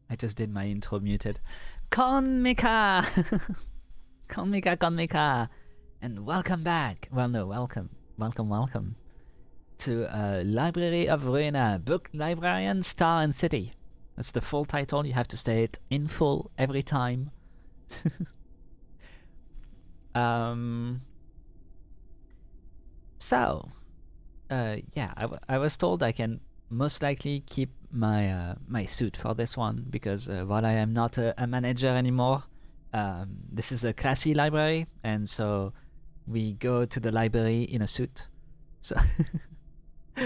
I just did my intro muted. Konmika! Konmika! And welcome back! Well, no, welcome to Library of Ruina, Book Librarian, Star and City. That's the full title. You have to say it in full every time. Yeah, I was told I can most likely keep my my suit for this one because while I am not a manager anymore, this is a classy library, and so we go to the library in a suit. So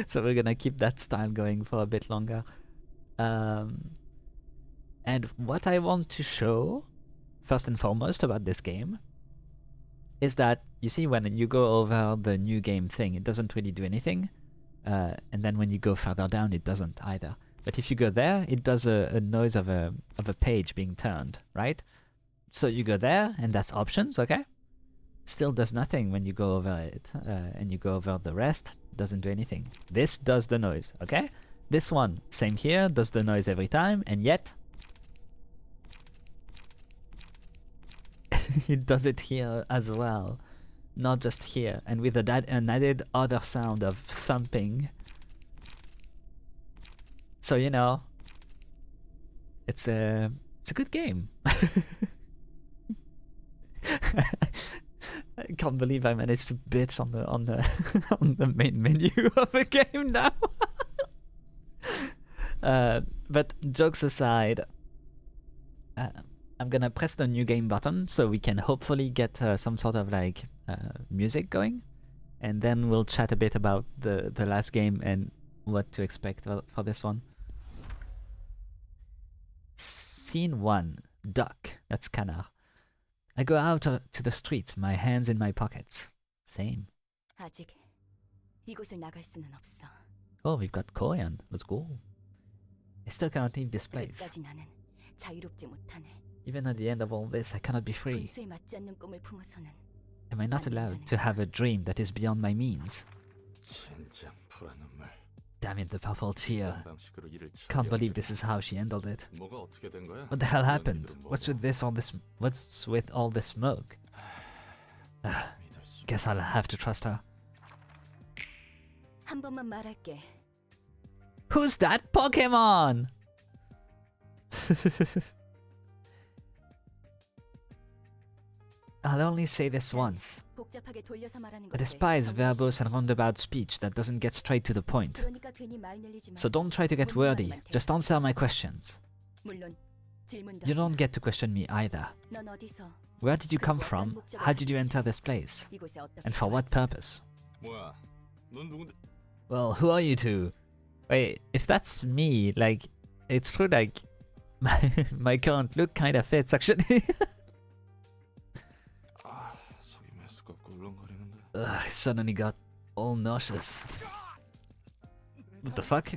so we're gonna keep that style going for a bit longer. And what I want to show, first and foremost, about this game is that, you see, when you go over the new game thing, it doesn't really do anything. And then when you go further down, it doesn't either. But if you go there, it does a noise of a page being turned, right? So you go there, and that's options, okay? Still does nothing when you go over it, and you go over the rest, doesn't do anything. This does the noise, okay? This one, same here, does the noise every time, and yet it does it here as well, not just here, and with an added other sound of thumping. So, you know, it's a good game. I can't believe I managed to bitch on the on the main menu of a game now. But jokes aside, I'm gonna press the new game button so we can hopefully get some sort of like music going, and then we'll chat a bit about the last game and what to expect for this one. Scene 1. Duck. That's canard. I go out to the streets, my hands in my pockets. Same. Oh, we've got Korean. Let's go. I still cannot leave this place. Even at the end of all this, I cannot be free. Am I not allowed to have a dream that is beyond my means? Damn it, the purple tear. Can't believe this is how she handled it. What the hell happened? What's with all this smoke? Guess I'll have to trust her. Who's that Pokemon? I'll only say this once. I despise verbose and roundabout speech that doesn't get straight to the point. So don't try to get wordy, just answer my questions. You don't get to question me either. Where did you come from? How did you enter this place? And for what purpose? Well, who are you two? Wait, if that's me, like, it's true, like, my current look kind of fits, actually. I suddenly got all nauseous. What the fuck?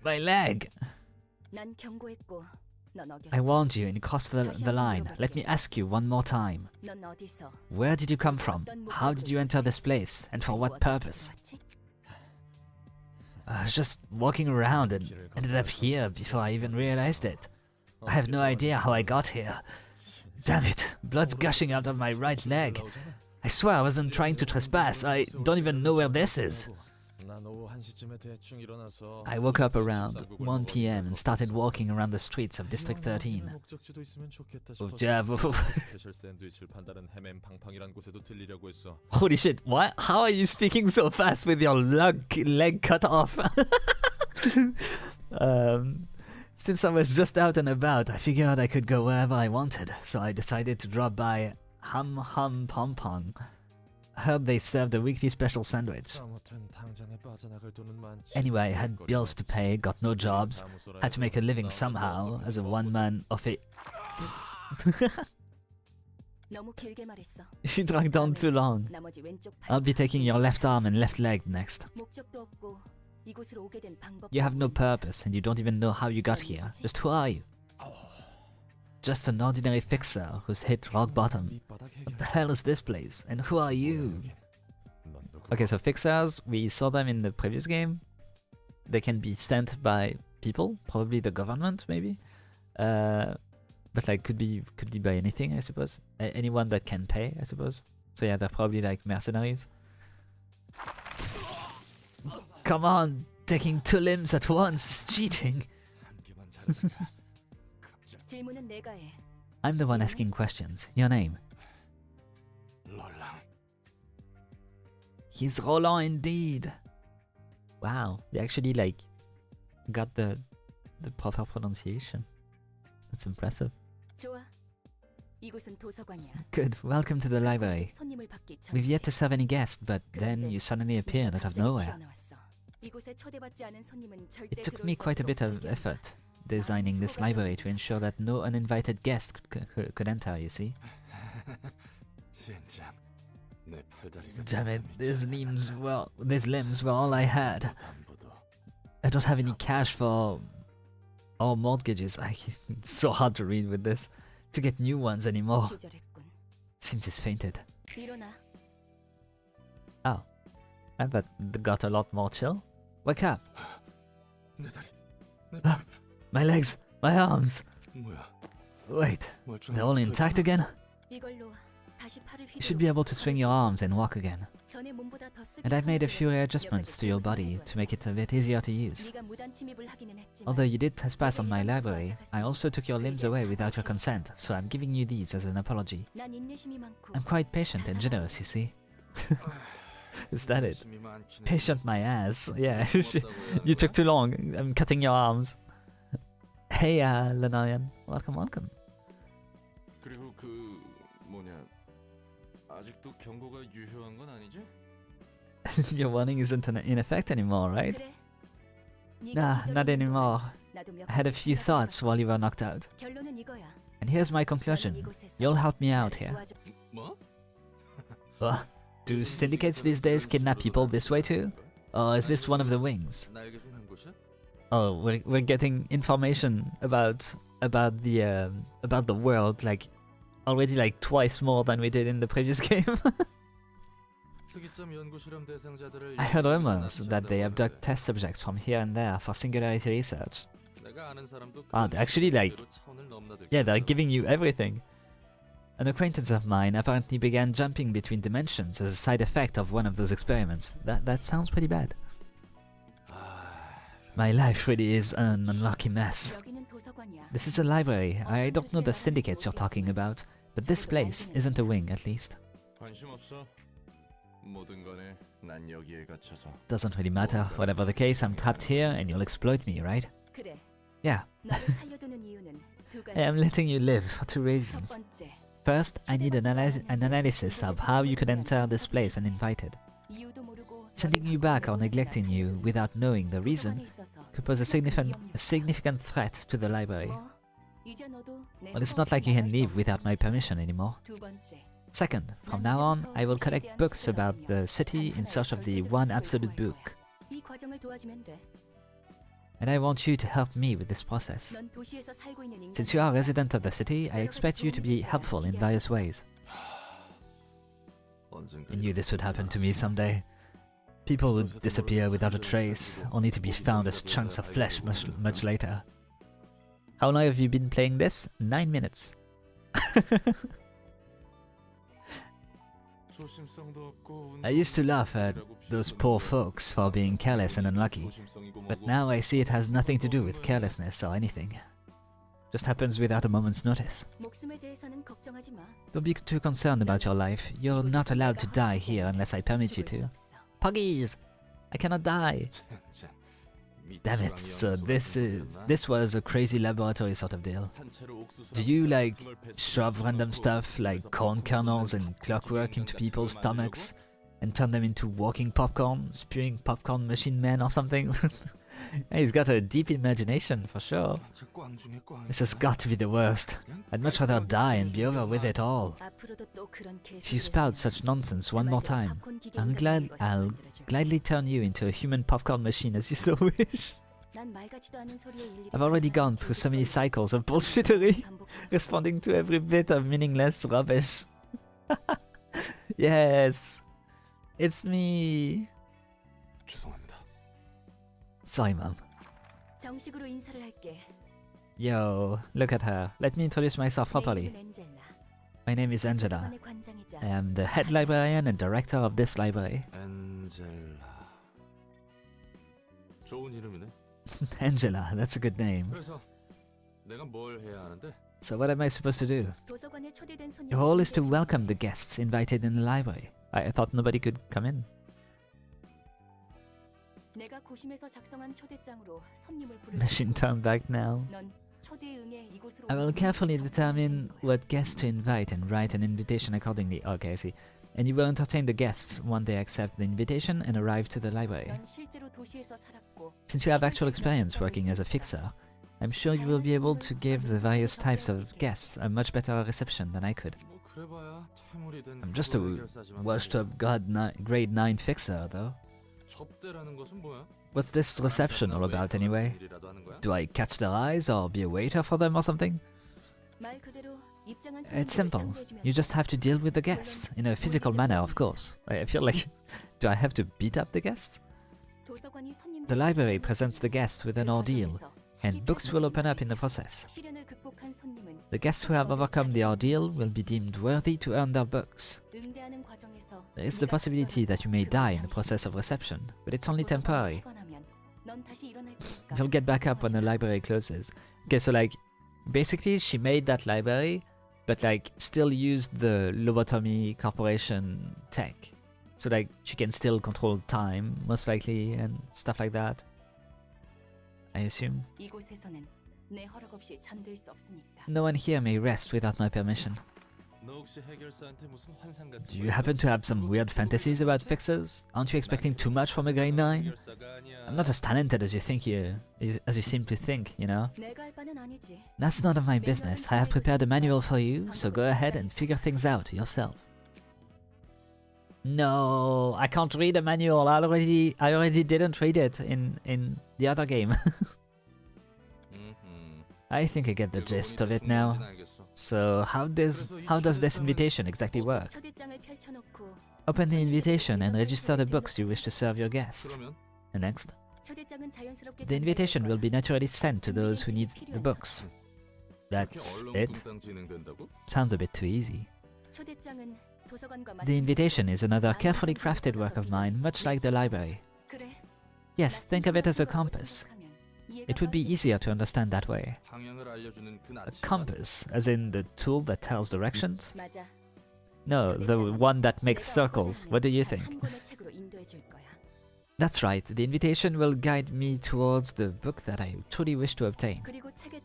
My leg! I warned you and you crossed the line. Let me ask you one more time. Where did you come from? How did you enter this place? And for what purpose? I was just walking around and ended up here before I even realized it. I have no idea how I got here. Damn it, blood's gushing out of my right leg. I swear I wasn't trying to trespass. I don't even know where this is. I woke up around 1 PM and started walking around the streets of District 13. Holy shit, what? How are you speaking so fast with your leg cut off? Since I was just out and about, I figured I could go wherever I wanted, so I decided to drop by Hum Hum Pom Pom. Heard they served a weekly special sandwich. Anyway, I had bills to pay, got no jobs, had to make a living somehow as a one-man office. You dragged on too long. I'll be taking your left arm and left leg next. You have no purpose and you don't even know how you got here. Just who are you? Just an ordinary fixer who's hit rock bottom. What the hell is this place? And who are you? Okay, so fixers, we saw them in the previous game. They can be sent by people, probably the government, maybe. But like could be by anything, I suppose. Anyone that can pay, I suppose. So yeah, they're probably like mercenaries. Come on, taking 2 limbs at once is cheating. I'm the one asking questions. Your name? He's Roland indeed. Wow, they actually like got the proper pronunciation. That's impressive. Good, welcome to the library. We've yet to serve any guests, but then you suddenly appeared out of nowhere. It took me quite a bit of effort designing this library to ensure that no uninvited guest could enter, you see. Damn it, these limbs were all I had. I don't have any cash for all mortgages. It's so hard to read with this. To get new ones anymore. Seems he's fainted. Oh. And that got a lot more chill. Wake up. My legs, my arms. Wait, they're all intact again? You should be able to swing your arms and walk again. And I've made a few adjustments to your body to make it a bit easier to use. Although you did trespass on my library, I also took your limbs away without your consent, so I'm giving you these as an apology. I'm quite patient and generous, you see. Is that it? Patient my ass. Yeah, you took too long. I'm cutting your arms. Hey, Lanarian. Welcome, welcome. Your warning isn't in effect anymore, right? Nah, not anymore. I had a few thoughts while you were knocked out. And here's my conclusion. You'll help me out here. Do syndicates these days kidnap people this way too? Or is this one of the wings? Oh, we're getting information about the world like already like twice more than we did in the previous game. I heard rumors that they abduct test subjects from here and there for singularity research. Wow, they're actually like... Yeah, they're giving you everything. An acquaintance of mine apparently began jumping between dimensions as a side effect of one of those experiments. That sounds pretty bad. My life really is an unlucky mess. This is a library. I don't know the syndicates you're talking about, but this place isn't a wing, at least. Doesn't really matter. Whatever the case, I'm trapped here and you'll exploit me, right? Yeah. I'm letting you live for 2 reasons. First, I need an analysis of how you could enter this place uninvited. Sending you back or neglecting you without knowing the reason could pose a significant threat to the library. Well, it's not like you can leave without my permission anymore. Second, from now on, I will collect books about the city in search of the one absolute book. And I want you to help me with this process. Since you are a resident of the city, I expect you to be helpful in various ways. I knew this would happen to me someday. People would disappear without a trace, only to be found as chunks of flesh much later. How long have you been playing this? 9 minutes. I used to laugh at those poor folks for being careless and unlucky, but now I see it has nothing to do with carelessness or anything. Just happens without a moment's notice. Don't be too concerned about your life. You're not allowed to die here unless I permit you to. Puggies! I cannot die! Damn it, so this was a crazy laboratory sort of deal. Do you, like, shove random stuff like corn kernels and clockwork into people's stomachs and turn them into walking popcorn, spewing popcorn machine men or something? He's got a deep imagination, for sure. This has got to be the worst. I'd much rather die and be over with it all. If you spout such nonsense one more time, I'll gladly turn you into a human popcorn machine as you so wish. I've already gone through so many cycles of bullshittery, responding to every bit of meaningless rubbish. Yes, it's me. Sorry, Mom. Yo, look at her. Let me introduce myself properly. My name is Angela. I am the head librarian and director of this library. 엔젤라. 좋은 이름이네. Angela, that's a good name. 그래서 내가 뭘 해야 하는데? So what am I supposed to do? Your role is to welcome the guests invited in the library. I thought nobody could come in. Machine turned back now. I will carefully determine what guests to invite and write an invitation accordingly. Okay, I see. And you will entertain the guests when they accept the invitation and arrive to the library. Since you have actual experience working as a fixer, I'm sure you will be able to give the various types of guests a much better reception than I could. I'm just a washed-up grade 9 fixer, though. What's this reception all about, anyway? Do I catch their eyes or be a waiter for them or something? It's simple. You just have to deal with the guests, in a physical manner, of course. I feel like... do I have to beat up the guests? The library presents the guests with an ordeal, and books will open up in the process. The guests who have overcome the ordeal will be deemed worthy to earn their books. There is the possibility that you may die in the process of reception, but it's only temporary. You'll get back up when the library closes. Okay, so like, basically she made that library, but like still used the lobotomy corporation tech. So like, she can still control time, most likely, and stuff like that. I assume. No one here may rest without my permission. Do you happen to have some weird fantasies about fixers? Aren't you expecting too much from a grade 9? I'm not as talented as you seem to think, you know? That's none of my business. I have prepared a manual for you, so go ahead and figure things out yourself. No, I can't read a manual. I already didn't read it in the other game. I think I get the gist of it now. So how does this invitation exactly work? Open the invitation and register the books you wish to serve your guests. And next? The invitation will be naturally sent to those who need the books. That's it? Sounds a bit too easy. The invitation is another carefully crafted work of mine, much like the library. Yes, think of it as a compass. It would be easier to understand that way. A compass, as in the tool that tells directions? No, the one that makes circles. What do you think? That's right, the invitation will guide me towards the book that I truly wish to obtain.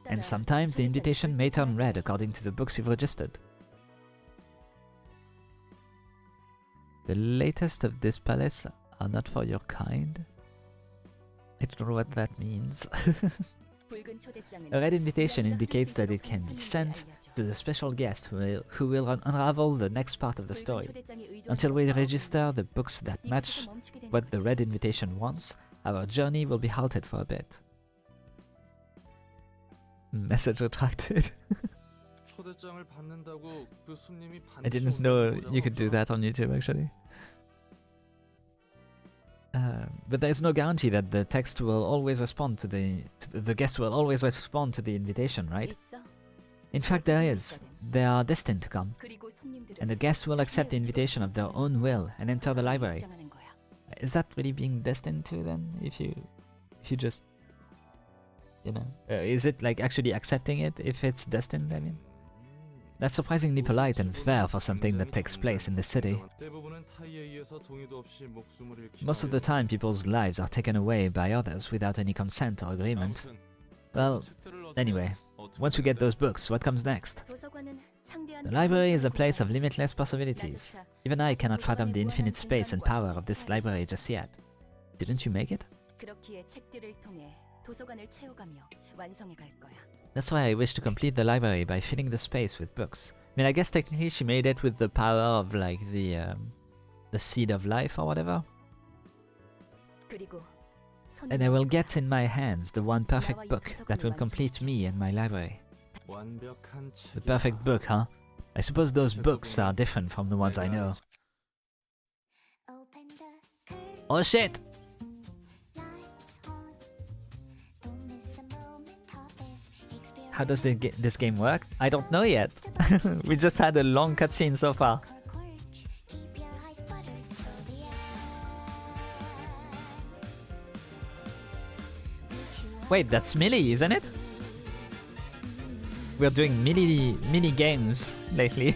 And sometimes the invitation may turn red according to the books you've registered. The latest of this palace are not for your kind? I don't know what that means. A red invitation indicates that it can be sent to the special guest who will unravel the next part of the story. Until we register the books that match what the red invitation wants, our journey will be halted for a bit. Message retracted. I didn't know you could do that on YouTube, actually. But there is no guarantee that the text will always respond to the guest will always respond to the invitation, right? In fact, there is. They are destined to come, and the guests will accept the invitation of their own will and enter the library. Is that really being destined to then? If you just, you know, is it like actually accepting it if it's destined? I mean. That's surprisingly polite and fair for something that takes place in the city. Most of the time, people's lives are taken away by others without any consent or agreement. Well, anyway, once we get those books, what comes next? The library is a place of limitless possibilities. Even I cannot fathom the infinite space and power of this library just yet. Didn't you make it? That's why I wish to complete the library by filling the space with books. I mean, I guess technically she made it with the power of like the seed of life or whatever. And I will get in my hands the one perfect book that will complete me and my library. The perfect book, huh? I suppose those books are different from the ones I know. Oh shit! How does this game work? I don't know yet. We just had a long cutscene so far. Wait, that's Millie, isn't it? We're doing mini games lately.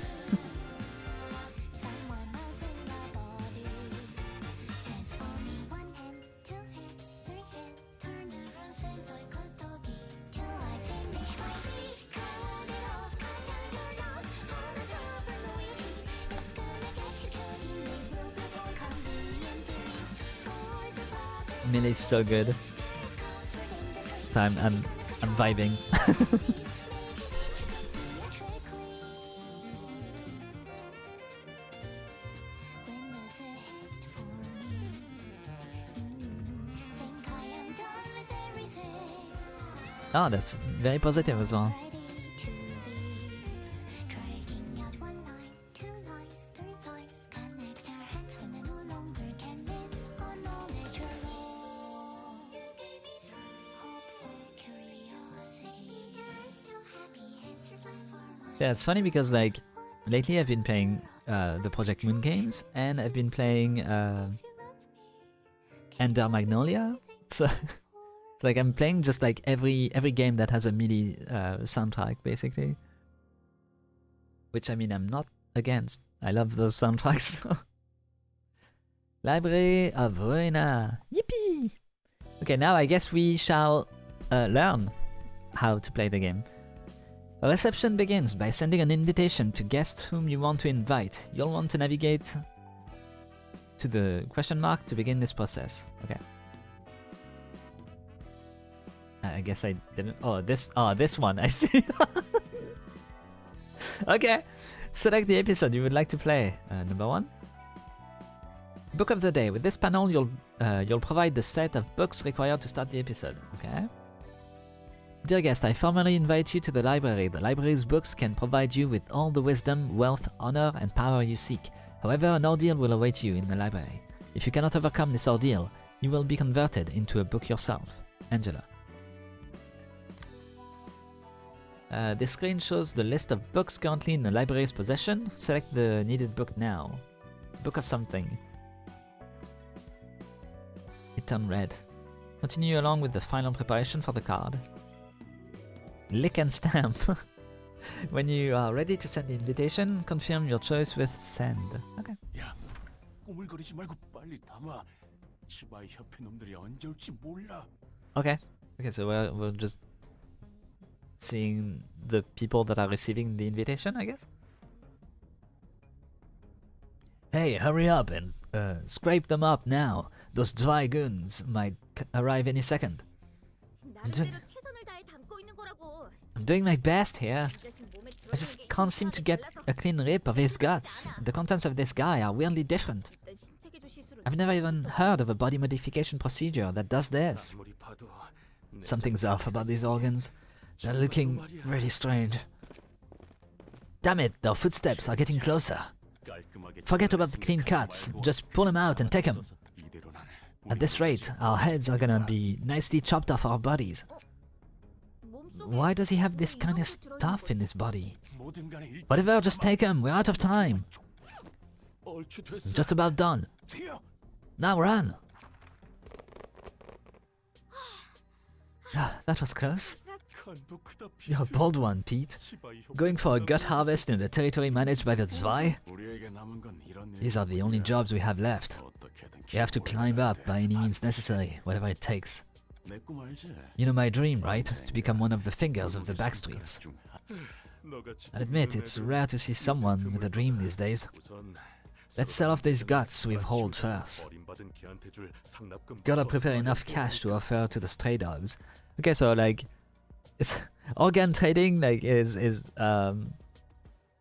Millie's so good. So I'm vibing. Oh, that's very positive as well. Yeah, it's funny because like lately I've been playing the Project Moon games and I've been playing Ender Magnolia. So it's like I'm playing just like every game that has a MIDI soundtrack basically. Which I mean I'm not against. I love those soundtracks. Library of RUINA. Yippee! Okay, now I guess we shall learn how to play the game. A reception begins by sending an invitation to guests whom you want to invite. You'll want to navigate to the question mark to begin this process. Okay. I guess I didn't. Oh, this one. I see. Okay. Select the episode you would like to play. Number 1. Book of the day. With this panel, you'll provide the set of books required to start the episode. Okay. Dear guest, I formally invite you to the library. The library's books can provide you with all the wisdom, wealth, honor, and power you seek. However, an ordeal will await you in the library. If you cannot overcome this ordeal, you will be converted into a book yourself. Angela. This screen shows the list of books currently in the library's possession. Select the needed book now. Book of something. It turned red. Continue along with the final preparation for the card. Lick and stamp. When you are ready to send the invitation, confirm your choice with send. Okay. Okay, so we're just seeing the people that are receiving the invitation, I guess? Hey, hurry up and scrape them up now. Those dry goons might arrive any second. I'm doing my best here. I just can't seem to get a clean rip of his guts. The contents of this guy are weirdly different. I've never even heard of a body modification procedure that does this. Something's off about these organs. They're looking really strange. Damn it, their footsteps are getting closer. Forget about the clean cuts, just pull them out and take them. At this rate, our heads are gonna be nicely chopped off our bodies. Why does he have this kind of stuff in his body? Whatever, just take him, we're out of time. I'm just about done. Now run! That was close. You're a bold one, Pete. Going for a gut harvest in a territory managed by the Zwei? These are the only jobs we have left. You have to climb up by any means necessary, whatever it takes. You know my dream, right? To become one of the fingers of the backstreets. I'll admit, it's rare to see someone with a dream these days. Let's sell off these guts we've hauled first. Gotta prepare enough cash to offer to the stray dogs. Okay, so like, it's organ trading like is on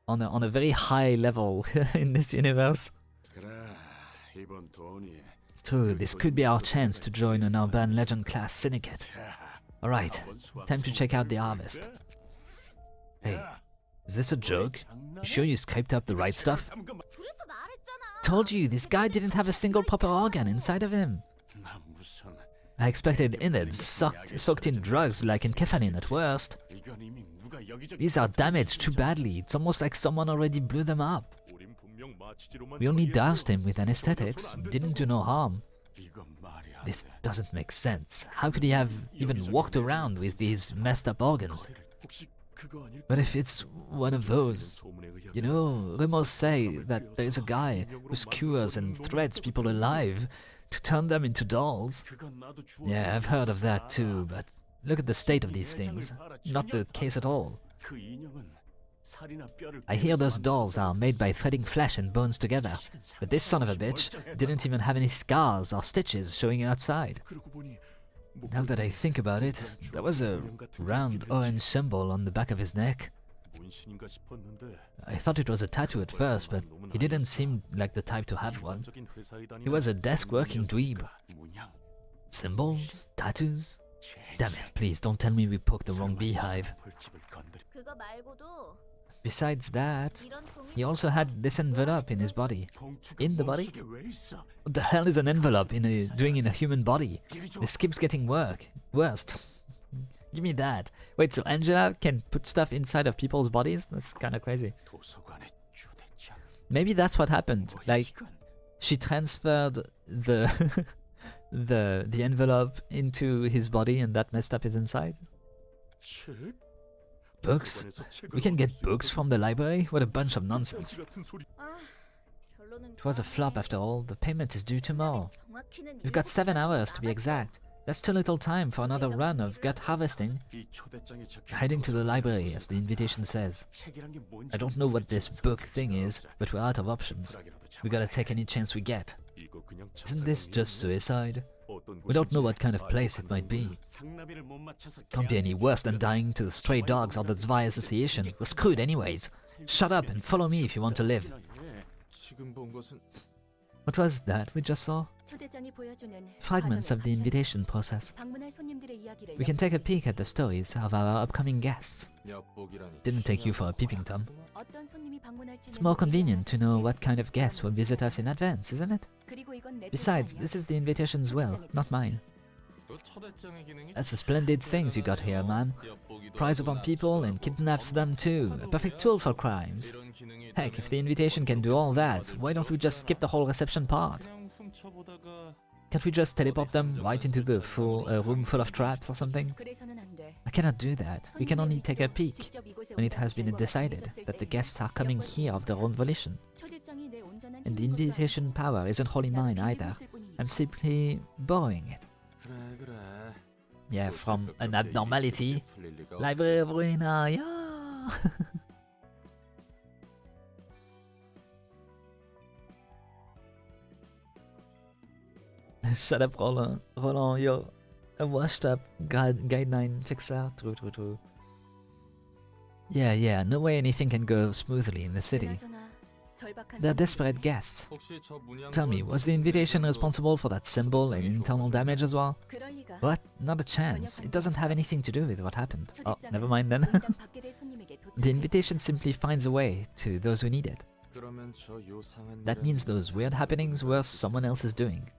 a very high level in this universe. True, this could be our chance to join an urban legend class syndicate. Alright, time to check out the harvest. Hey, is this a joke? You sure you scraped up the right stuff? Told you, this guy didn't have a single proper organ inside of him. I expected innards soaked in drugs like in Kephalin at worst. These are damaged too badly. It's almost like someone already blew them up. We only doused him with anesthetics. Didn't do no harm. This doesn't make sense. How could he have even walked around with these messed up organs? But if it's one of those, you know, rumors say that there's a guy who skewers and threads people alive to turn them into dolls. Yeah, I've heard of that too, but look at the state of these things. Not the case at all. I hear those dolls are made by threading flesh and bones together, but this son of a bitch didn't even have any scars or stitches showing outside. Now that I think about it, there was a round orange symbol on the back of his neck. I thought it was a tattoo at first, but he didn't seem like the type to have one. He was a desk-working dweeb. Symbols? Tattoos? Damn it, please don't tell me we poked the wrong beehive. Besides that, he also had this envelope in his body. In the body? What the hell is an envelope doing in a human body? This keeps getting worse. Give me that. Wait, so Angela can put stuff inside of people's bodies? That's kind of crazy. Maybe that's what happened. Like, she transferred the the envelope into his body and that messed up his inside. Books? We can get books from the library? What a bunch of nonsense. It was a flop after all. The payment is due tomorrow. We've got 7 hours to be exact. That's too little time for another run of gut harvesting. Heading to the library, as the invitation says. I don't know what this book thing is, but we're out of options. We gotta take any chance we get. Isn't this just suicide? We don't know what kind of place it might be. Can't be any worse than dying to the stray dogs or the Zwei Association. We're screwed anyways. Shut up and follow me if you want to live. What was that we just saw? Fragments of the invitation process. We can take a peek at the stories of our upcoming guests. Didn't take you for a peeping Tom. It's more convenient to know what kind of guests will visit us in advance, isn't it? Besides, this is the invitation's will, not mine. That's the splendid things you got here, man. Preys upon people and kidnaps them too. A perfect tool for crimes. Heck, if the invitation can do all that, why don't we just skip the whole reception part? Can't we just teleport them right into the room full of traps or something? I cannot do that. We can only take a peek when it has been decided that the guests are coming here of their own volition. And the invitation power isn't wholly mine either. I'm simply borrowing it. Yeah, from an abnormality. Library of RUINA, yeah! Shut up, Roland. Roland, you're a washed up guideline fixer. True. Yeah, no way anything can go smoothly in the city. They're desperate guests. Tell me, was the invitation responsible for that symbol and internal damage as well? What? Not a chance. It doesn't have anything to do with what happened. Oh, never mind then. The invitation simply finds a way to those who need it. That means those weird happenings were someone else's doing.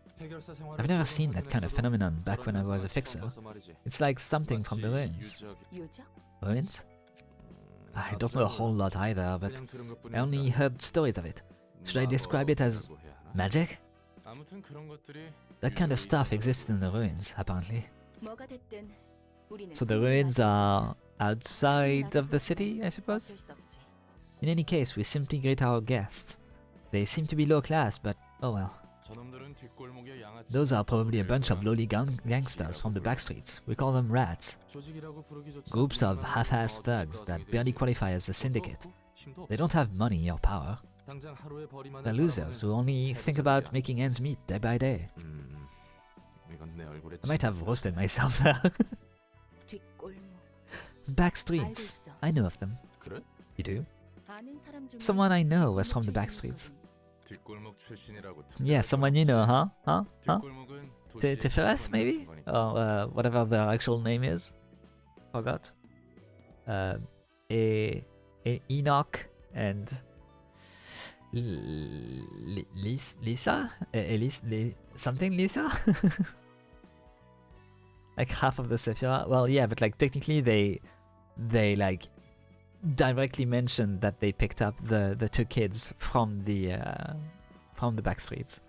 I've never seen that kind of phenomenon back when I was a fixer. It's like something from the ruins. Ruins? I don't know a whole lot either, but I only heard stories of it. Should I describe it as magic? That kind of stuff exists in the ruins, apparently. So the ruins are outside of the city, I suppose? In any case, we simply greet our guests. They seem to be low class, but oh well. Those are probably a bunch of lowly gangsters from the backstreets. We call them rats. Groups of half-assed thugs that barely qualify as a syndicate. They don't have money or power. They're losers who only think about making ends meet day by day. I might have roasted myself there. Backstreets. I know of them. You do? Someone I know was from the backstreets. Yeah, someone you know, huh? Tifereth, maybe? Or whatever their actual name is. Forgot. Enoch and Lisa? Something Lisa? Like half of the Sephira? Well, yeah, but like technically they like directly mention that they picked up the two kids from the back streets.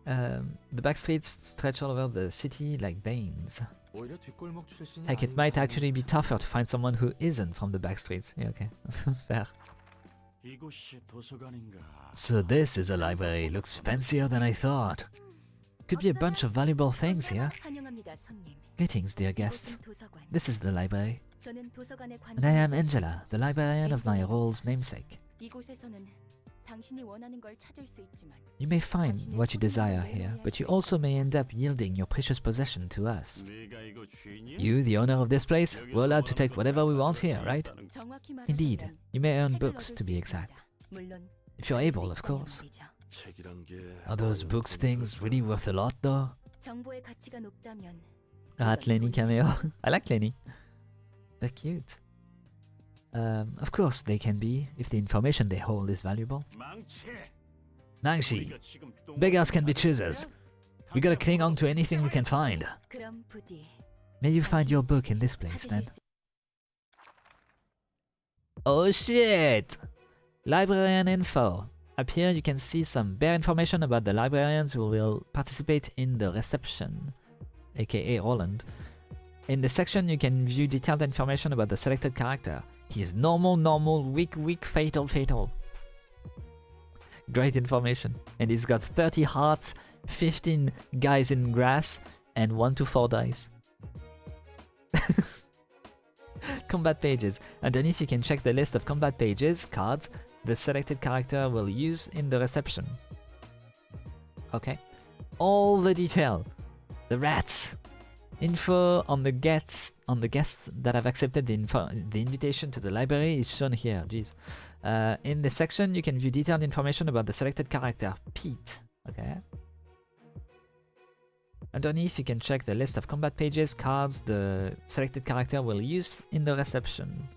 The back streets stretch all over the city like veins. 오히려 뒷골목 출신이 Heck, it 아닌 might 사람이 actually be tougher to find someone who isn't from the back streets. Yeah, okay. Fair. 이곳이 도서관인가? So this is a library. Looks fancier than I thought. Could be a bunch of valuable things here. 환영합니다, 손님. Greetings, dear guests. 이곳은 도서관. This is the library. 저는 도서관의 And I am 관장이자 Angela, the librarian of my role's namesake. 이곳에서는 당신이 원하는 걸 찾을 수 있지만 You may find what you desire here, but you also may end up yielding your precious possession to us. 네가 이거 주인이야? You, the owner of this place, we're allowed to take whatever we want here, right? 정확히 말하자면 Indeed, you may earn 책을 books 얻을 to 수 be 있습니다. exact. 물론 If you're able, of course. 말이죠. 책이란 게 Are those books things really worth a lot, though? 정보의 가치가 높다면 Lenny cameo. I like Lenny. They're cute. Of course they can be, if the information they hold is valuable. 망치. Nangshi, 우리가 지금 똥- beggars can be choosers. We gotta cling on to anything we can find. 그럼 부디 May you find your book in this place, then. Oh shit! Librarian info. Up here you can see some bare information about the librarians who will participate in the reception, aka Roland. In this section you can view detailed information about the selected character. He is normal, weak, fatal. Great information. And he's got 30 hearts, 15 guys in grass, and 1 to 4 dice. Combat pages. Underneath you can check the list of combat pages, cards, the selected character will use in the reception. Okay. All the detail. The rats. Info on the guests that have accepted the invitation to the library is shown here. Jeez. In this section you can view detailed information about the selected character, Pete. Okay. Underneath you can check the list of combat pages, cards the selected character will use in the reception.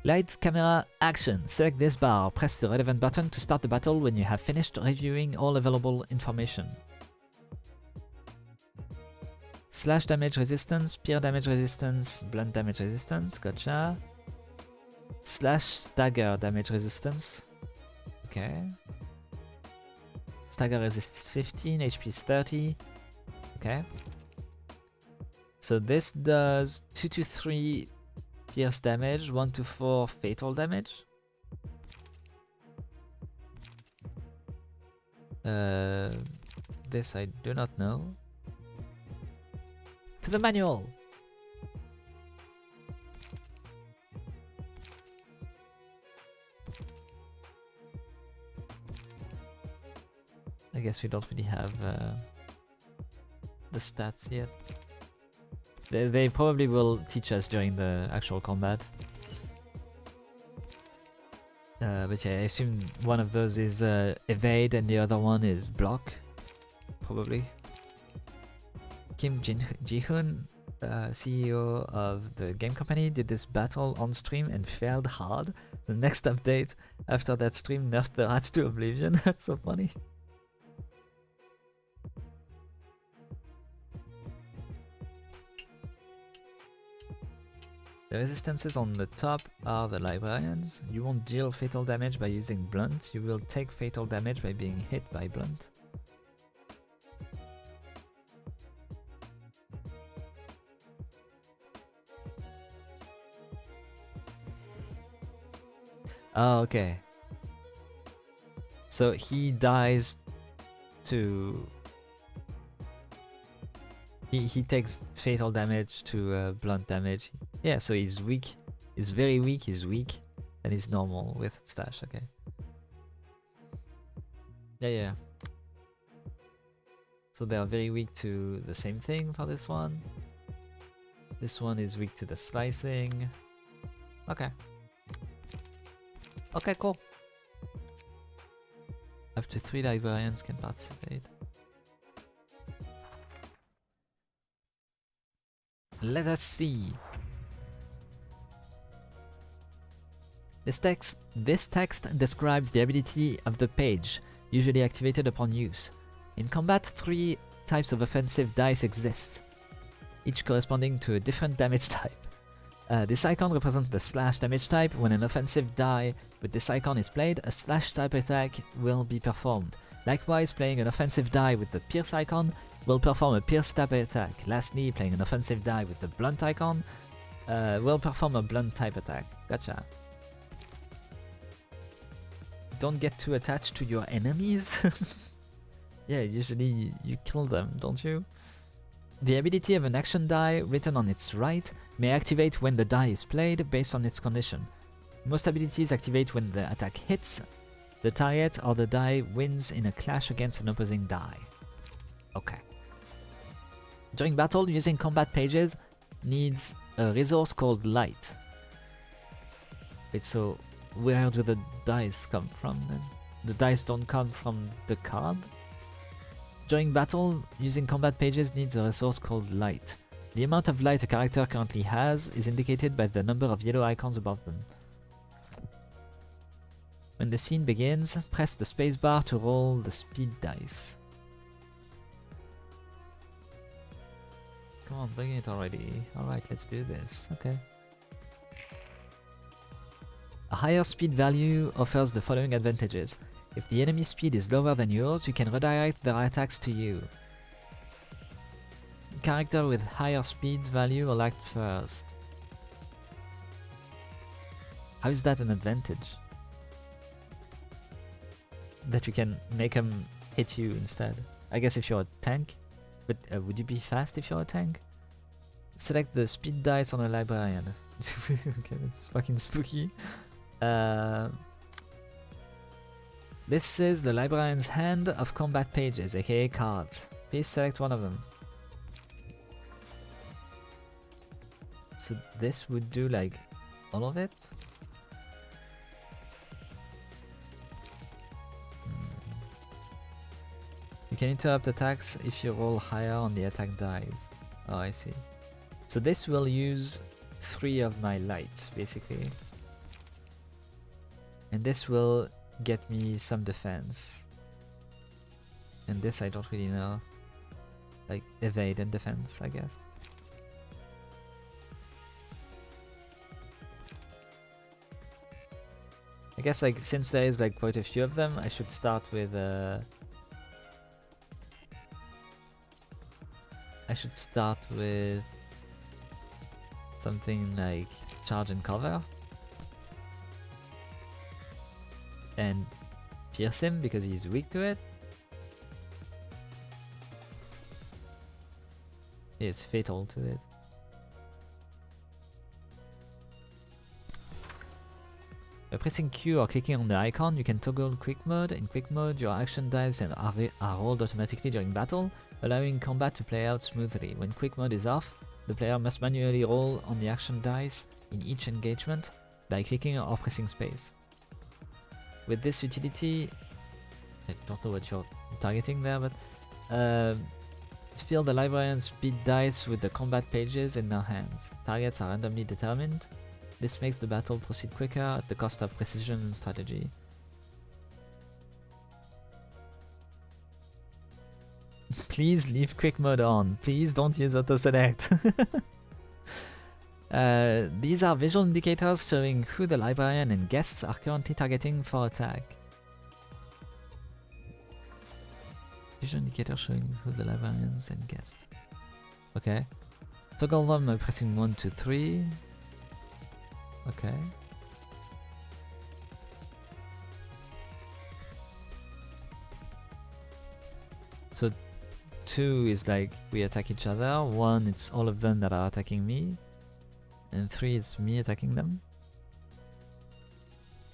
Lights, camera, action. Select this bar. Press the relevant button to start the battle when you have finished reviewing all available information. Slash damage resistance, pierce damage resistance, blunt damage resistance, gotcha. Slash stagger damage resistance. Okay. Stagger resists 15, HP is 30. Okay. So this does 2 to 3 pierce damage, 1 to 4 fatal damage. This I do not know. To the manual! I guess we don't really have the stats yet. They probably will teach us during the actual combat. But yeah, I assume one of those is evade and the other one is block. Probably. Kim Ji-hoon, CEO of the game company, did this battle on stream and failed hard. The next update after that stream nerfed the rats to oblivion. That's so funny. The resistances on the top are the librarians. You won't deal fatal damage by using blunt, you will take fatal damage by being hit by blunt. Oh, okay. So he dies to... He takes fatal damage to blunt damage. Yeah, so he's weak. He's very weak, he's weak. And he's normal with slash, okay. Yeah. So they are very weak to the same thing for this one. This one is weak to the slicing. Okay. Okay, cool. Up to 3 librarians can participate. Let us see. This text describes the ability of the page, usually activated upon use. In combat, 3 types of offensive dice exist. each corresponding to a different damage type. This icon represents the slash damage type. When an offensive die with this icon is played, a slash type attack will be performed. Likewise, playing an offensive die with the pierce icon will perform a pierce type attack. Lastly, playing an offensive die with the blunt icon will perform a blunt type attack. Gotcha. Don't get too attached to your enemies. Yeah, usually you kill them, don't you? The ability of an action die written on its right may activate when the die is played based on its condition. Most abilities activate when the attack hits the target or the die wins in a clash against an opposing die. Okay. During battle, using combat pages needs a resource called light. Wait, so where do the dice come from then? The dice don't come from the card? During battle, using combat pages needs a resource called light. The amount of light a character currently has is indicated by the number of yellow icons above them. When the scene begins, press the spacebar to roll the speed dice. Come on, bring it already. Alright, let's do this. Okay. A higher speed value offers the following advantages. If the enemy speed is lower than yours, you can redirect their attacks to you. Character with higher speed value will act first. How is that an advantage? That you can make them hit you instead. I guess if you're a tank. But would you be fast if you're a tank? Select the speed dice on a librarian. Okay, that's fucking spooky. This is the librarian's hand of combat pages, aka cards. Please select one of them. So this would do like all of it? You can interrupt attacks if you roll higher on the attack dice. Oh, I see. So this will use 3 of my lights, basically. And this will get me some defense. And this I don't really know. Like evade and defense, I guess. I guess like since there is like quite a few of them, I should start with something like charge and cover. And pierce him because he's weak to it. It's fatal to it. By pressing Q or clicking on the icon, you can toggle quick mode. In quick mode, your action dice are rolled automatically during battle, allowing combat to play out smoothly. When quick mode is off, the player must manually roll on the action dice in each engagement by clicking or pressing space. With this utility, I don't know what you're targeting there, but fill the librarian's speed dice with the combat pages in their hands. Targets are randomly determined. This makes the battle proceed quicker at the cost of precision and strategy. Please leave quick mode on. Please don't use auto select. These are visual indicators showing who the librarian and guests are currently targeting for attack. Visual indicator showing who the librarians and guests. Okay. Toggle them by pressing 1, 2, 3. Okay. So 2 is like we attack each other, 1 it's all of them that are attacking me, and 3 is me attacking them.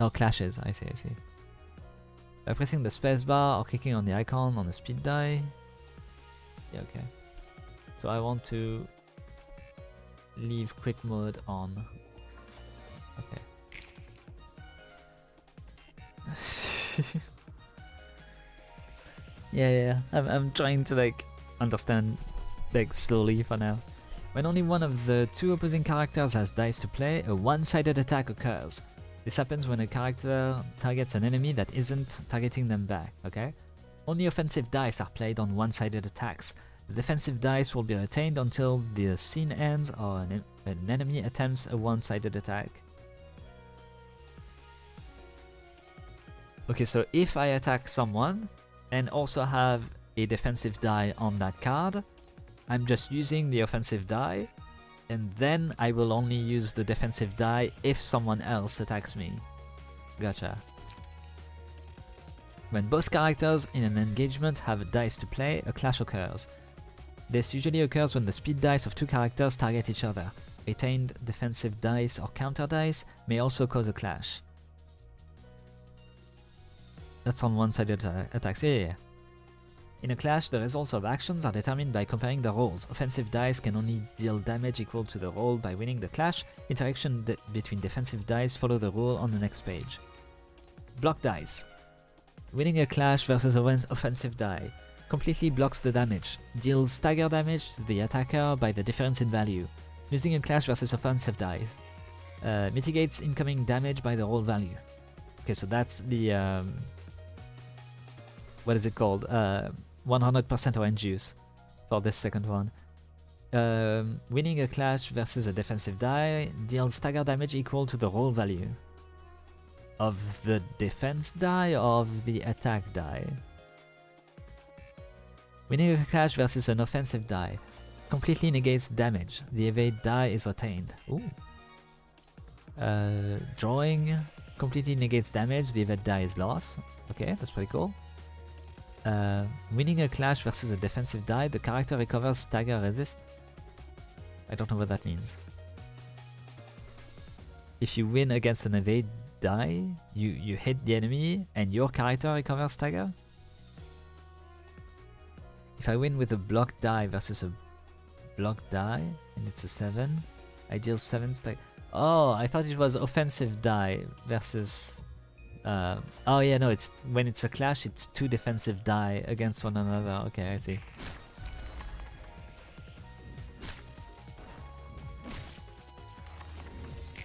Oh, clashes, I see. By pressing the spacebar or clicking on the icon on the speed die. Yeah, okay. So I want to leave quick mode on. Okay. Yeah. I'm trying to like understand like slowly for now. When only one of the 2 opposing characters has dice to play, a one-sided attack occurs. This happens when a character targets an enemy that isn't targeting them back, okay? Only offensive dice are played on one-sided attacks. The defensive dice will be retained until the scene ends or an enemy attempts a one-sided attack. Okay, so if I attack someone and also have a defensive die on that card, I'm just using the offensive die, and then I will only use the defensive die if someone else attacks me. Gotcha. When both characters in an engagement have a dice to play, a clash occurs. This usually occurs when the speed dice of two characters target each other. Retained defensive dice or counter dice may also cause a clash. That's on one-sided attacks. Yeah. In a clash, the results of actions are determined by comparing the rolls. Offensive dice can only deal damage equal to the roll by winning the clash. Interaction between defensive dice follow the rule on the next page. Block dice. Winning a clash versus an offensive die completely blocks the damage. Deals stagger damage to the attacker by the difference in value. Using a clash versus offensive dice mitigates incoming damage by the roll value. Okay, so that's the what is it called? 100% orange juice for this second one. Winning a clash versus a defensive die deals stagger damage equal to the roll value of the defense die or of the attack die. Winning a clash versus an offensive die completely negates damage. The evade die is retained. Ooh. Drawing completely negates damage. The evade die is lost. Okay, that's pretty cool. Winning a clash versus a defensive die, the character recovers stagger resist. I don't know what that means. If you win against an evade die, you hit the enemy and your character recovers stagger? If I win with a block die versus a block die, and it's a 7, I deal 7 stagger. Oh, I thought it was offensive die versus... oh yeah, no, it's when it's a clash, it's 2 defensive die against one another. Okay, I see.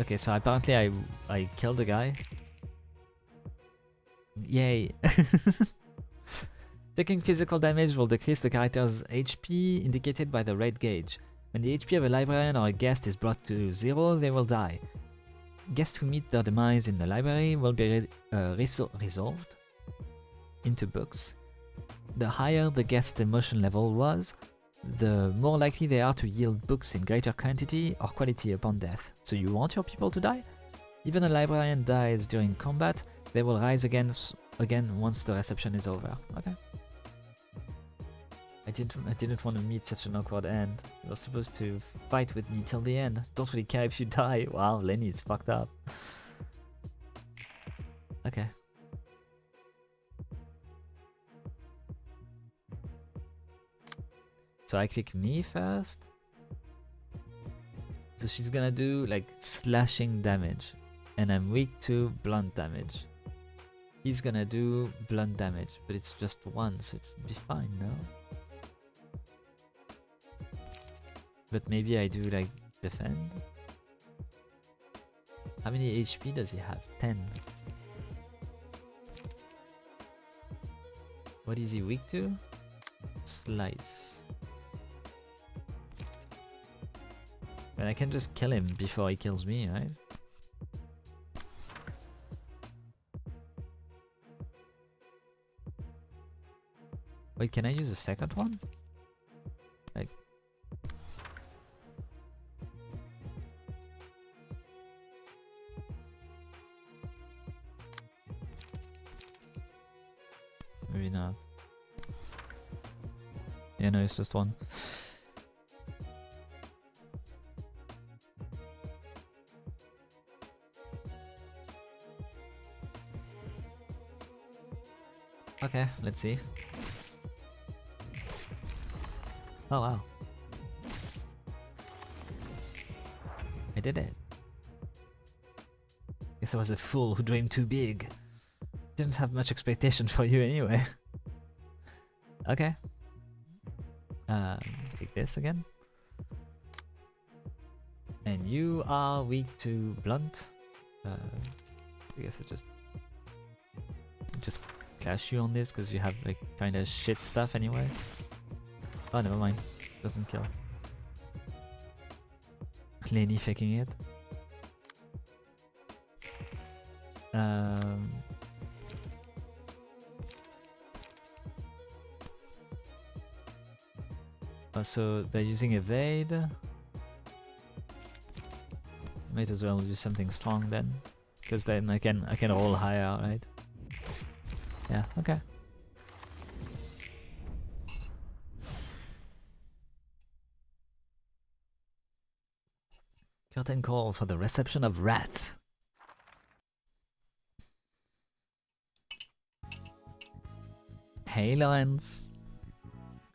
Okay, so apparently I killed the guy. Yay. Taking physical damage will decrease the character's HP indicated by the red gauge. When the HP of a librarian or a guest is brought to 0, they will die. Guests who meet their demise in the library will be resolved into books. The higher the guest's emotion level was, the more likely they are to yield books in greater quantity or quality upon death. So you want your people to die? Even a librarian dies during combat, they will rise again once the reception is over. Okay. I didn't want to meet such an awkward end. You were supposed to fight with me till the end. Don't really care if you die. Wow, Lenny's fucked up. Okay. So I click me first. So she's gonna do like slashing damage. And I'm weak to blunt damage. He's gonna do blunt damage, but it's just 1, so it should be fine, no? But maybe I do like defend. How many HP does he have? 10. What is he weak to? Slice. But I can just kill him before he kills me, right? Wait, can I use a second one? Like... Maybe not. Yeah, no, it's just one. Okay, let's see. Oh wow. I did it. Guess I was a fool who dreamed too big. Didn't have much expectation for you anyway. Okay. Take this again. And you are weak to blunt. I guess I just clash you on this because you have like kind of shit stuff anyway. Oh, never mind. Doesn't kill. Lenny faking it. So they're using evade. Might as well do something strong then, because then I can roll higher, right? Yeah. Okay. Curtain call for the reception of rats. Hey, Lawrence.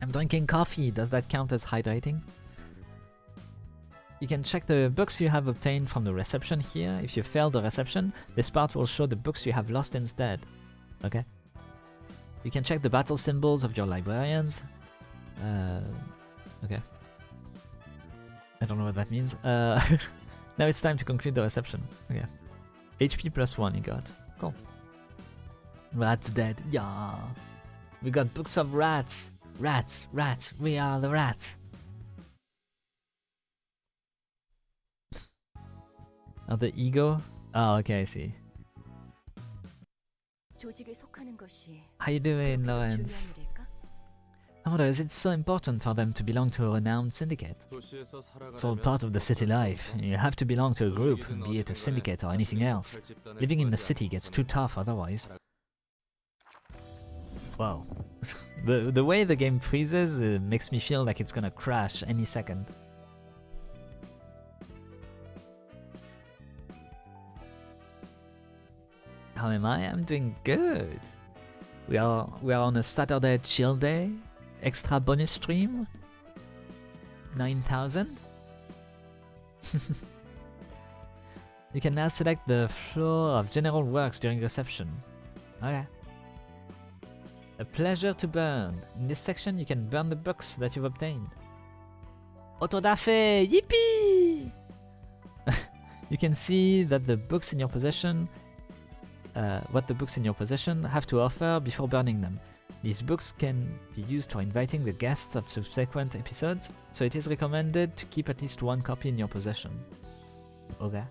I'm drinking coffee. Does that count as hydrating? You can check the books you have obtained from the reception here. If you fail the reception, this part will show the books you have lost instead. Okay. You can check the battle symbols of your librarians. Okay. I don't know what that means. Now it's time to conclude the reception. Okay. HP +1 you got. Cool. Rats dead. Yeah. We got books of rats. Rats, rats. We are the rats. Oh, the ego? Oh, okay, I see. 조직에 속하는 것이 How you doing, Lawrence? 중요한 일일까? I wonder, is it so important for them to belong to a renowned syndicate? It's all part of the city life. You have to belong to a group, be it a syndicate or anything else. Living in the city gets too tough otherwise. Wow. The way the game freezes makes me feel like it's gonna crash any second. How am I? I'm doing good. We are on a Saturday chill day. Extra bonus stream. 9,000. You can now select the floor of general works during reception. Okay. A pleasure to burn. In this section you can burn the books that you've obtained. Autodafe! Yippee! You can see that the books in your possession what the books in your possession have to offer before burning them. These books can be used for inviting the guests of subsequent episodes, so it is recommended to keep at least one copy in your possession. Okay.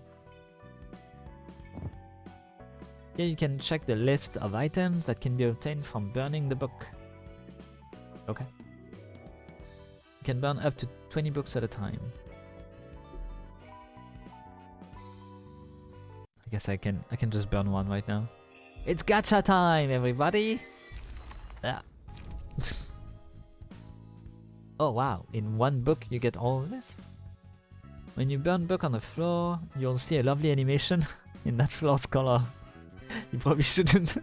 Here you can check the list of items that can be obtained from burning the book. Okay. You can burn up to 20 books at a time. I guess I can just burn one right now. It's gacha time, everybody! Yeah. Oh wow, in one book you get all of this? When you burn book on the floor, you'll see a lovely animation in that floor's color. You probably shouldn't.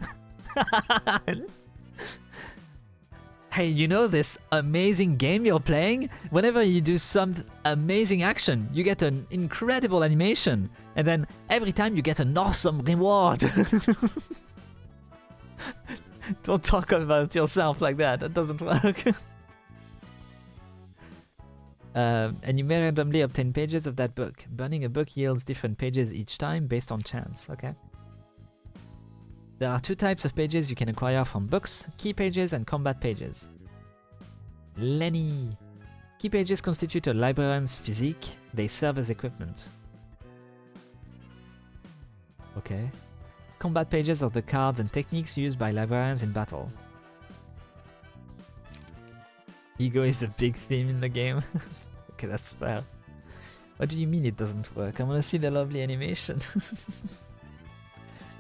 Hey, you know this amazing game you're playing? Whenever you do some amazing action, you get an incredible animation. And then every time you get an awesome reward. Don't talk about yourself like that. That doesn't work. And you may randomly obtain pages of that book. Burning a book yields different pages each time based on chance. Okay. There are two types of pages you can acquire from books: key pages and combat pages. Lenny! Key pages constitute a librarian's physique. They serve as equipment. Okay. Combat pages are the cards and techniques used by librarians in battle. Ego is a big theme in the game. Okay, that's fair. What do you mean it doesn't work? I wanna see the lovely animation.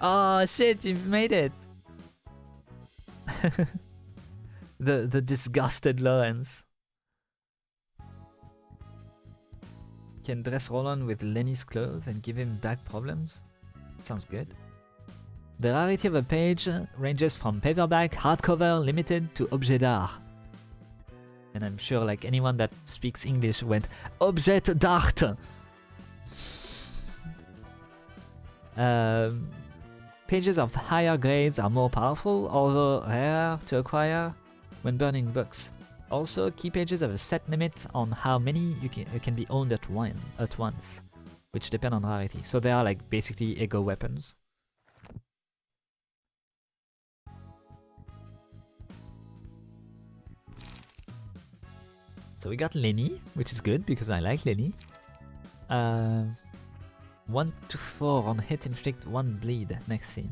Oh shit, you've made it! the disgusted Lawrence. Can dress Roland with Lenny's clothes and give him back problems? Sounds good. The rarity of a page ranges from paperback, hardcover, limited to objet d'art. And I'm sure like anyone that speaks English went objet d'art! Pages of higher grades are more powerful, although rare to acquire when burning books. Also, key pages have a set limit on how many can be owned at once, which depend on rarity. So they are like basically ego weapons. So we got Lenny, which is good because I like Lenny. 1 to 4 on hit, inflict 1 bleed. Next scene.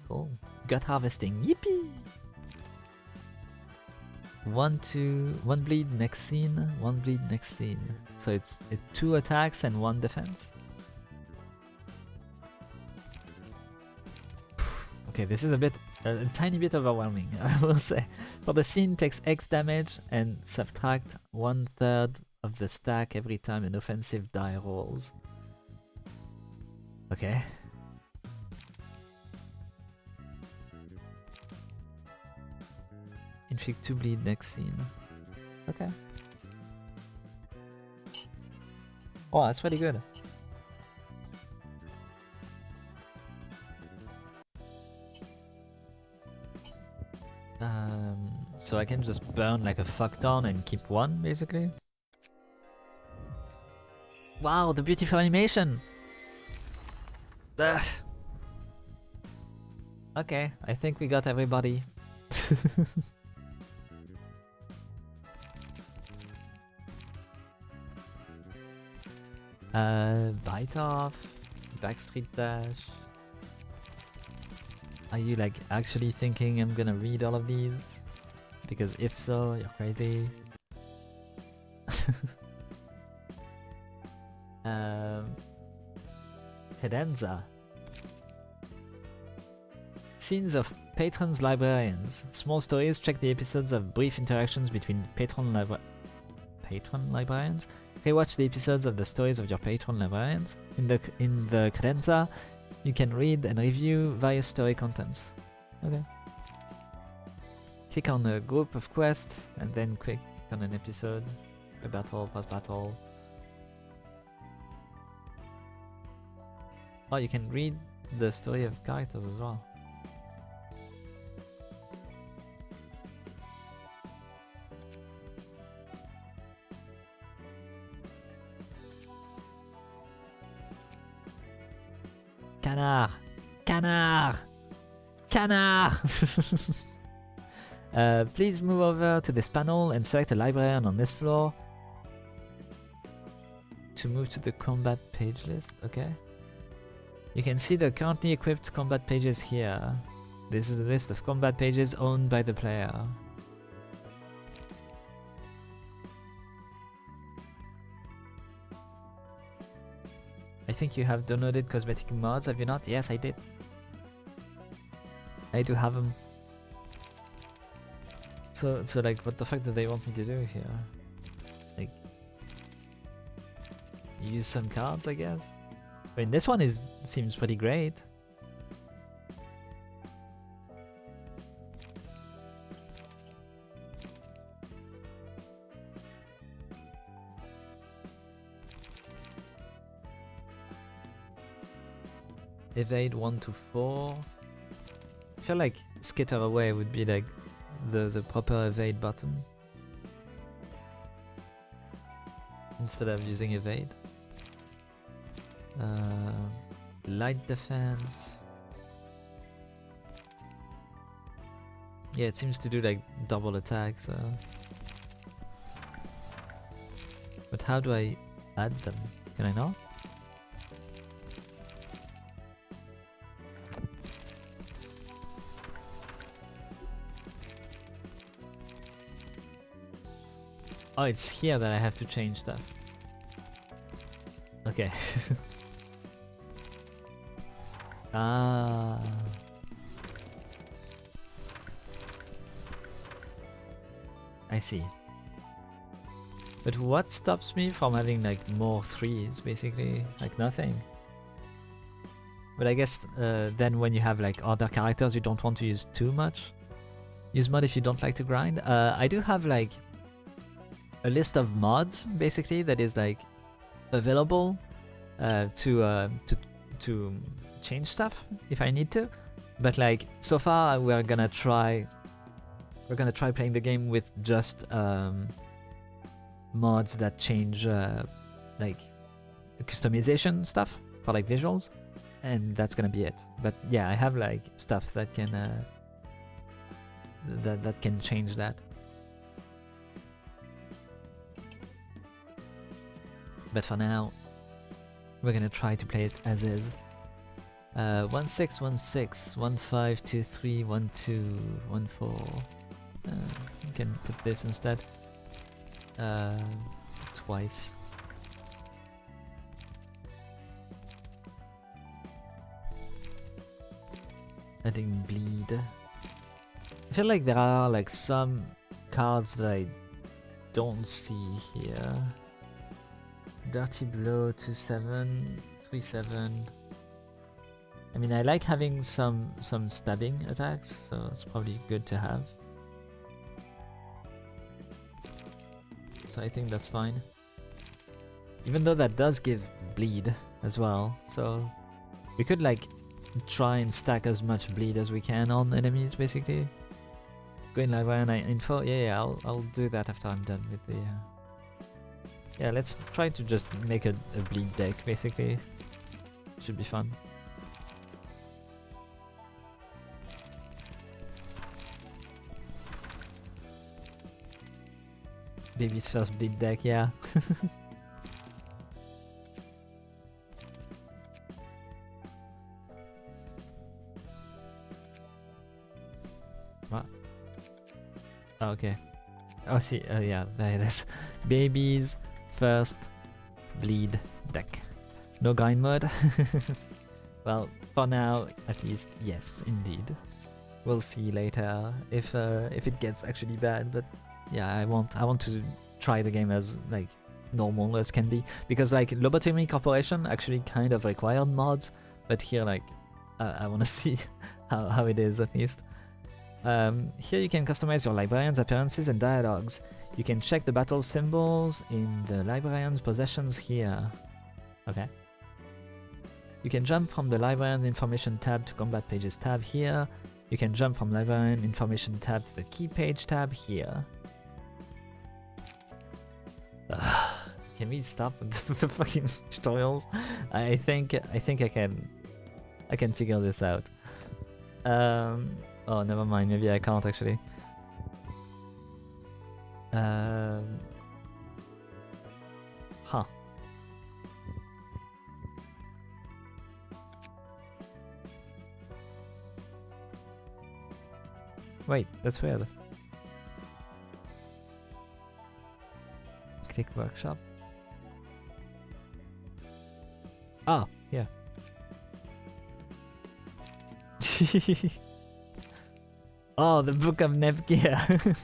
Cool. Gut harvesting. Yippee! 1 bleed next scene. 1 bleed next scene. So it's 2 attacks and 1 defense. Okay, this is a tiny bit overwhelming, I will say. For the scene, takes X damage and subtract 1/3 of the stack every time an offensive die rolls. Okay. Inflict 2 bleed next scene. Okay. Oh, that's pretty good. So I can just burn like a fuck ton and keep 1, basically. Wow, the beautiful animation! Ugh. Okay, I think we got everybody. Bite off, backstreet dash. Are you like actually thinking I'm gonna read all of these? Because if so, you're crazy. Cadenza. Scenes of patrons librarians. Small stories. Check the episodes of brief interactions between patron librarians. Rewatch the episodes of the stories of your patron librarians. In the Cadenza, you can read and review various story contents. Okay. Click on a group of quests and then click on an episode, a battle, post battle. Oh, you can read the story of characters as well. Canard! Canard! Canard! Please move over to this panel and select a librarian on this floor to move to the combat page list. Okay. You can see the currently equipped combat pages here. This is the list of combat pages owned by the player. I think you have downloaded cosmetic mods, have you not? Yes, I did. I do have them. So like, what the fuck do they want me to do here? Like, use some cards, I guess? I mean, this one seems pretty great. Evade 1 to 4. I feel like skitter away would be like the proper evade button instead of using evade. Light defense. Yeah, it seems to do like double attacks. But how do I add them? Can I not? Oh, it's here that I have to change stuff. Okay. Ah. I see. But what stops me from having like more 3s, basically? Like nothing. But I guess then when you have like other characters you don't want to use too much. Use mod if you don't like to grind. I do have like a list of mods basically that is like available to change stuff if I need to, but like so far we're gonna try playing the game with just mods that change like customization stuff for like visuals, and that's gonna be it. But yeah, I have like stuff that can that can change that. But for now, we're gonna try to play it as is. 1616, 1523, 1214. You can put this instead. Twice. Adding bleed. I feel like there are like some cards that I don't see here. Dirty Blow 2/7, 3/7. I mean, I like having some stabbing attacks, so it's probably good to have. So I think that's fine. Even though that does give bleed as well, so we could like try and stack as much bleed as we can on enemies, basically. Go in librarian info. Yeah, I'll do that after I'm done with the. Yeah, let's try to just make a bleed deck, basically. Should be fun. Baby's first bleed deck, yeah. What? Oh, okay. Oh, see, yeah, there it is. Baby's first bleed deck. No grind mode. Well, for now, at least, yes, indeed. We'll see later if it gets actually bad, but yeah, I want to try the game as like normal as can be, because like Lobotomy Corporation actually kind of required mods, but here like I want to see how it is at least. Here you can customize your librarian's appearances and dialogues. You can check the battle symbols in the librarian's possessions here. Okay. You can jump from the librarian information tab to combat pages tab here. You can jump from librarian information tab to the key page tab here. Can we stop with the fucking tutorials? I think I can figure this out. Oh, never mind. Maybe I can't actually. Huh. Wait, that's weird. Click workshop. Ah, yeah. Oh, the Book of Nepgear.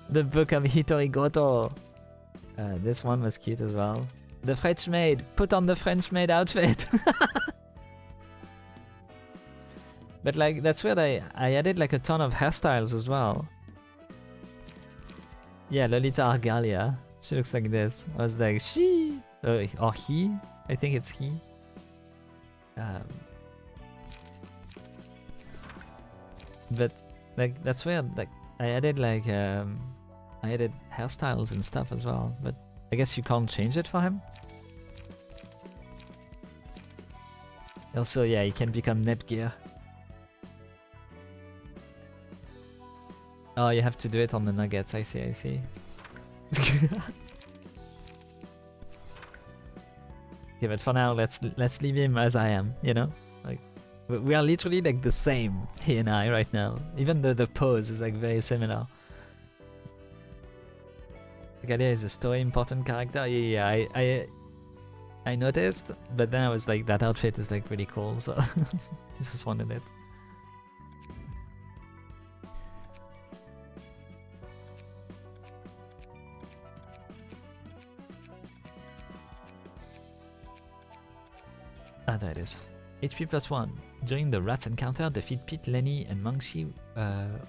The Book of Hitori Goto. This one was cute as well. The French maid. Put on the French maid outfit. But like, that's weird. I added like a ton of hairstyles as well. Yeah, Lolita Argalia. She looks like this. I was like, she or he. I think it's he. But like, that's weird. Like, I added like I added hairstyles and stuff as well. But I guess you can't change it for him. Also, yeah, he can become Nepgear. Oh, you have to do it on the nuggets. I see. I see. Okay, but for now, let's leave him as I am. You know, like we are literally like the same, he and I, right now. Even though the pose is like very similar. Galia is a story important character. Yeah, I noticed, but then I was like, that outfit is like really cool, so I just wanted it. Ah, there it is. HP +1. During the Rats encounter, defeat Pete, Lenny, and Mangshi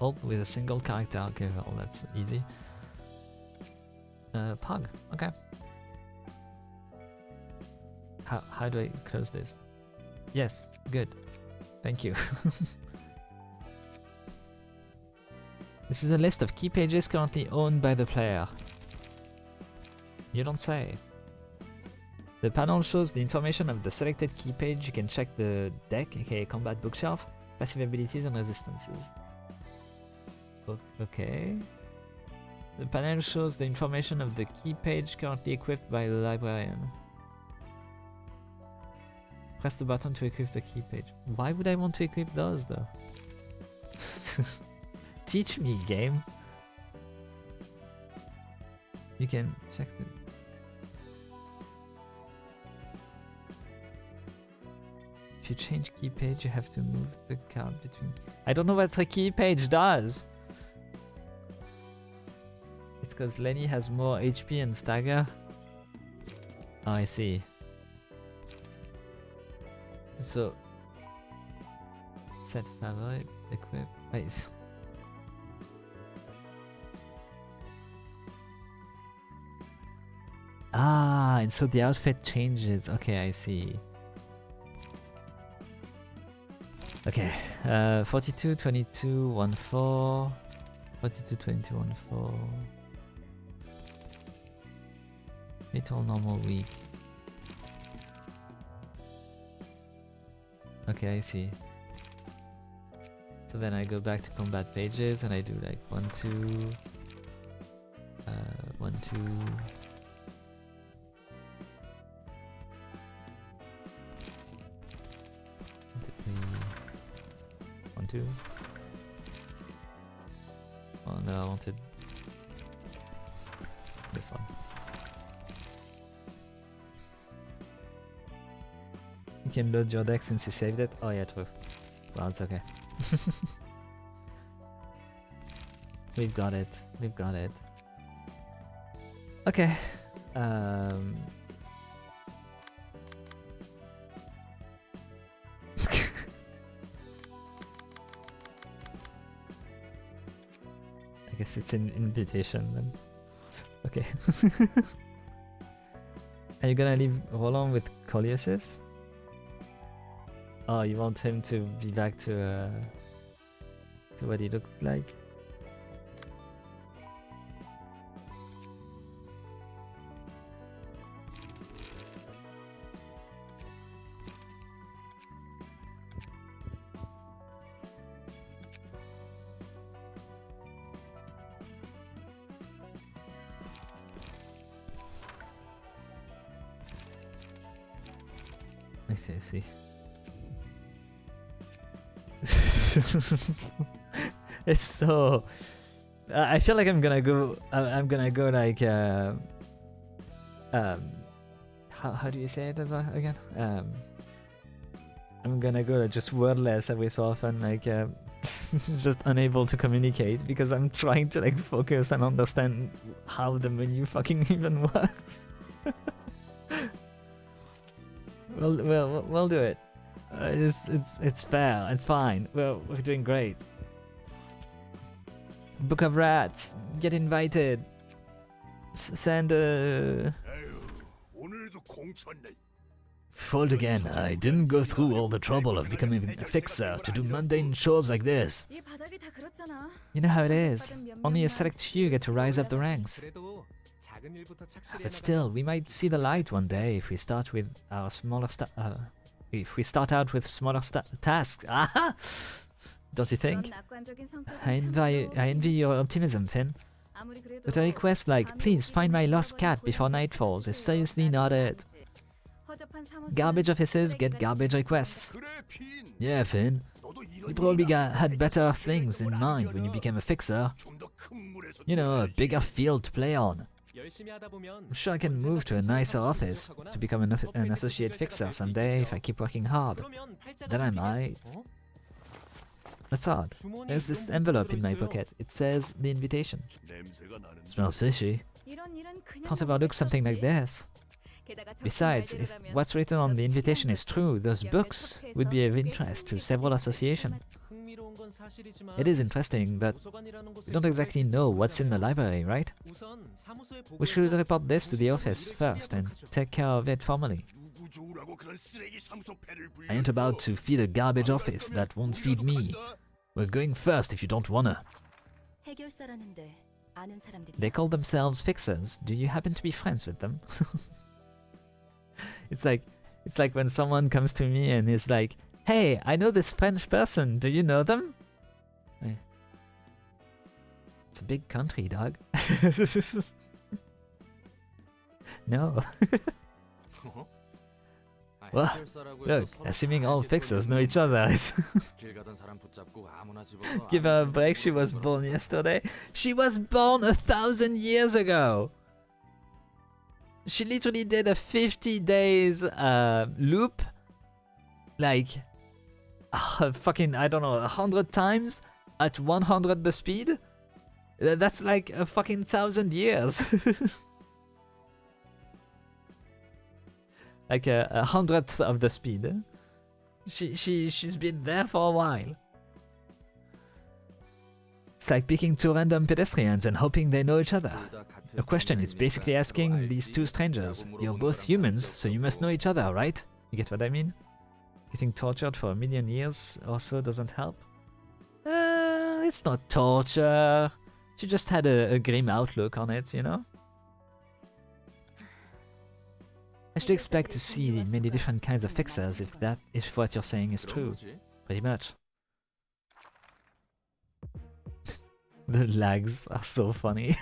all with a single character. Okay, well, that's easy. Pug. Okay. How do I close this? Yes, good. Thank you. This is a list of key pages currently owned by the player. You don't say. The panel shows the information of the selected key page. You can check the deck, aka combat bookshelf, passive abilities and resistances. Okay. The panel shows the information of the key page currently equipped by the librarian. Press the button to equip the key page. Why would I want to equip those though? Teach me, game. You can check the... If you change key page, you have to move the card between... I don't know what a key page does! It's because Lenny has more HP and stagger. Oh, I see. So... Set favorite, equip... Wait. Ah, and so the outfit changes. Okay, I see. Okay, 42, 22, 14. 42, 22, 14. Little normal week. Okay, I see. So then I go back to combat pages and I do like 1, 2, 1, 2. 1, 2. Oh no, I wanted this one. You can load your deck since you saved it. Oh yeah, true. Well, it's okay. We've got it. We've got it. Okay. I guess it's an invitation then. Okay. Are you gonna leave Roland with Colossus? Oh, you want him to be back to what he looked like? I see, I see. It's so... I feel like I'm gonna go... I'm gonna go like... how do you say it as well again? I'm gonna go like, just wordless every so often, like... just unable to communicate because I'm trying to like focus and understand how the menu fucking even works. We'll do it. It's fair. It's fine. We're doing great. Book of Rats. Get invited. Send a... Fold again. I didn't go through all the trouble of becoming a fixer to do mundane chores like this. You know how it is. Only a select few get to rise up the ranks. But still, we might see the light one day if we start with our smaller if we start out with smaller tasks. Aha! Don't you think? I envy your optimism, Finn. But a request like, please find my lost cat before night falls is seriously not it. Garbage offices get garbage requests. Yeah, Finn. You probably had better things in mind when you became a fixer. You know, a bigger field to play on. I'm sure I can move to a nicer office to become an associate fixer someday if I keep working hard. Then I might. That's odd. There's this envelope in my pocket. It says the invitation. Smells fishy. Can't overlook something like this. Besides, if what's written on the invitation is true, those books would be of interest to several associations. It is interesting, but we don't exactly know what's in the library, right? We should report this to the office first and take care of it formally. I ain't about to feed a garbage office that won't feed me. We're going first if you don't wanna. They call themselves fixers. Do you happen to be friends with them? It's like when someone comes to me and is like, "Hey, I know this French person. Do you know them?" It's a big country, dog. No. 어? 아, 와, 해결사라고 해서 Look, 서로 assuming 다 all 알게 fixers 되는 know each other. 길 가던 사람 붙잡고 아무나 집어서 Give her a break, she was born yesterday. She was born 1,000 years ago! She literally did a 50 days loop, like, fucking, I don't know, 100 times at 100 the speed? That's like a fucking 1,000 years. Like a hundredth of the speed. She's been there for a while. It's like picking two random pedestrians and hoping they know each other. The question is basically asking these two strangers, you're both humans, so you must know each other, right? You get what I mean? Getting tortured for 1,000,000 years also doesn't help? It's not torture. She just had a grim outlook on it, you know? I should expect to see many different kinds of fixers if what you're saying is true. Pretty much. The lags are so funny.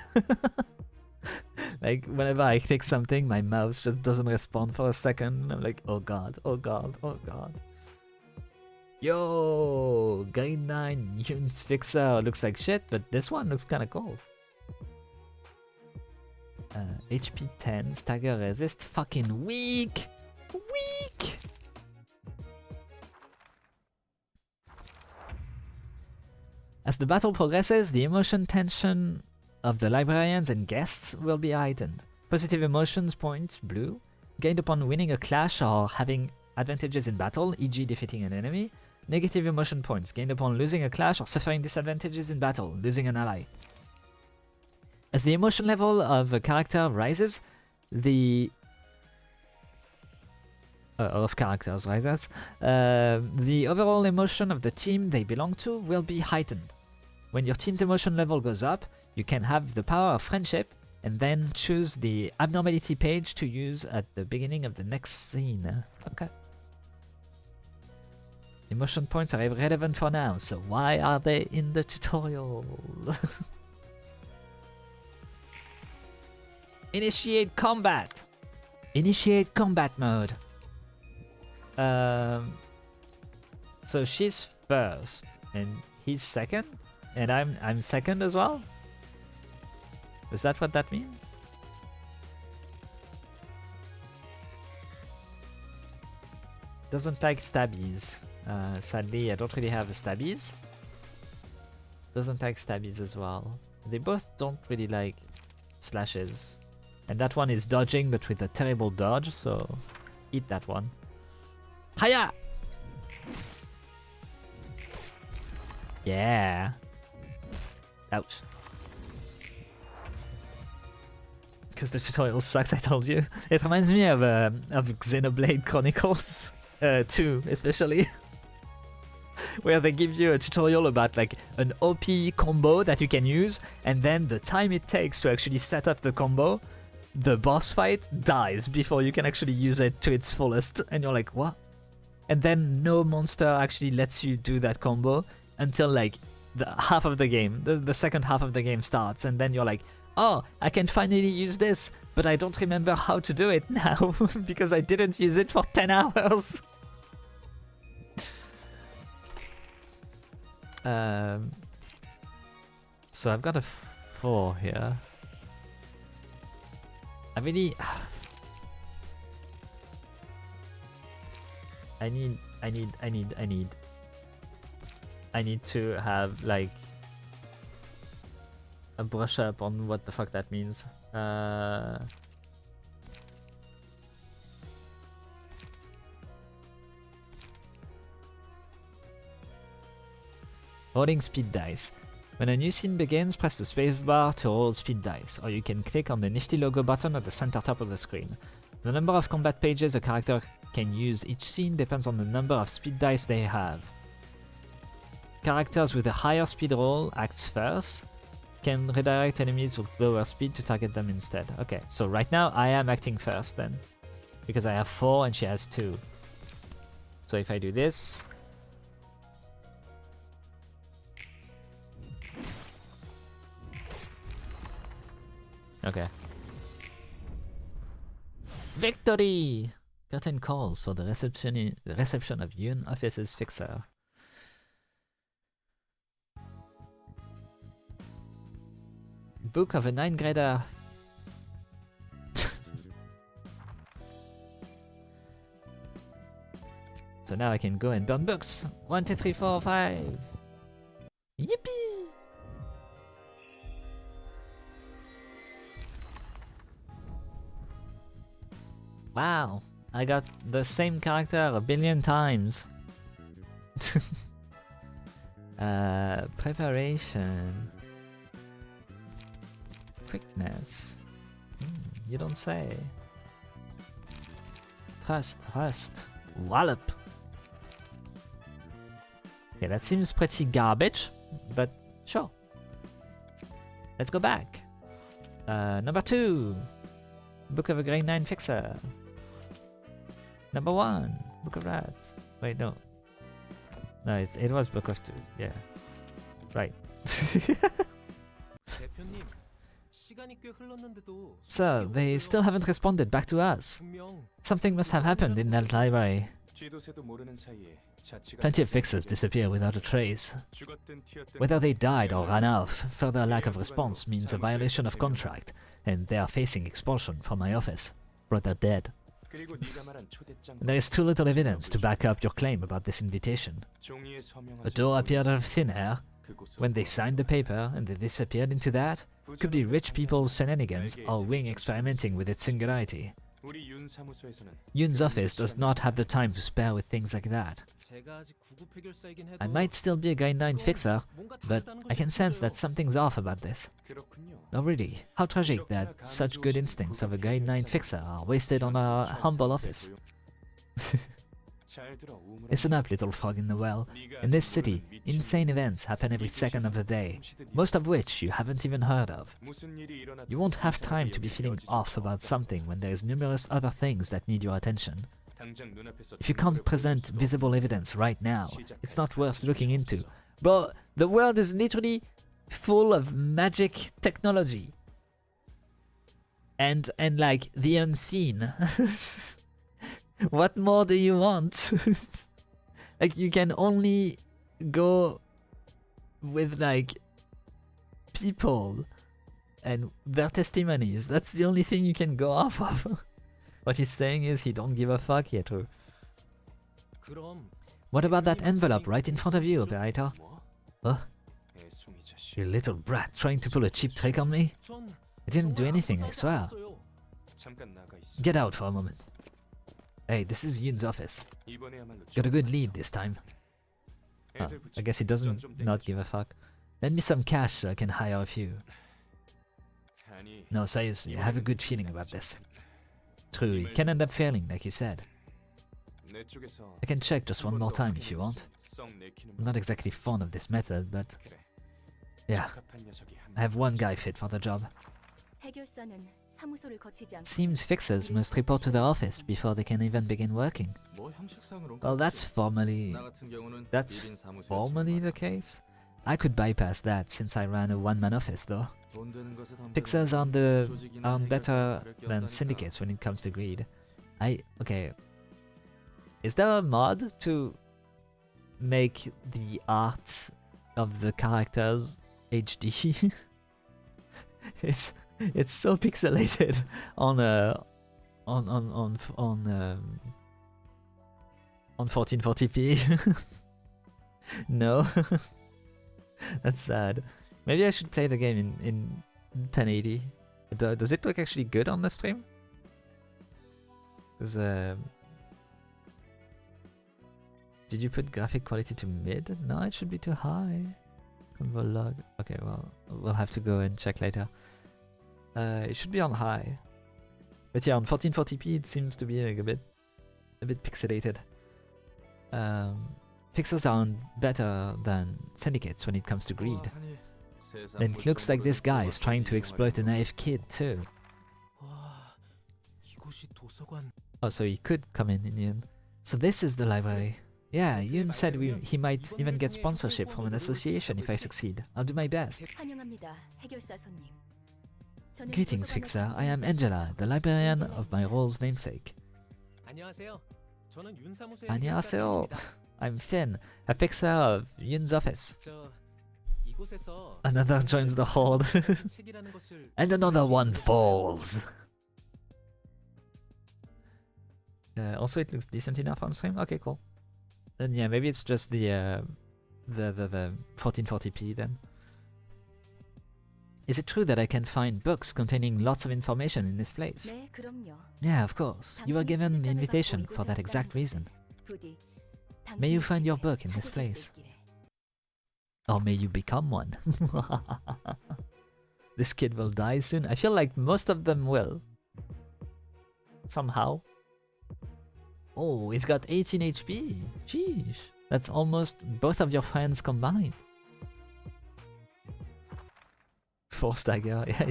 Like, whenever I click something, my mouse just doesn't respond for a second. I'm like, oh god, oh god, oh god. Yo, grade 9 Yuns fixer looks like shit, but this one looks kinda cool. HP 10, stagger resist, fucking weak! Weak! As the battle progresses, the emotion tension of the librarians and guests will be heightened. Positive emotions points, blue, gained upon winning a clash or having advantages in battle, e.g. defeating an enemy. Negative emotion points, gained upon losing a clash or suffering disadvantages in battle, losing an ally. As the emotion level of a character rises, the overall emotion of the team they belong to will be heightened. When your team's emotion level goes up, you can have the power of friendship and then choose the abnormality page to use at the beginning of the next scene. Okay. Emotion points are irrelevant for now, so why are they in the tutorial? Initiate combat! Initiate combat mode. So she's first, and he's second, and I'm second as well? Is that what that means? Doesn't like stabbies. Sadly, I don't really have stabbies. Doesn't like stabbies as well. They both don't really like slashes. And that one is dodging, but with a terrible dodge, so eat that one. Hiya! Yeah. Ouch. Because the tutorial sucks, I told you. It reminds me of Xenoblade Chronicles 2, especially. Where they give you a tutorial about like an OP combo that you can use, and then the time it takes to actually set up the combo, the boss fight dies before you can actually use it to its fullest, and you're like, what? And then no monster actually lets you do that combo until like the half of the game, the second half of the game starts, and then you're like, oh, I can finally use this, but I don't remember how to do it now because I didn't use it for 10 hours. So I've got a 4 here. I really... I need to have like a brush up on what the fuck that means. Rolling speed dice. When a new scene begins, press the spacebar to roll speed dice, or you can click on the nifty logo button at the center top of the screen. The number of combat pages a character can use each scene depends on the number of speed dice they have. Characters with a higher speed roll acts first, can redirect enemies with lower speed to target them instead. Okay, so right now I am acting first then, because I have 4 and she has 2. So if I do this, Okay. Victory! Curtain calls for the reception of Yun Office's fixer. Book of a 9th grader. So now I can go and burn books. 1, 2, 3, 4, 5. Yippee! Wow, I got the same character a billion times. Preparation. Quickness. You don't say. Thrust. Wallop. Okay, that seems pretty garbage, but sure. Let's go back. Number 2. Book of a grade 9 fixer. Number 1. Book of Rats. Wait, no. No, it was Book of 2. Yeah. Right. Sir, they still haven't responded back to us. Something must have happened in that library. Plenty of fixers disappear without a trace. Whether they died or ran off, further lack of response means a violation of contract, and they are facing expulsion from my office. Brother dead. There is too little evidence to back up your claim about this invitation. A door appeared out of thin air. When they signed the paper and they disappeared into that, could be rich people's shenanigans or Wing experimenting with its singularity. Yun's office does not have the time to spare with things like that. I might still be a grade 9 fixer, but I can sense that something's off about this. Oh really, how tragic that such good instincts of a grade 9 fixer are wasted on our humble office. Listen up, little frog in the well. In this city, insane events happen every second of the day, most of which you haven't even heard of. You won't have time to be feeling off about something when there's numerous other things that need your attention. If you can't present visible evidence right now, it's not worth looking into. Bro, the world is literally full of magic technology. And like, the unseen. What more do you want? Like, you can only go with, like, people and their testimonies. That's the only thing you can go off of. What he's saying is he don't give a fuck yet. What about that envelope right in front of you, operator? Huh? You little brat trying to pull a cheap trick on me? I didn't do anything, I swear. Get out for a moment. Hey, this is Yun's office. Got a good lead this time. Oh, I guess he doesn't not give a fuck. Lend me some cash so I can hire a few. No, seriously, I have a good feeling about this. True, it can end up failing, like you said. I can check just one more time if you want. I'm not exactly fond of this method, but... yeah, I have one guy fit for the job. Seems fixers must report to their office before they can even begin working. Well, that's formally the case. I could bypass that since I ran a one-man office, though. Fixers aren't better than syndicates when it comes to greed. Okay. Is there a mod to make the art of the characters HD? It's so pixelated on 1440p. No, that's sad. Maybe I should play the game in 1080. Does it look actually good on the stream? Did you put graphic quality to mid? No, it should be too high. Convo log. Okay, well, we'll have to go and check later. It should be on high. But yeah, on 1440p it seems to be like a bit pixelated. Fixers aren't better than syndicates when it comes to greed. And it looks like this guy is trying to exploit a naive kid too. Oh, so he could come in the end. So this is the library. Yeah, Yun said he might even get sponsorship from an association if I succeed. I'll do my best. Greetings, Fixer. I am Angela, the librarian of my role's namesake. 안녕하세요. 저는 윤사무소의 안녕하세요. 회사원입니다. I'm Finn, a fixer of Yun's office. 저 이곳에서 Another joins the horde. 책이라는 것을 And another one falls. Also, it looks decent enough on stream. Okay, cool. Then yeah, maybe it's just the 1440p then. Is it true that I can find books containing lots of information in this place? 네, 그럼요. Yeah, of course. You were given the invitation for that exact reason. 부디 May you 당신의 find your 집에 book in this 찾으실 수 place. 있기를. Or may you become one. This kid will die soon. I feel like most of them will. Somehow. Oh, he's got 18 HP. Jeez. That's almost both of your friends combined. 4 stagger. Yeah,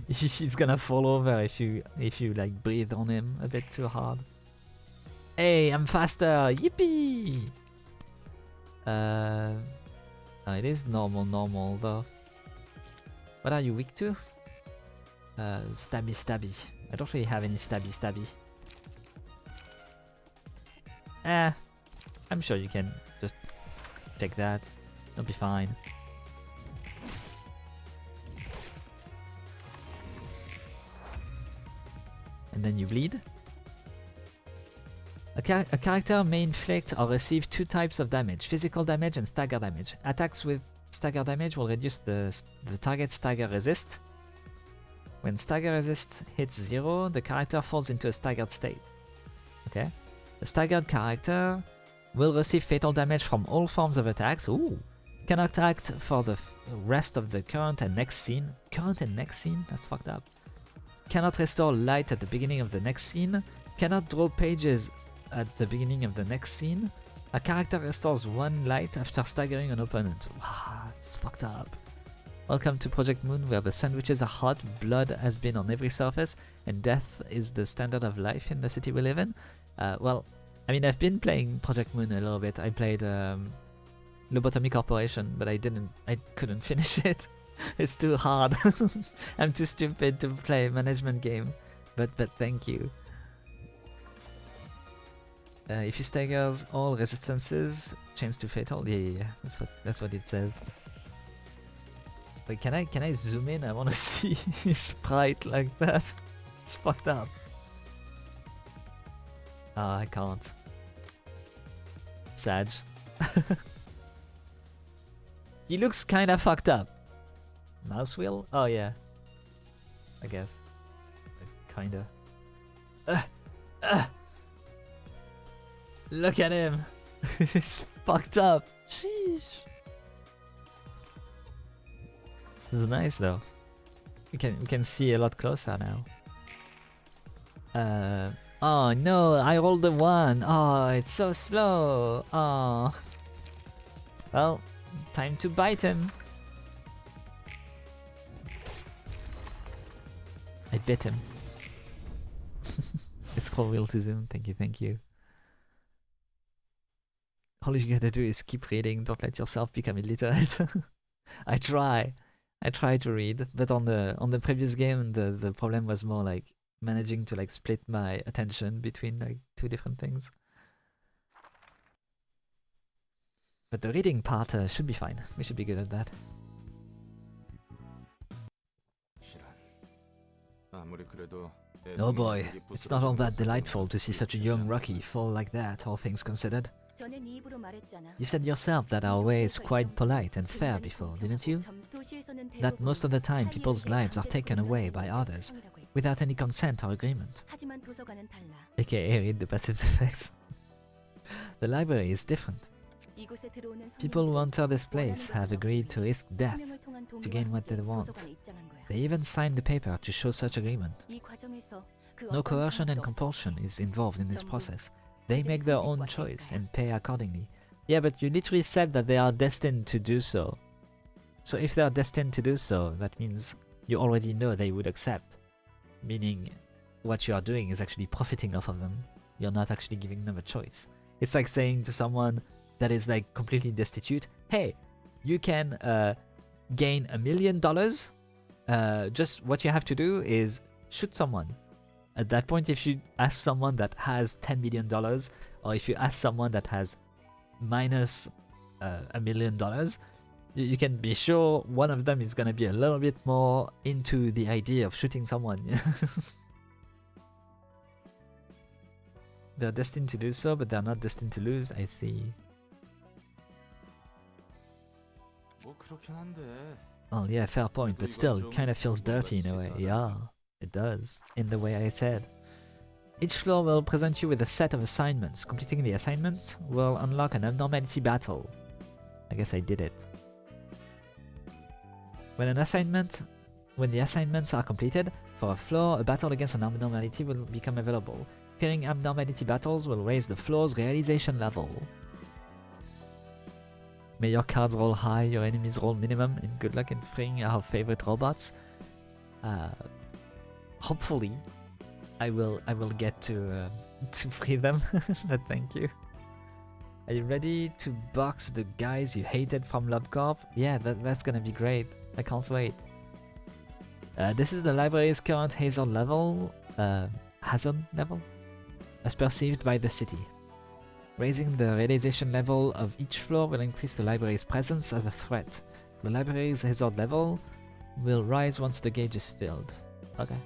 he's gonna fall over if you like breathe on him a bit too hard. Hey, I'm faster. Yippee! It is normal though. What are you weak to? Stabby. I don't really have any stabby. I'm sure you can just take that. You'll be fine. And then you bleed. A character may inflict or receive 2 types of damage, physical damage and stagger damage. Attacks with stagger damage will reduce the target's stagger resist. When stagger resist hits 0, the character falls into a staggered state. Okay? The staggered character will receive fatal damage from all forms of attacks. Ooh! Cannot act for the rest of the current and next scene. Current and next scene? That's fucked up. Cannot restore light at the beginning of the next scene. Cannot draw pages at the beginning of the next scene. A character restores 1 light after staggering an opponent. Wow, it's fucked up. Welcome to Project Moon, where the sandwiches are hot, blood has been on every surface, and death is the standard of life in the city we live in. Well, I mean, I've been playing Project Moon a little bit. I played Lobotomy Corporation, but I couldn't finish it. It's too hard. I'm too stupid to play a management game. But thank you. If he staggers all resistances, change to fatal. Yeah. That's what it says. Wait, can I zoom in? I want to see his sprite like that. It's fucked up. Ah, I can't. Sag. He looks kinda fucked up. Mouse wheel? Oh yeah. I guess. Kinda. Look at him. It's fucked up. Sheesh. This is nice though. We can see a lot closer now. Oh no, I rolled a 1. Oh, it's so slow. Oh. Well, time to bite him. I bit him. It's called wheel to zoom. Thank you. All you gotta do is keep reading. Don't let yourself become illiterate. I try to read, but on the previous game, the problem was more like managing to like split my attention between like 2 different things. But the reading part should be fine. We should be good at that. Oh boy, it's not all that delightful to see such a young Rocky fall like that, all things considered. 전에 네 입으로 말했잖아. You said yourself that our way is quite polite and fair before, didn't you? That most of the time people's lives are taken away by others, without any consent or agreement. 하지만 도서관은 달라. AKA read the passive effects. The library is different. 이곳에 들어오는 People who enter this 원하는 place have 곳으로 agreed to risk death 서명을 통한 to gain what they 동의와 want. 도서관에 입장한 거야. They even signed the paper to show such agreement. 이 과정에서 그 No 어떤 coercion and 방법도 없어. compulsion is involved in this process. They make their own choice and pay accordingly. Yeah, but you literally said that they are destined to do so. So if they are destined to do so, that means you already know they would accept. Meaning, what you are doing is actually profiting off of them. You're not actually giving them a choice. It's like saying to someone that is like completely destitute, hey, you can gain $1 million just what you have to do is shoot someone. At that point, if you ask someone that has $10 million, or if you ask someone that has minus $1 million, you can be sure one of them is gonna be a little bit more into the idea of shooting someone. They're destined to do so, but they're not destined to lose. I see. 뭐 그렇긴 한데. Oh yeah, fair point, but still, it kind of feels dirty in a way. Yeah, it does, in the way I said. Each floor will present you with a set of assignments. Completing the assignments will unlock an abnormality battle. I guess I did it. When the assignments are completed, for a floor, a battle against an abnormality will become available. Clearing abnormality battles will raise the floor's realization level. May your cards roll high, your enemies roll minimum, and good luck in freeing our favorite robots. Hopefully, I will get to free them. But thank you. Are you ready to box the guys you hated from LobCorp? Yeah, that's gonna be great. I can't wait. This is the library's current hazard level, as perceived by the city. Raising the realization level of each floor will increase the library's presence as a threat. The library's hazard level will rise once the gauge is filled. Okay.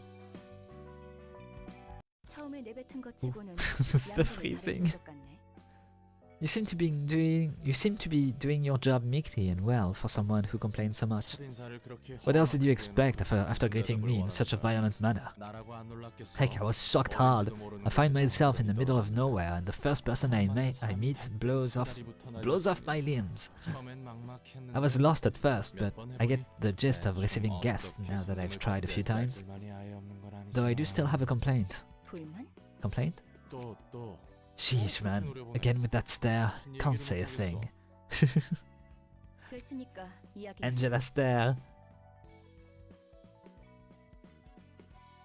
The freezing. You seem to be doing your job meekly and well for someone who complains so much. What else did you expect after greeting me in such a violent manner? Heck, I was shocked hard. I find myself in the middle of nowhere, and the first person I meet blows off my limbs. I was lost at first, but I get the gist of receiving guests now that I've tried a few times. Though I do still have a complaint. Complaint? Sheesh, man. Again with that stare. Can't say a thing. Angela stare.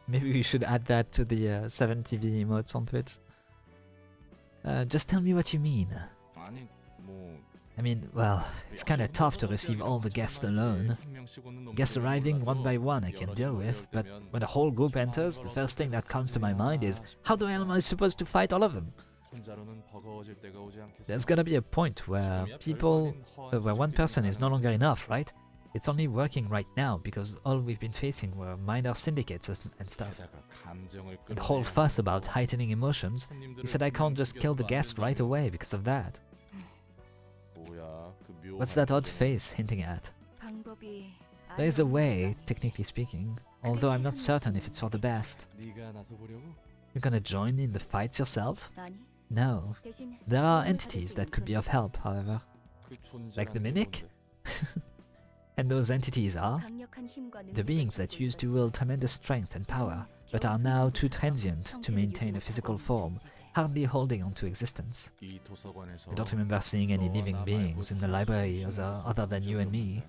Maybe we should add that to the 7TV emotes on Twitch. Just tell me what you mean. I mean, well, it's kinda tough to receive all the guests alone. Guests arriving one by one I can deal with, but when a whole group enters, the first thing that comes to my mind is, how the hell am I supposed to fight all of them? There's gonna be a point where where one person is no longer enough, right? It's only working right now because all we've been facing were minor syndicates and stuff. The whole fuss about heightening emotions, you said I can't just kill the guest right away because of that. What's that odd face hinting at? There is a way, technically speaking, although I'm not certain if it's for the best. You're gonna join in the fights yourself? No. There are entities that could be of help, however. Like the Mimic? And those entities are the beings that used to wield tremendous strength and power, but are now too transient to maintain a physical form, hardly holding on to existence. I don't remember seeing any living beings in the library other than you and me.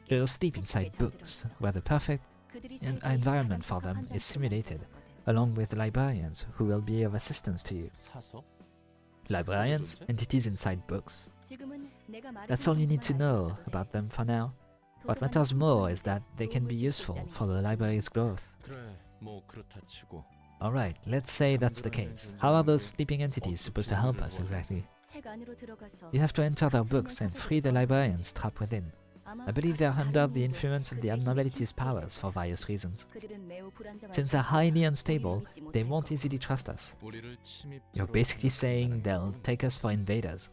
They'll sleep inside books, where the perfect environment for them is simulated, along with librarians who will be of assistance to you. Librarians, entities inside books. That's all you need to know about them for now. What matters more is that they can be useful for the library's growth. Alright, let's say that's the case. How are those sleeping entities supposed to help us exactly? You have to enter their books and free the librarians trapped within. I believe they are under the influence of the abnormality's powers for various reasons. Since they're highly unstable, they won't easily trust us. You're basically saying they'll take us for invaders.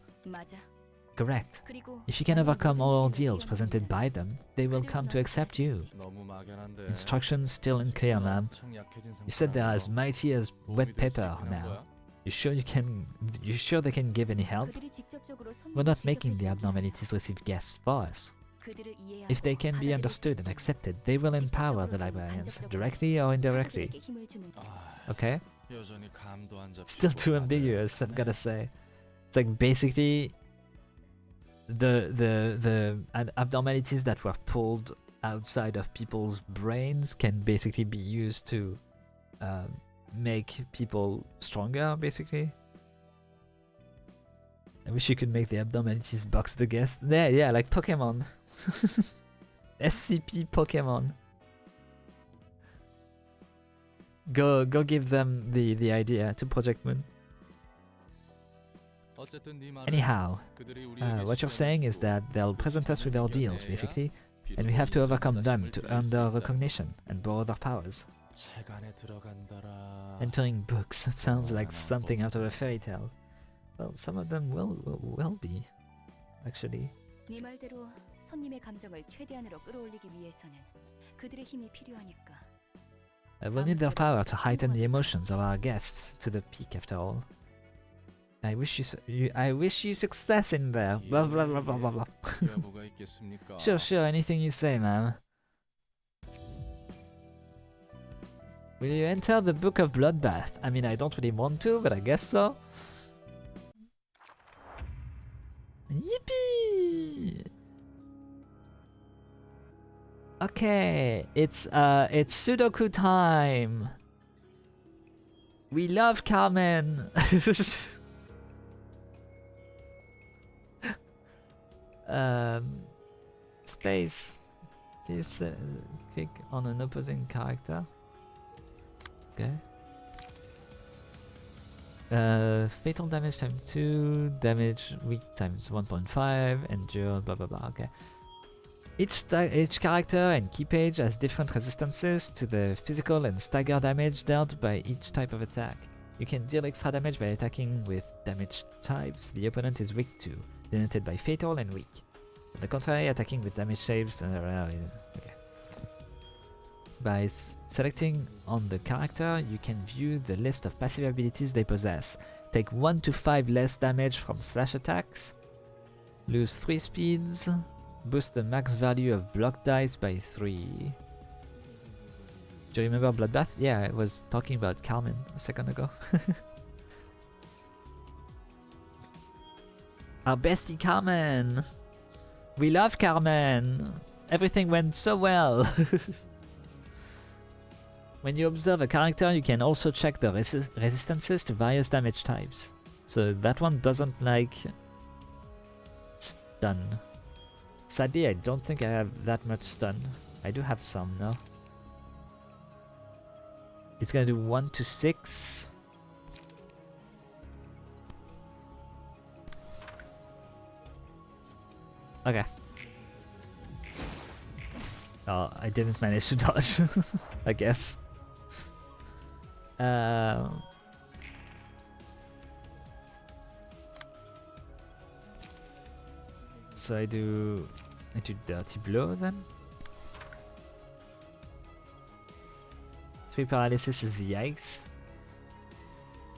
Correct. If you can overcome all ordeals presented by them, they will come to accept you. Instructions still unclear, ma'am. You said they're as mighty as wet paper now. You sure they can give any help? We're not making the abnormalities receive guests for us. If they can be understood and accepted, they will empower the librarians, directly or indirectly. Okay? Still too ambiguous, I'm gonna say. It's like basically the abnormalities that were pulled outside of people's brains can basically be used to make people stronger, basically. I wish you could make the abnormalities box the guest. Yeah, like Pokemon. SCP Pokemon. Go give them the idea to Project Moon. 어쨌든 네 말은 Anyhow, 그들이 우리에게 what you're 시련을 saying is 주고 that they'll present us with our deals, basically, and we have to overcome them to earn their recognition and borrow their powers. 책 안에 들어간다라. Entering books sounds like something out of a fairy tale. Well, some of them will be, actually. 네 말대로 손님의 감정을 최대한으로 끌어올리기 위해서는 그들의 힘이 필요하니까. We'll need their power to heighten the emotions of our guests to the peak, after all. I wish you success in there. Blah blah blah blah blah blah. 그게 뭐가 있겠습니까? Sure, anything you say, ma'am. Will you enter the Book of Bloodbath? I mean, I don't really want to, but I guess so. Yippee! Okay, it's Sudoku time. We love Carmen. Space. Please click on an opposing character. Okay. Fatal damage times 2, damage weak times 1.5, endure, blah blah blah. Okay. Each character and key page has different resistances to the physical and stagger damage dealt by each type of attack. You can deal extra damage by attacking with damage types the opponent is weak to, denoted by fatal and weak. On the contrary, attacking with damage saves. Okay. By selecting on the character, you can view the list of passive abilities they possess. Take 1 to 5 less damage from slash attacks. Lose 3 speeds. Boost the max value of block dice by 3. Do you remember Bloodbath? Yeah, I was talking about Carmen a second ago. Our bestie Carmen! We love Carmen! Everything went so well! When you observe a character, you can also check the resistances to various damage types. So that one doesn't like stun. Sadly, I don't think I have that much stun. I do have some now. It's gonna do 1 to 6. Okay. Oh, I didn't manage to dodge, I guess. So I do Dirty Blow then. 3 paralysis is yikes.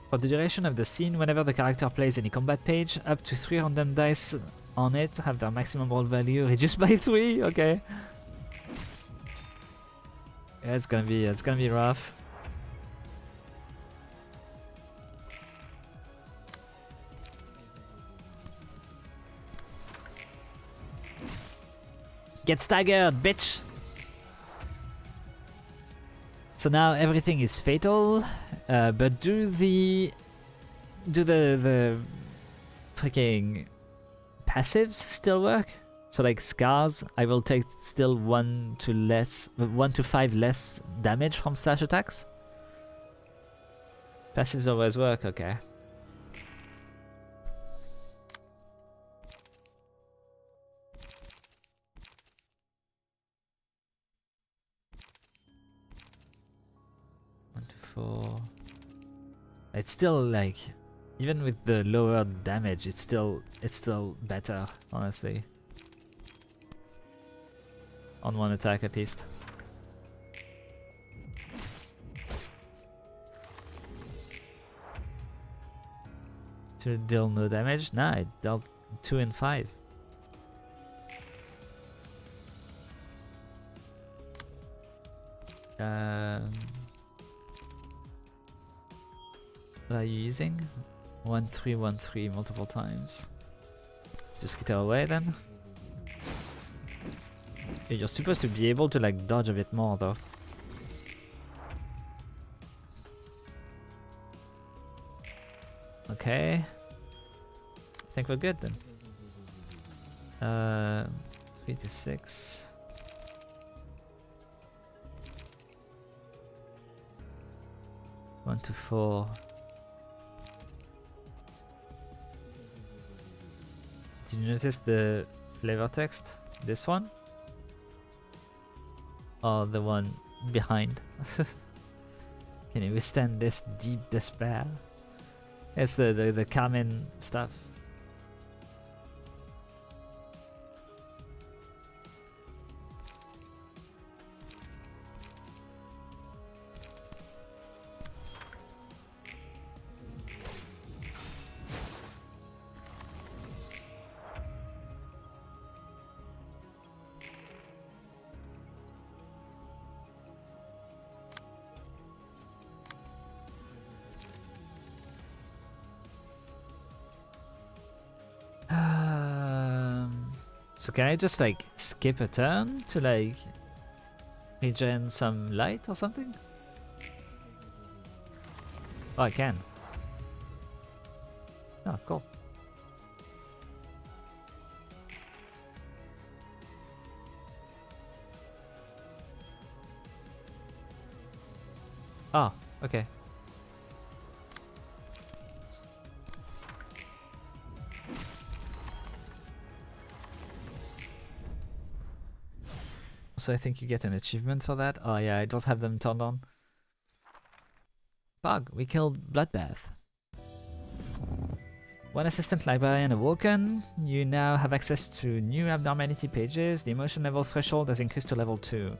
For the duration of the scene, whenever the character plays any combat page, up to 3 random dice on it have their maximum roll value reduced by 3. Okay. Yeah, it's gonna be rough. Get staggered, bitch! So now everything is fatal, but do the freaking passives still work? So like scars, I will take still 1 to 5 less damage from slash attacks. Passives always work, okay. It's still like, even with the lower damage, it's still better, honestly. On one attack at least. To deal no damage? Nah, it dealt 2 and 5. What are you using? 1313 multiple times. Let's just get away then. Yeah, you're supposed to be able to like dodge a bit more though. Okay. I think we're good then. 3 to 6. 1 to 4. Did you notice the flavor text? This one? Or the one behind? Can you withstand this deep despair? It's the Carmen stuff. So can I just like skip a turn to like regen some light or something? Oh, I can. Oh, cool. Oh, okay. So I think you get an achievement for that. Oh yeah, I don't have them turned on. Bug, we killed Bloodbath. One assistant librarian awoken. You now have access to new abnormality pages. The emotion level threshold has increased to level 2.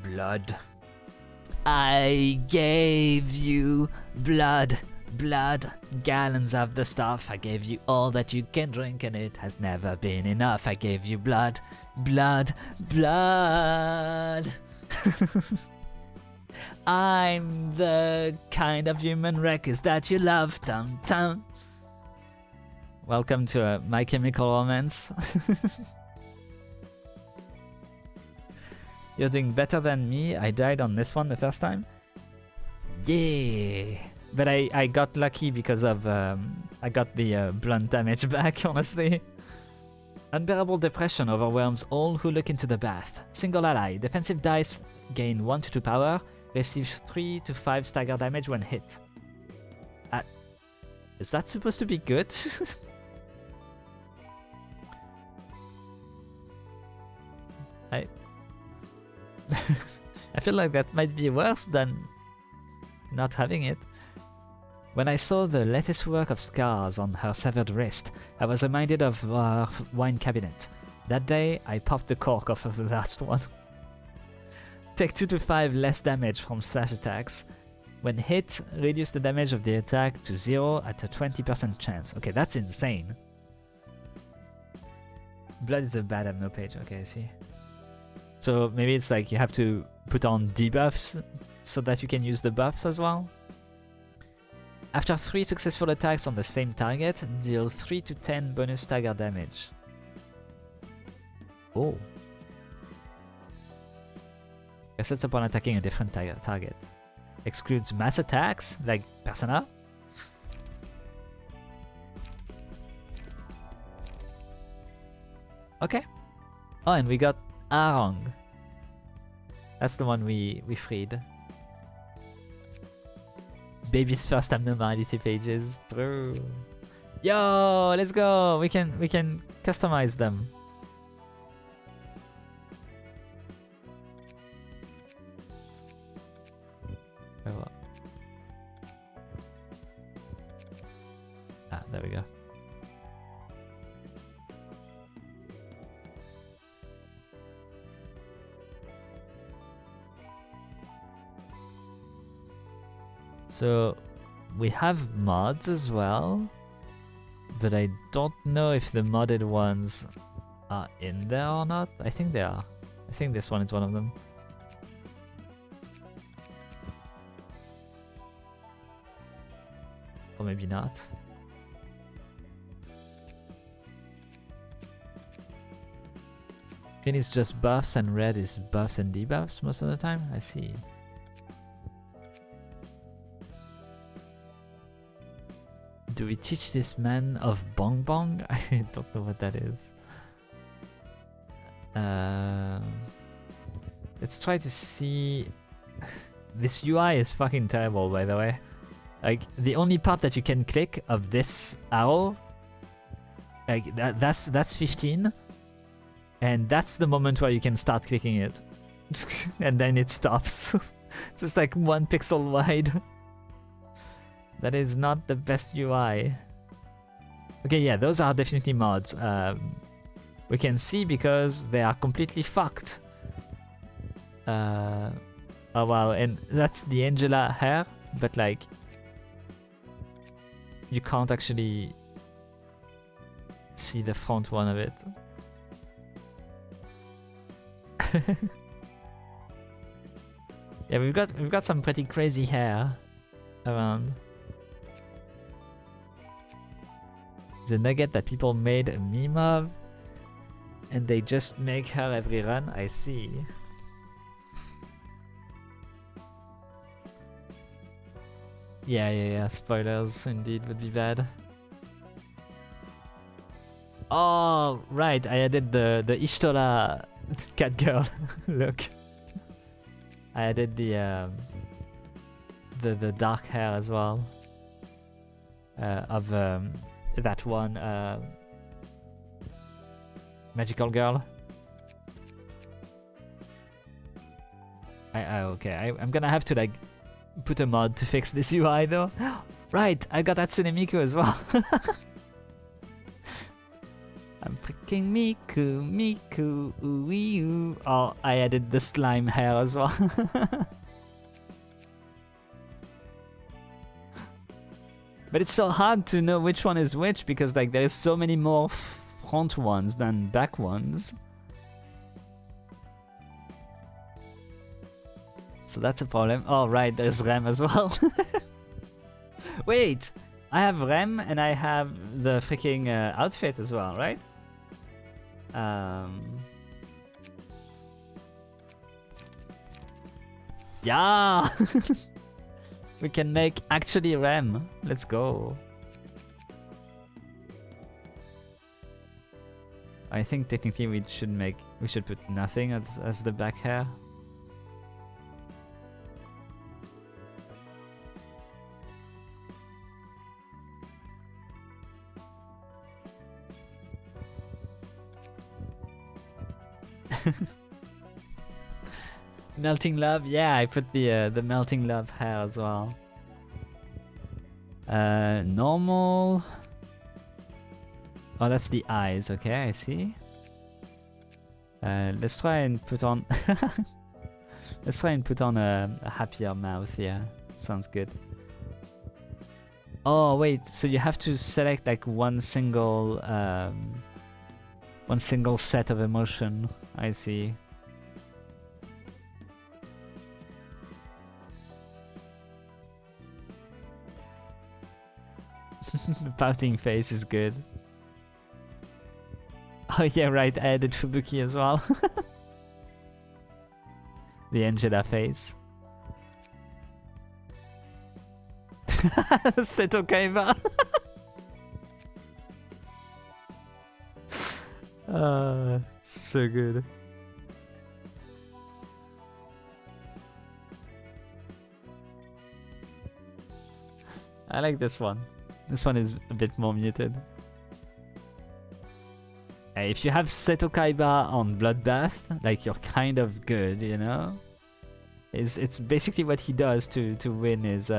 Blood. I gave you blood. Blood, gallons of the stuff. I gave you all that you can drink and it has never been enough. I gave you blood, blood, blood. I'm the kind of human wreckers that you love. Dum dum. Welcome to My Chemical Romance. You're doing better than me. I died on this one the first time. Yeah. But I got lucky because of I got the blunt damage back, honestly. Unbearable depression overwhelms all who look into the bath. Single ally. Defensive dice gain 1 to 2 power. Receive 3 to 5 stagger damage when hit. Is that supposed to be good? I feel like that might be worse than not having it. When I saw the lattice work of scars on her severed wrist, I was reminded of our wine cabinet. That day, I popped the cork off of the last one. Take 2 to 5 less damage from slash attacks. When hit, reduce the damage of the attack to 0 at a 20% chance. Okay, that's insane. Blood is a bad ammo page. Okay, I see. So maybe it's like you have to put on debuffs so that you can use the buffs as well. After 3 successful attacks on the same target, deal 3 to 10 bonus stagger damage. Oh. Guess that's upon attacking a different target. Excludes mass attacks, like Persona. Okay. Oh, and we got Arong. That's the one we freed. Baby's first abnormality pages. True. Yo, let's go. We can customize them. Oh. Ah, there we go. So we have mods as well, but I don't know if the modded ones are in there or not. I think they are. I think this one is one of them. Or maybe not. Green is just buffs and red is buffs and debuffs most of the time. I see. Do we teach this man of Bong Bong? I don't know what that is. Let's try to see. This UI is fucking terrible, by the way. Like, the only part that you can click of this arrow, like that's 15, and that's the moment where you can start clicking it, and then it stops. It's just like 1 pixel wide. That is not the best UI. Okay, yeah, those are definitely mods. We can see because they are completely fucked. Oh wow, and that's the Angela hair, but like you can't actually see the front one of it. Yeah, we've got some pretty crazy hair around. The nugget that people made a meme of, and they just make her every run. I see. Yeah. Spoilers indeed would be bad. Oh, right. I added the Ishtola cat girl look. I added the dark hair as well of that one magical girl. Okay. I'm gonna have to like put a mod to fix this UI though. Right, I got Hatsune Miku as well. I'm freaking Miku, ooh. Oh, I added the slime hair as well. But it's so hard to know which one is which because like there is so many more front ones than back ones. So that's a problem. Oh right, there's Rem as well. Wait, I have Rem and I have the freaking outfit as well, right? Yeah! We can make actually Rem. Let's go. I think technically we should put nothing as the back hair. Melting love, yeah, I put the melting love hair as well. Normal. Oh, that's the eyes. Okay, I see. Let's try and put on. Let's try and put on a happier mouth. Yeah, sounds good. Oh wait, so you have to select like one single set of emotion. I see. The pouting face is good. Oh yeah, right, I added Fubuki as well. The Angela face. Seto Kaiba. So good. I like this one. This one is a bit more muted. If you have Seto Kaiba on Bloodbath, like you're kind of good, you know? It's basically what he does to win his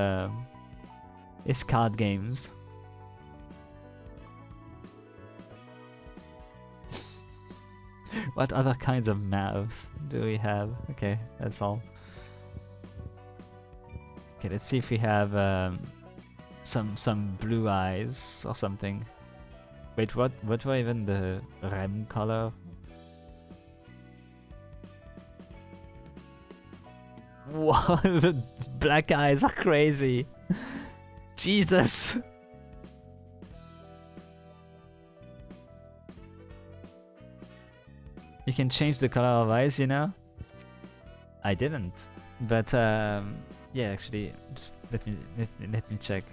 card games. What other kinds of mouth do we have? Okay, that's all. Okay, let's see if we have some blue eyes or something. Wait, what were even the Rem color? Whoa, the black eyes are crazy. Jesus. You can change the color of eyes, you know? I didn't. But yeah, actually, just let me check.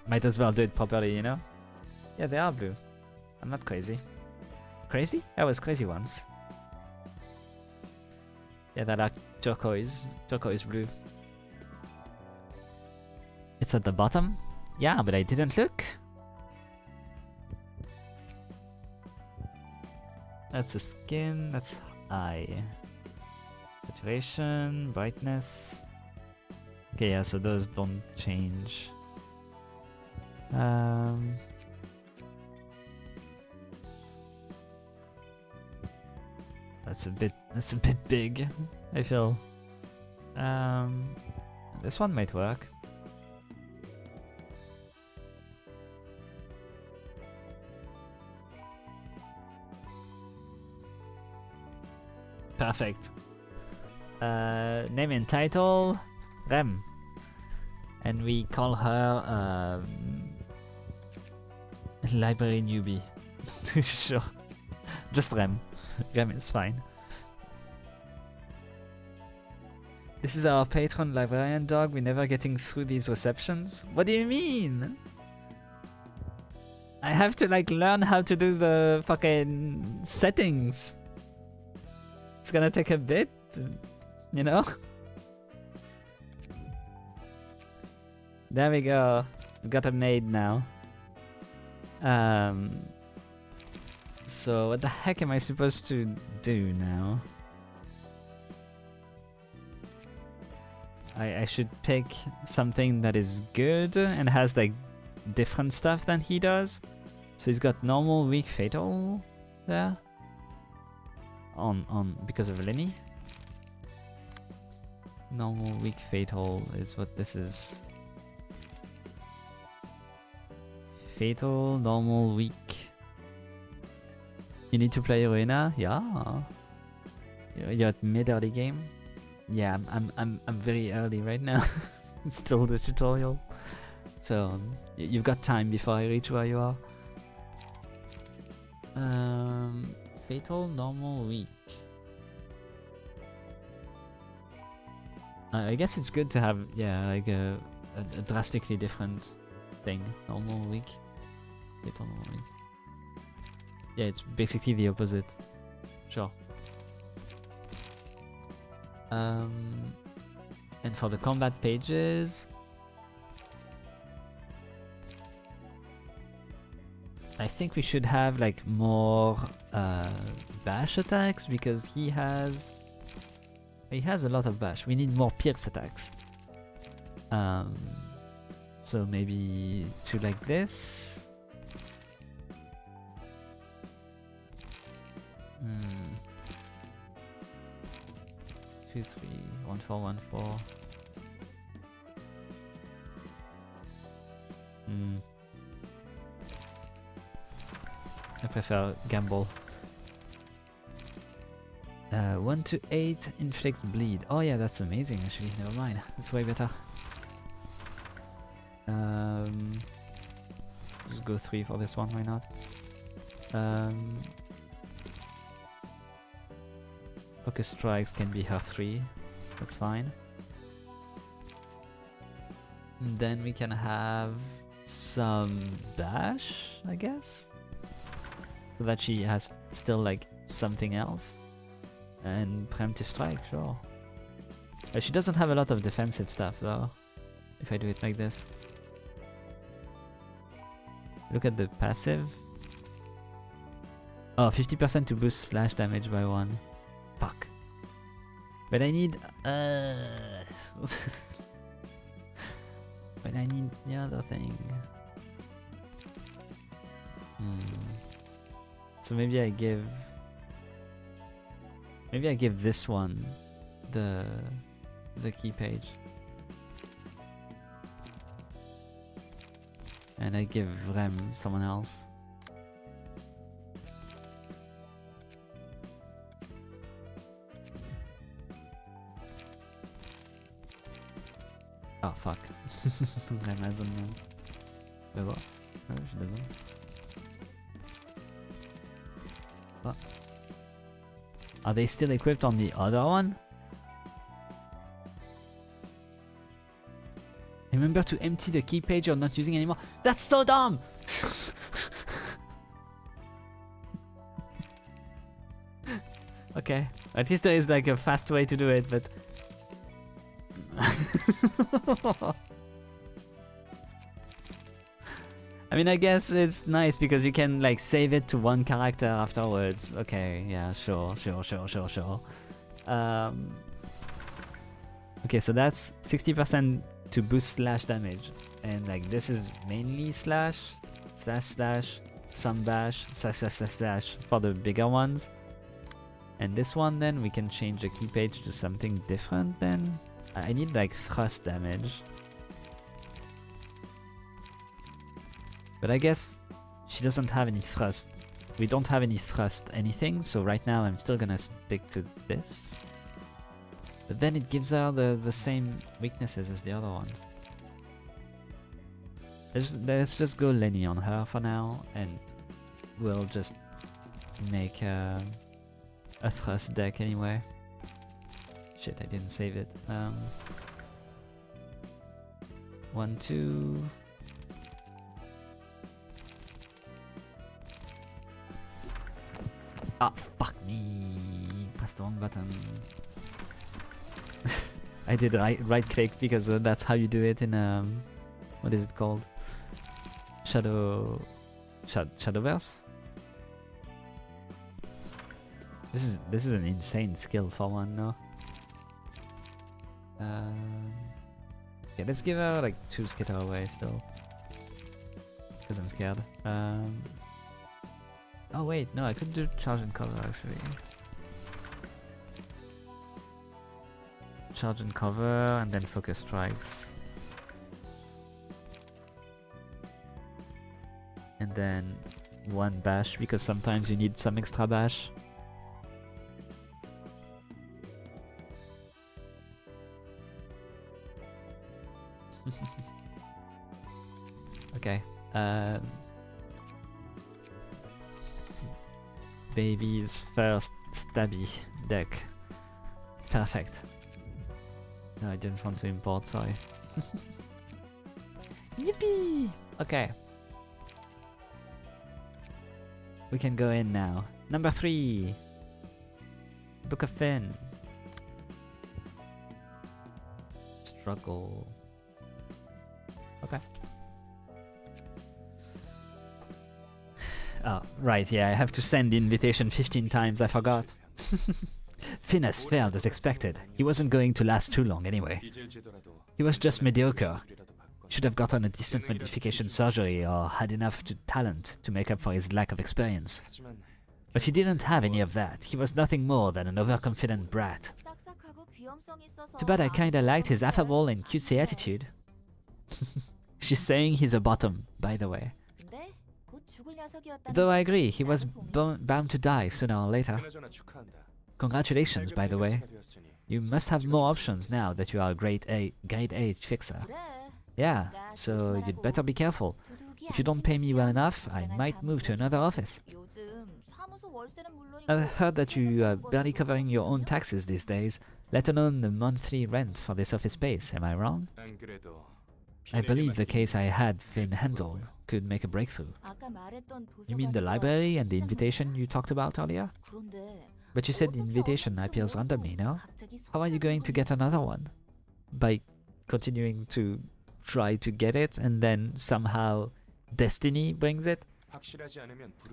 Might as well do it properly, you know? Yeah, they are blue. I'm not crazy. Crazy? I was crazy once. Yeah, that are turquoise blue. It's at the bottom? Yeah, but I didn't look. That's the skin, that's eye. Saturation, brightness. Okay, yeah, so those don't change. That's a bit big, I feel. This one might work. Perfect. Name and title, Rem. And we call her library newbie. Sure. Just Rem. Rem is fine. This is our patron librarian dog. We're never getting through these receptions. What do you mean? I have to like learn how to do the fucking settings. It's gonna take a bit, you know? There we go. We got a maid now. So what the heck am I supposed to do now? I should pick something that is good and has like different stuff than he does. So he's got normal, weak, fatal there. On because of Lenny. Normal, weak, fatal is what this is. Fatal, normal, weak. You need to play RUINA? Yeah. You're at mid-early game? Yeah, I'm very early right now. It's still the tutorial. So you've got time before I reach where you are. Fatal, normal, weak. I guess it's good to have, yeah, like a drastically different thing. Normal, weak. Fatal, normal, weak. Yeah, it's basically the opposite. Sure. And for the combat pages, I think we should have like more bash attacks because he has a lot of bash. We need more pierce attacks. So maybe two like this. 2, 3, 1, 4, 1, 4. I prefer gamble. 1 to 8 inflicts bleed. Oh yeah, that's amazing actually. Never mind. That's way better. Just go 3 for this one. Why not? Focus strikes can be her 3. That's fine. And then we can have some bash, I guess, so that she has still like something else. And preemptive strike, sure. She doesn't have a lot of defensive stuff though, if I do it like this. Look at the passive. Oh, 50% to boost slash damage by 1. Fuck. But I need but I need the other thing. So maybe I give this one the key page. And I give Rem someone else. Oh fuck. Rem hasn't. Wait, what? No, she doesn't. What? Are they still equipped on the other one? Remember to empty the key page you're not using anymore. That's so dumb! Okay. At least there is like a fast way to do it, but I mean, I guess it's nice because you can like save it to one character afterwards. Okay, yeah, sure. Okay, so that's 60% to boost slash damage, and like this is mainly slash, some bash, slash for the bigger ones. And this one, then we can change the key page to something different. Then I need like thrust damage. But I guess she doesn't have any thrust. We don't have any thrust anything, so right now I'm still gonna stick to this. But then it gives her the same weaknesses as the other one. Let's just go Lenny on her for now, and we'll just make a thrust deck anyway. Shit, I didn't save it. 1, 2... Ah, fuck me. Pressed the wrong button. I did right click because that's how you do it in what is it called? Shadowverse? This is an insane skill for one, no? Okay, let's give her like 2 skitter away still. Because I'm scared. Oh wait, no, I could do charge and cover actually. Charge and cover and then focus strikes. And then 1 bash because sometimes you need some extra bash. Okay. Baby's first stabby deck. Perfect. No, I didn't want to import, sorry. Yippee! Okay. We can go in now. Number 3. Book of Finn. Struggle. Okay. Oh, right, yeah, I have to send the invitation 15 times, I forgot. Finn has failed as expected. He wasn't going to last too long anyway. He was just mediocre. Should have gotten a decent modification surgery or had enough talent to make up for his lack of experience. But he didn't have any of that. He was nothing more than an overconfident brat. Too bad I kinda liked his affable and cutesy attitude. She's saying he's a bottom, by the way. Though I agree, he was bound to die sooner or later. Congratulations, by the way. You must have more options now that you are a grade A fixer. Yeah, so you'd better be careful. If you don't pay me well enough, I might move to another office. I heard that you are barely covering your own taxes these days, let alone the monthly rent for this office space, am I wrong? I believe the case I had Finn handled could make a breakthrough. You mean the library and the invitation you talked about earlier? But you said the invitation appears randomly, no? How are you going to get another one? By continuing to try to get it and then somehow destiny brings it?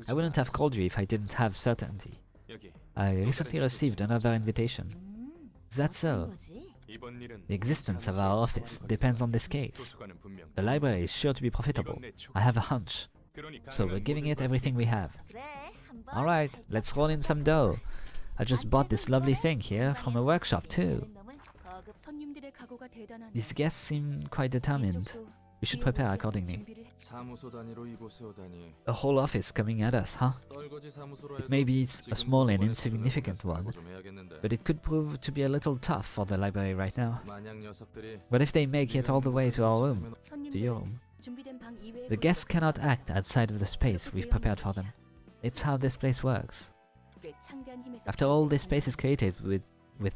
I wouldn't have called you if I didn't have certainty. I recently received another invitation. Is that so? The existence of our office depends on this case. The library is sure to be profitable. I have a hunch. So we're giving it everything we have. Alright, let's roll in some dough. I just bought this lovely thing here from a workshop too. These guests seem quite determined. We should prepare accordingly. A whole office coming at us, huh? It may be a small and insignificant one, but it could prove to be a little tough for the library right now. What if they make it all the way to our room? To your room? The guests cannot act outside of the space we've prepared for them. It's how this place works. After all, this space is created with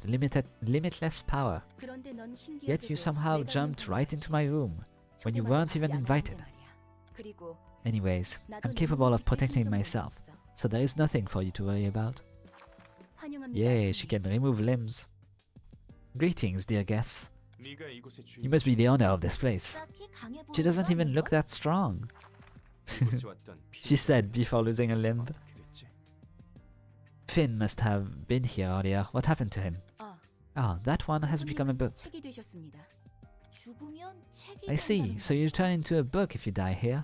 limitless power. Yet you somehow jumped right into my room when you weren't even invited. Anyways, I'm capable of protecting myself, so there is nothing for you to worry about. 환영합니다. Yay, she 손님. can remove limbs. Greetings, dear guests. 네가 이곳의 You must be the owner of this place. 딱히 강해 She doesn't 보이지도 even look 않는걸? that strong, 이곳에 왔던 she said before losing a limb. 어떻게 됐지? Finn must have been here earlier. What happened to him? 아, Ah, that one has become a 손님은 book. 책이 되셨습니다. 죽으면 책이 I see, 된다는 so you turn into a book if you die here.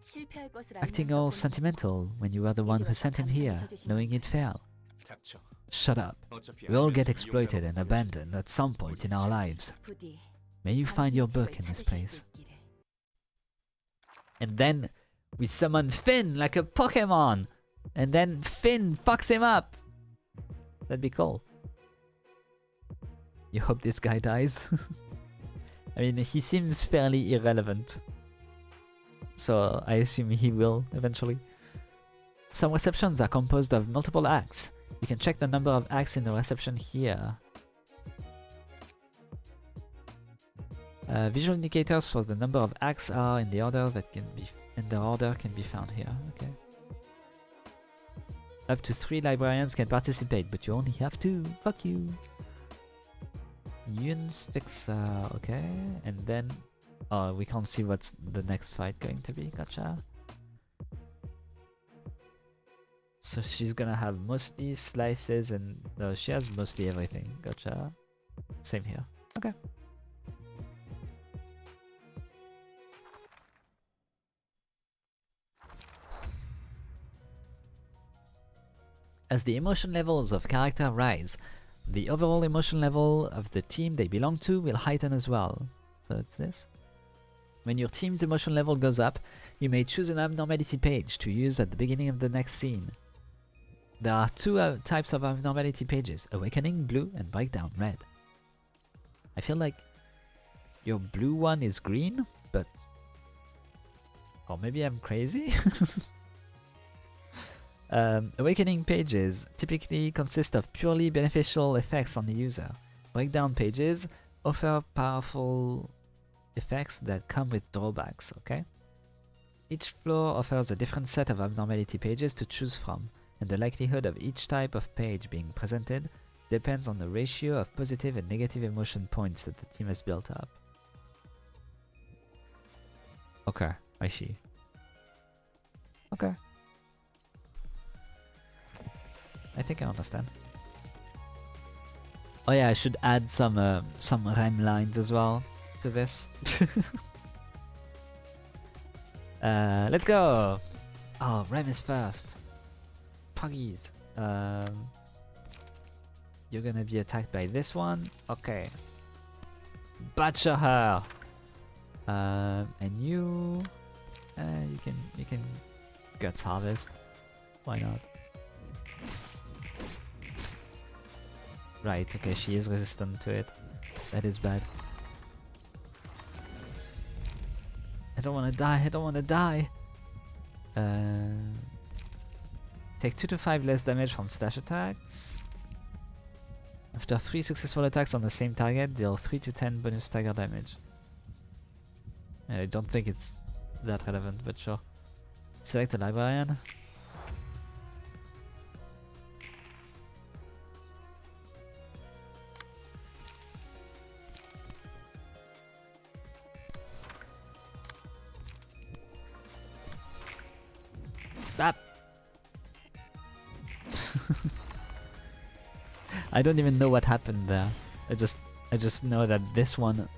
실패할 것을 Acting 알면서 all 보내셨고, sentimental when you were the one who sent him here, knowing he'd fail. 닥쳐. Shut up. 어차피 We all get 알면서 exploited and 이용하라고 abandoned at some point in our lives. 부디 May you find your 당신의 book 책을 in this 찾으실 place. 수 있기를. And then we summon Finn like a Pokemon. And then Finn fucks him up. That'd be cool. You hope this guy dies? I mean, he seems fairly irrelevant. So I assume he will eventually. Some receptions are composed of multiple acts. You can check the number of acts in the reception here. Visual indicators for the number of acts are in the order that can be found here. Okay. Up to 3 librarians can participate, but you only have 2. Fuck you. Yun's fixer. Okay, and then we can't see what's the next fight going to be. Gotcha. So she's gonna have mostly slices and no, she has mostly everything. Gotcha. Same here. Okay. As the emotion levels of character rise, the overall emotion level of the team they belong to will heighten as well. So that's this. When your team's emotion level goes up, you may choose an abnormality page to use at the beginning of the next scene. There are 2 types of abnormality pages, Awakening Blue and Breakdown Red. I feel like your blue one is green, but... or maybe I'm crazy? Awakening pages typically consist of purely beneficial effects on the user. Breakdown pages offer powerful effects that come with drawbacks, okay? Each floor offers a different set of abnormality pages to choose from, and the likelihood of each type of page being presented depends on the ratio of positive and negative emotion points that the team has built up. Okay, I see. Okay. I think I understand. Oh yeah, I should add some rhyme lines as well to this. Let's go! Oh, rhyme is first. Puggies. You're gonna be attacked by this one. Okay. Butcher her. And you can guts harvest. Why not? Right, okay, she is resistant to it. That is bad. I don't wanna die, I don't wanna die! Take 2 to 5 less damage from slash attacks. After 3 successful attacks on the same target, deal 3 to 10 bonus stagger damage. I don't think it's that relevant, but sure. Select a librarian. Stop! I don't even know what happened there. I just know that this one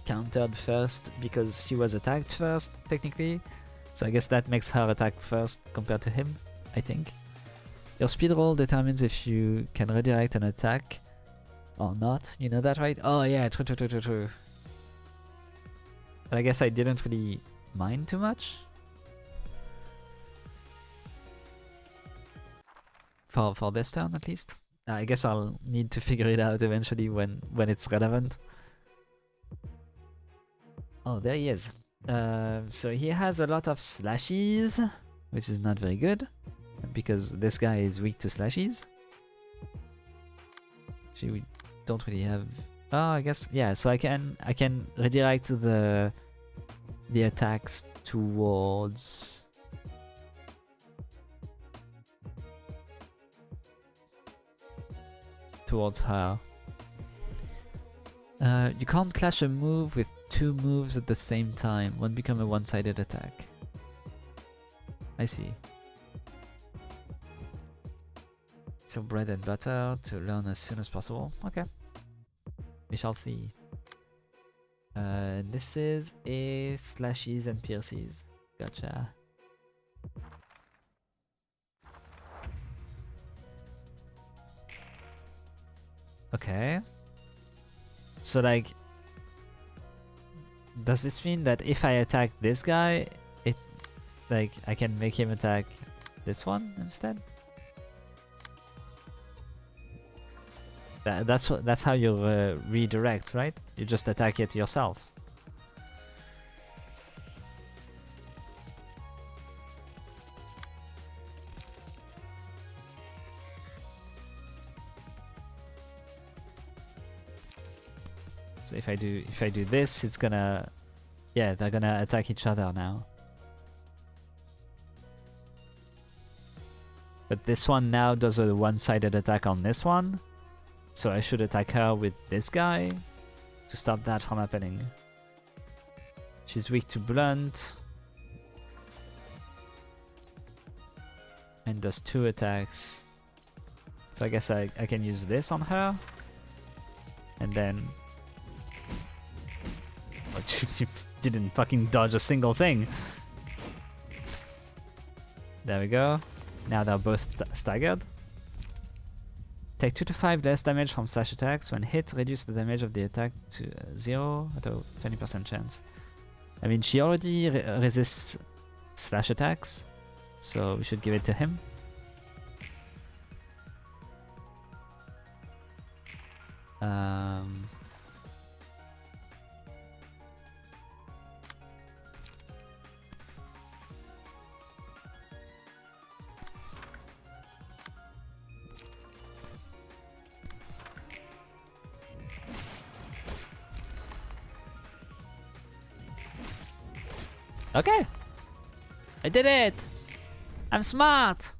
countered first because she was attacked first, technically. So I guess that makes her attack first compared to him, I think. Your speed roll determines if you can redirect an attack or not. You know that, right? Oh yeah, true. But I guess I didn't really mind too much. For this turn, at least. I guess I'll need to figure it out eventually when it's relevant. Oh, there he is. So he has a lot of slashes, which is not very good, because this guy is weak to slashes. Actually, we don't really have... Oh, I guess, yeah, so I can redirect the attacks towards towards her. You can't clash a move with two moves at the same time. Won't become a one-sided attack. I see. So bread and butter to learn as soon as possible. Okay. We shall see. This is a slashes and pierces. Gotcha. Okay. So like, does this mean that if I attack this guy, it like I can make him attack this one instead? That's how you redirect, right? You just attack it yourself. So if I do this, it's gonna, yeah, they're gonna attack each other now. But this one now does a one-sided attack on this one. So I should attack her with this guy to stop that from happening. She's weak to blunt. And does 2 attacks. So I guess I can use this on her. And then... Oh, she didn't fucking dodge a single thing. There we go. Now they're both staggered. Take 2 to 5 less damage from slash attacks. When hit, reduce the damage of the attack to 0 at a 20% chance. I mean, she already resists slash attacks, so we should give it to him. Okay, I did it. I'm smart.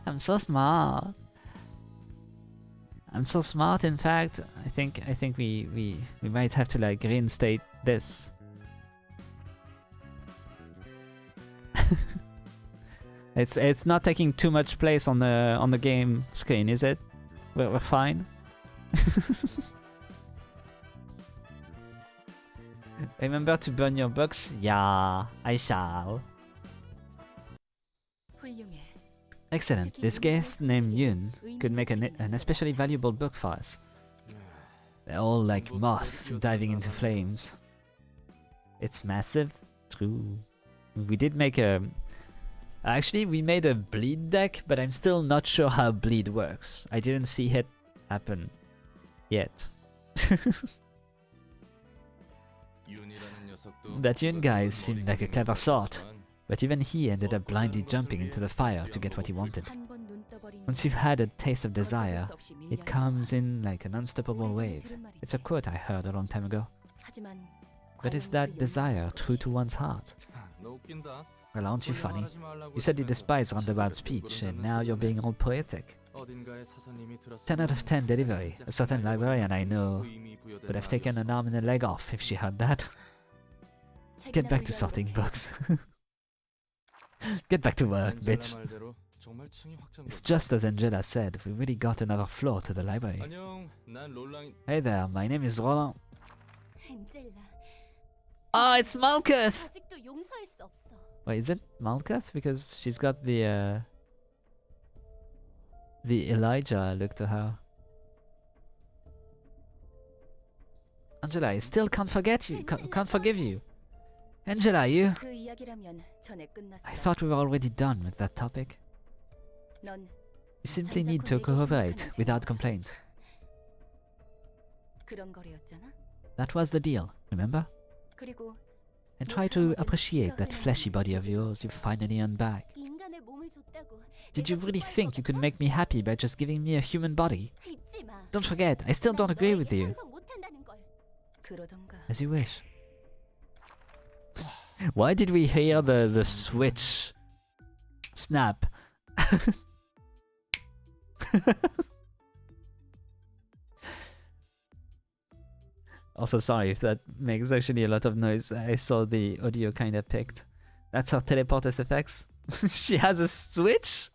I'm so smart. I'm so smart. In fact, I think we might have to like reinstate this. It's not taking too much place on the game screen, is it? We're fine. Remember to burn your books? Yeah, I shall. Excellent. This guest named Yun could make an especially valuable book for us. They're all like moth diving into flames. It's massive. True. We did make a... Actually, we made a bleed deck, but I'm still not sure how bleed works. I didn't see it happen yet. That Yun guy seemed like a clever sort, but even he ended up blindly jumping into the fire to get what he wanted. Once you've had a taste of desire, it comes in like an unstoppable wave. It's a quote I heard a long time ago. But is that desire true to one's heart? Well, aren't you funny? You said you despise roundabout speech, and now you're being all poetic. 10 out of 10 delivery. A certain librarian I know would have taken an arm and a leg off if she heard that. Get back to sorting books. Get back to work, bitch. It's just as Angela said, we really got another floor to the library. Hey there, my name is Roland. Oh, it's Malkuth! Wait, is it Malkuth? Because she's got the Elijah look to her. Angela, I still can't forget you. Can't forgive you. Angela, you... I thought we were already done with that topic. You simply need to cooperate without complaint. That was the deal, remember? And try to appreciate that fleshy body of yours you finally earned back. Did you really think you could make me happy by just giving me a human body? Don't forget, I still don't agree with you. As you wish. Why did we hear the switch Snap. Also, sorry if that makes actually a lot of noise. I saw the audio kind of picked. That's her teleport SFX. She has a switch?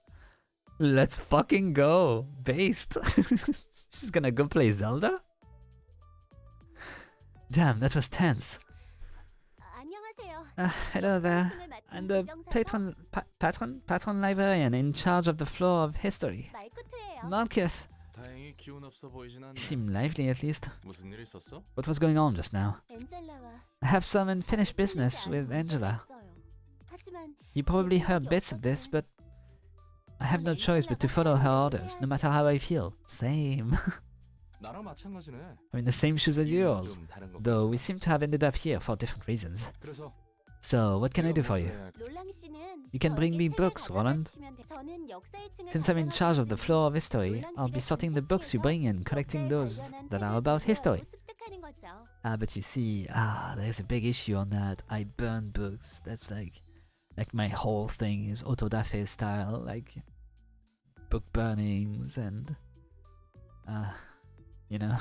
Let's fucking go. Based. She's gonna go play Zelda? Damn, that was tense. 안녕하세요. Hello there. 말씀을 맡은 I'm the 지정사서 patron librarian in charge of the floor of history. 말쿠트예요. Malkuth. 다행히 기운 없어 보이진 You 않네. seem lively at least. 무슨 일 있었어? What was going on just now? 엔젤라와 I have some unfinished business with Angela. 하지만 You probably heard bits of this, but I have no choice but to follow her orders, no matter how I feel. Same. 나랑 마찬가지네. I'm in the same shoes as yours, 좀 다른 것 though 같아. we seem to have ended up here for different reasons. 그래서 So, what can I do for you? 롤랑 씨는 You can bring me 저에게 책을 books, 가져다 Roland. 주시면 돼요. 저는 역사의 층을 Since I'm in charge of the 담당하기 floor of 때문에 history, I'll be sorting the books you bring and collecting 역사에 those 관련한 that 책을 are about history. 습득하는 거죠. But you see, there's a big issue on that. I burn books. That's like my whole thing is autodafe style, like book burnings and, you know.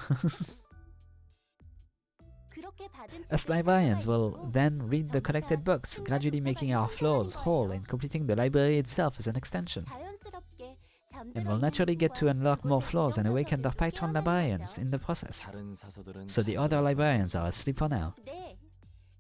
그렇게 받은 Us 책을 librarians 사용하고 will then read the collected books, gradually making our floors whole and completing the library itself as an extension. 자연스럽게 And 잠들어 we'll 있는 naturally get to 친구와 unlock more 이곳의 floors and awaken the 지정사서들을 patron 깨어나는 librarians 거죠. in the process. 다른 사서들은 So the other librarians are asleep for now. 네,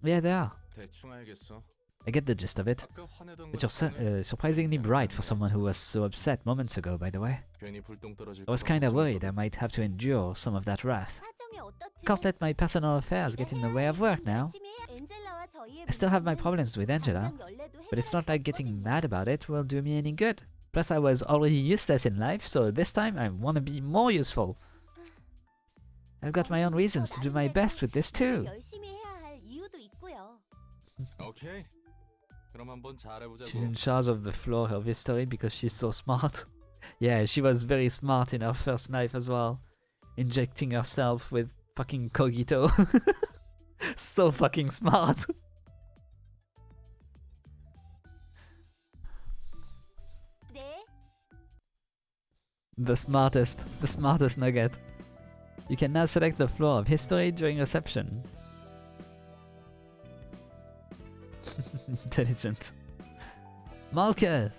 Yeah, they are. 대충 알겠어. I get the gist of it. 아까 화내던 But 거 you're surprisingly bright for someone who was so upset moments ago, by the way. 괜히 불똥 떨어질 I was 거라 kinda worried I 걱정했거든. might have to endure some of that wrath. 사정이 어떻든 Can't let my personal affairs get in the way of work now. 열심히 해야- 엔젤라와 저희의 I still have my 문제는 problems with Angela, 당장 연례도 but it's not like getting 해결할 수 mad about it will do me any good. Plus, I was already useless in life, so this time I want to be more useful. I've got my own reasons to do my best with this 있거든요. too. 열심히 해야 할 이유도 있고요. 오케이. 그럼 한번 잘해보자고. She's in charge of the floor of history because she's so smart. Yeah, she was very smart in her first life as well. Injecting herself with fucking cogito. So fucking smart. 네, The smartest nugget. You can now select the floor of history during reception. Intelligent. Malkuth!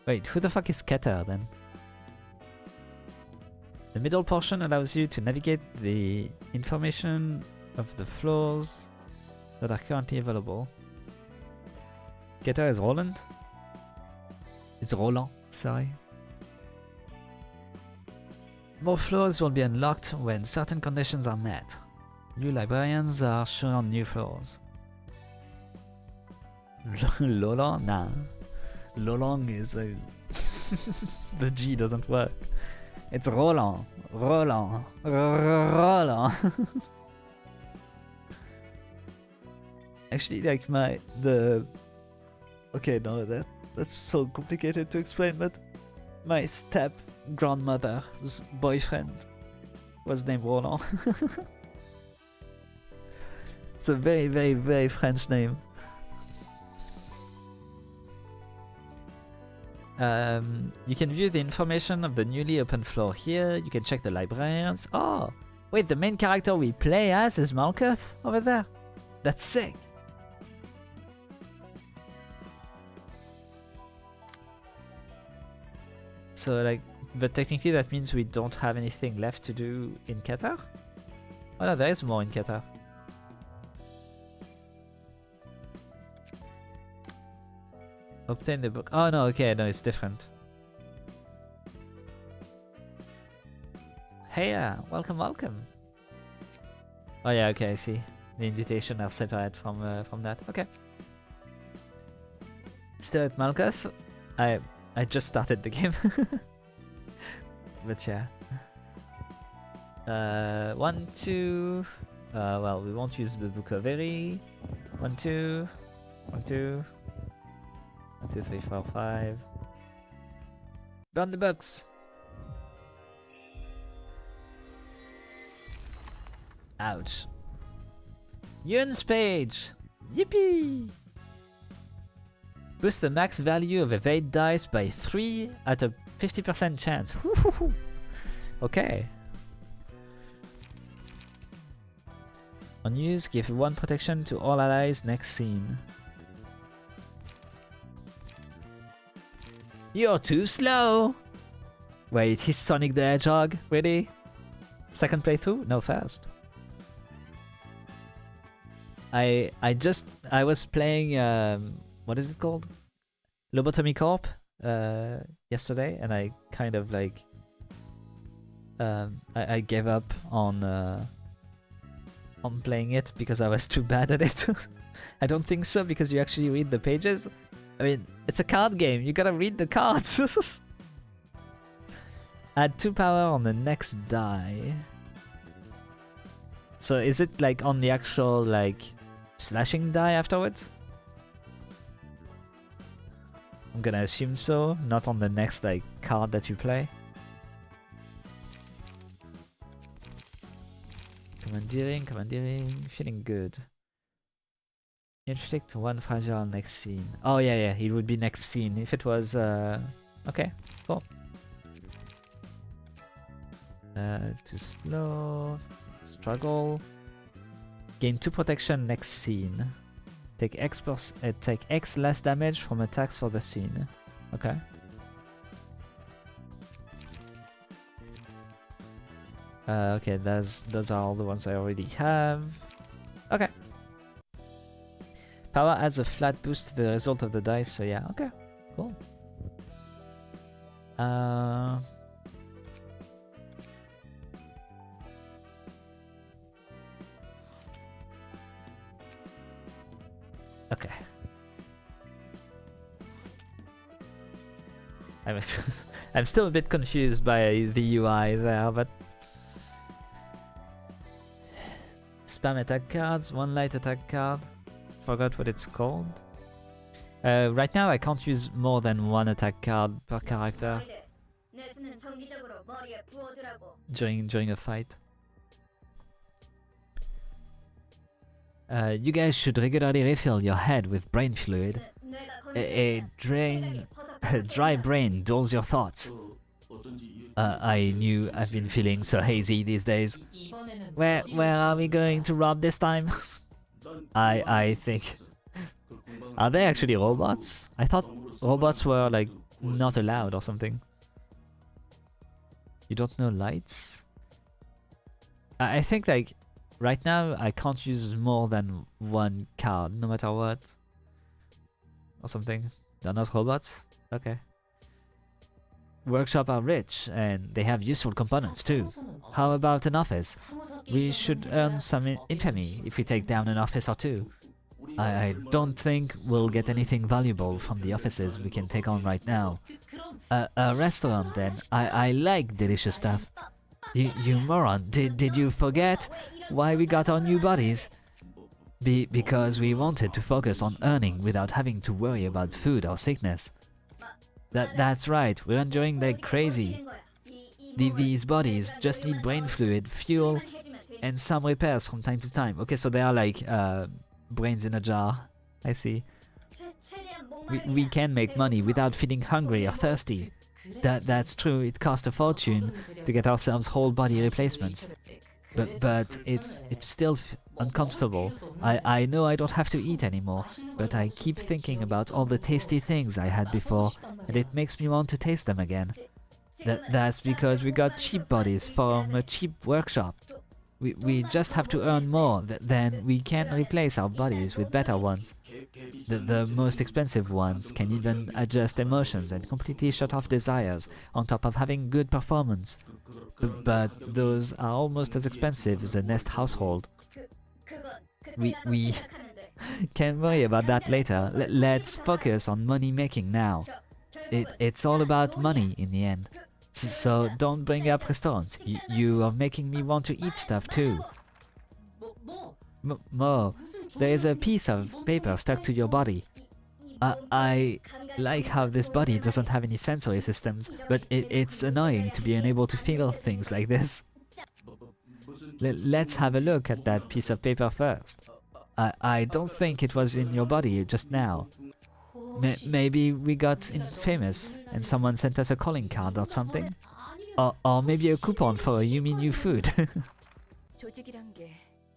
Wait, who the fuck is Keter then? The middle portion allows you to navigate the information of the floors that are currently available. Keter is Roland? It's Roland, sorry. More floors will be unlocked when certain conditions are met. New librarians are shown on new floors. Lolong? Nah. Lolong is a... The G doesn't work. It's Roland. Roland. Roland. Actually, like okay, no, that's so complicated to explain, but my step grandmother's boyfriend was named Roland. It's a very, very, very French name. You can view the information of the newly opened floor here. You can check the librarians. Oh, wait, the main character we play as is Malkuth over there. That's sick. So, like, but technically that means we don't have anything left to do in Qatar? Oh no, there is more in Qatar. Obtain the book. Oh no, okay, no, it's different. Hey, welcome, welcome. Oh yeah, okay, I see. The invitation are separate from that. Okay. Still at Malkuth. I just started the game. But yeah. 1, 2. Well, we won't use the Book of Eri. 1, 2. 1, 2. 1, 2, 3, 4, 5. Burn the books. Ouch. Yun's page. Yippee! Boost the max value of evade dice by 3 at a 50% chance. Woohoo. Okay. On use, give 1 protection to all allies next scene. You're too slow! Wait, he's Sonic the Hedgehog? Really? Second playthrough? No, first. I was playing what is it called? Lobotomy Corp yesterday, and I kind of like I gave up on playing it because I was too bad at it. I don't think so, because you actually read the pages. I mean, it's a card game, you gotta read the cards. Add 2 power on the next die. So is it like on the actual like slashing die afterwards? I'm gonna assume so, not on the next like card that you play. Commandeering, feeling good. Inflict 1 fragile next scene. Oh yeah, it would be next scene if it was okay, cool. Too slow. Struggle. Gain 2 protection next scene. Take X less damage from attacks for the scene. Okay. Okay, those are all the ones I already have. Okay. Power adds a flat boost to the result of the dice, so yeah, okay. Cool. Okay. I'm still a bit confused by the UI there, but spam attack cards, 1 light attack card. Forgot what it's called. Right now I can't use more than 1 attack card per character during a fight. You guys should regularly refill your head with brain fluid. A dry brain dulls your thoughts. I knew I've been feeling so hazy these days. Where are we going to rob this time? I think... Are they actually robots? I thought robots were like not allowed or something. You don't know lights? I think like right now I can't use more than 1 card no matter what. Or something. They're not robots? Okay. Workshop are rich and they have useful components too. How about an office? We should earn some infamy if we take down an office or 2. I don't think we'll get anything valuable from the offices we can take on right now. A restaurant then. I like delicious stuff. You moron, did you forget why we got our new bodies? Because we wanted to focus on earning without having to worry about food or sickness. That's right, we're enjoying like crazy. These bodies just need brain fluid, fuel, and some repairs from time to time. Okay, so they are like brains in a jar. I see. We can make money without feeling hungry or thirsty. That's true, it costs a fortune to get ourselves whole body replacements. But it's still uncomfortable. I know I don't have to eat anymore, but I keep thinking about all the tasty things I had before, and it makes me want to taste them again. That's because we got cheap bodies from a cheap workshop. We just have to earn more, then we can replace our bodies with better ones. The most expensive ones can even adjust emotions and completely shut off desires, on top of having good performance. But those are almost as expensive as a Nest household. We can worry about that later. Let's focus on money making now. It's all about money in the end. So don't bring up restaurants. You are making me want to eat stuff too. Mo, there is a piece of paper stuck to your body. I like how this body doesn't have any sensory systems, but it's annoying to be unable to feel things like this. Let's have a look at that piece of paper first. I don't think it was in your body just now. Maybe we got famous and someone sent us a calling card or something. Or maybe a coupon for a Yumi new food. 조직이란 게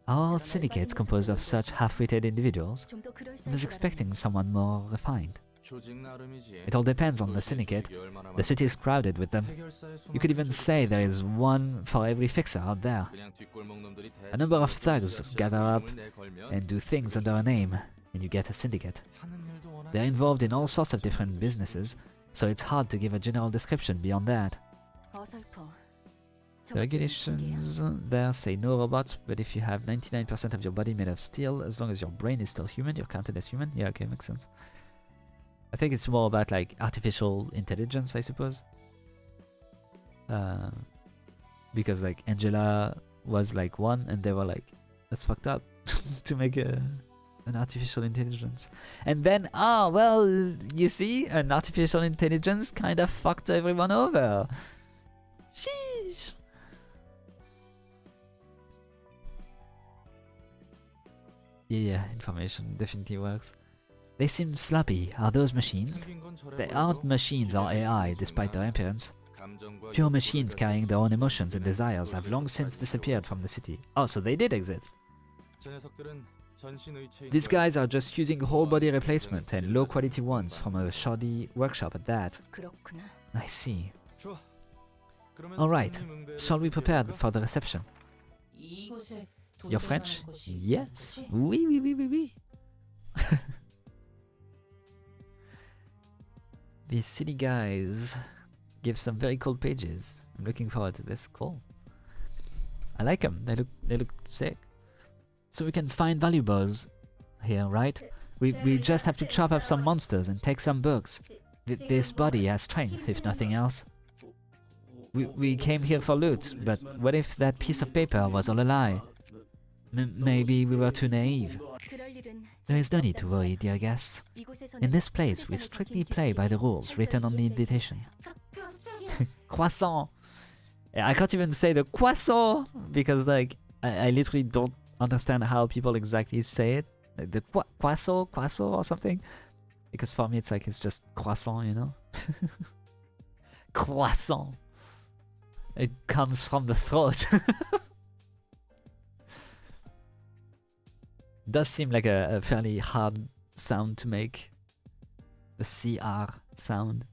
Our syndicate's composed of such half-witted individuals. 좀 더 그럴싸하게 I was expecting someone more refined. 조직 나름이지. It all depends on the syndicate. The city is crowded with them. You could even say there is one for every fixer out there. A number of thugs gather up and do things under a name, and you get a syndicate. They're involved in all sorts of different businesses, so it's hard to give a general description beyond that. 어설퍼. The regulations there say no robots, but if you have 99% of your body made of steel, as long as your brain is still human, you're counted as human. Yeah, okay, makes sense. I think it's more about like artificial intelligence, I suppose. Because like Angela was like one, and they were like, that's fucked up to make an artificial intelligence. And then, well, you see, an artificial intelligence kind of fucked everyone over. Sheesh. Yeah, information definitely works. They seem sloppy. Are those machines? They aren't machines or AI, despite their appearance. Pure machines carrying their own emotions and desires have long since disappeared from the city. Oh, so they did exist. These guys are just using whole body replacement and low quality ones from a shoddy workshop at that. 그렇구나. I see. Alright, shall we prepare for the reception? You're French? Yes. Oui, oui, oui, oui, oui. These silly guys give some very cool pages. I'm looking forward to this. Cool. I like them. They look sick. So we can find valuables here, right? We just have to chop up some monsters and take some books. This body has strength, if nothing else. We came here for loot, but what if that piece of paper was all a lie? Maybe we were too naive. 그럴 일은 There is no need to worry, dear guests. 이곳에서는 In this place, we strictly play by the rules written on the invitation. Croissant! Yeah, I can't even say the croissant because, like, I literally don't understand how people exactly say it. Like the croissant or something. Because for me, it's just croissant, you know? Croissant. It comes from the throat. Does seem like a fairly hard sound to make. The CR sound.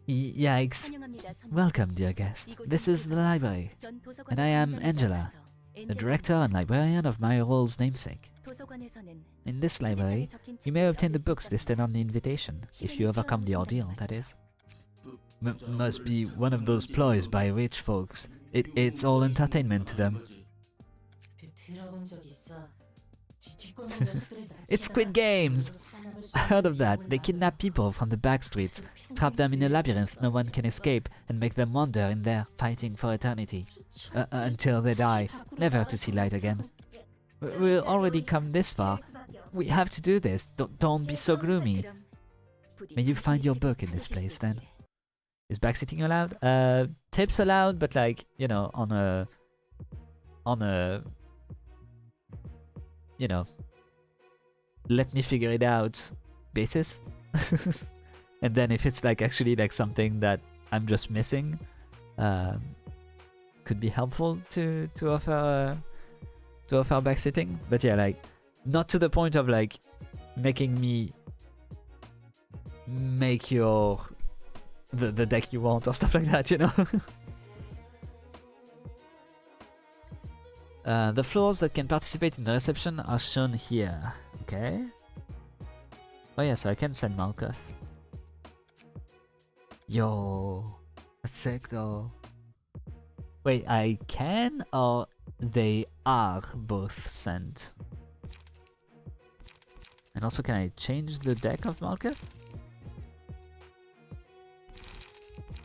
Yikes. 환영합니다, 선생님. Welcome, dear guest. This is the library, 전 도서관 and I am 행정에 Angela, 따라서 the director and librarian of my role's namesake. 도서관에서는 In this library, 적힌 you may 책을 obtain the 얻을 수 books listed 있답니다. on the invitation, if you overcome the ordeal, that is. Must be one of those ploys by rich folks. It's all entertainment to them. It's Squid Games! I heard of that. They kidnap people from the back streets, trap them in a labyrinth no one can escape, and make them wander in there, fighting for eternity. Until they die, never to see light again. We've already come this far. We have to do this. Don't be so gloomy. May you find your book in this place, then. Is backsitting allowed? Tips allowed, but like, you know, on a, you know, let me figure it out basis. And then if it's like actually like something that I'm just missing, could be helpful to offer backsitting. But yeah, like not to the point of like making me make your the deck you want or stuff like that, you know. The floors that can participate in the reception are shown here. Okay. Oh yeah, so I can send Malkuth. Yo, that's sick though. Wait, I can or they are both sent? And also, can I change the deck of Malkuth?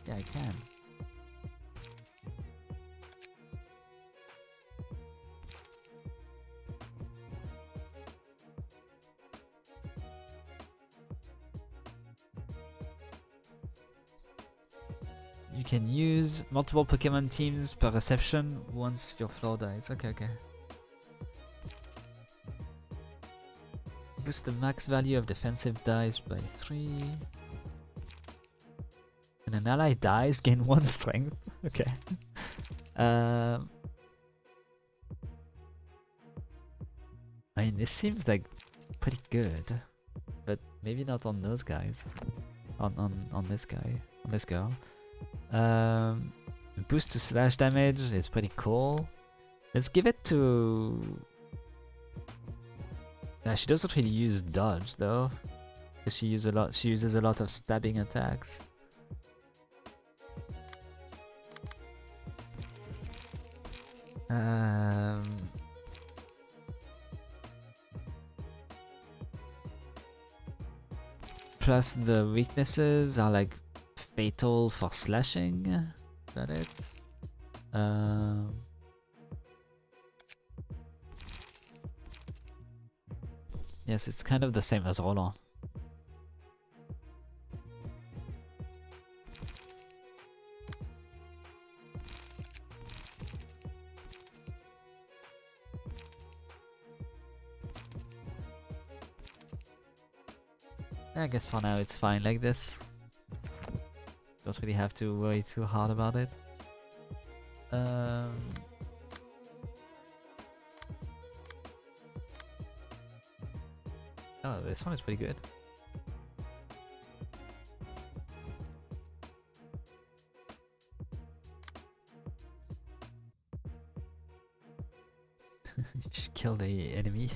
Yeah, I can. You can use multiple Pokemon teams per reception once your floor dies. Okay, okay. Boost the max value of defensive dice by 3. When an ally dies, gain 1 strength. Okay. I mean, this seems like pretty good, but maybe not on those guys. On this guy, on this girl. Boost to slash damage is pretty cool. Let's give it to. She doesn't really use dodge though. She uses a lot of stabbing attacks. Plus the weaknesses are like fatal for slashing. Is that it? Yes, it's kind of the same as Roland. I guess for now it's fine like this. Don't really have to worry too hard about it. Oh, this one is pretty good. You should kill the enemy.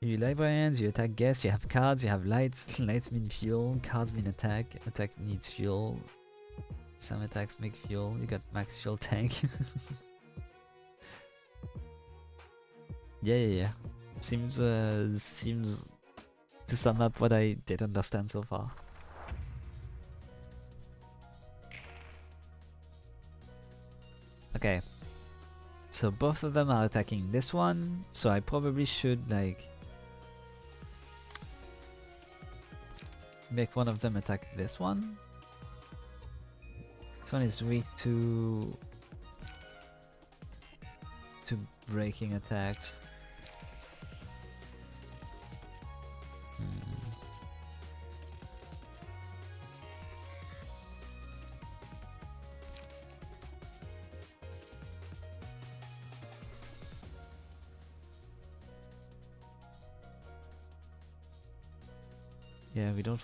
You librarians, you attack guests, you have cards, you have lights. Lights mean fuel, cards mean attack. Attack needs fuel. Some attacks make fuel. You got max fuel tank. Yeah. Seems to sum up what I did understand so far. Okay. So both of them are attacking this one, so I probably should like make one of them attack this one. This one is weak to breaking attacks. Yeah, we don't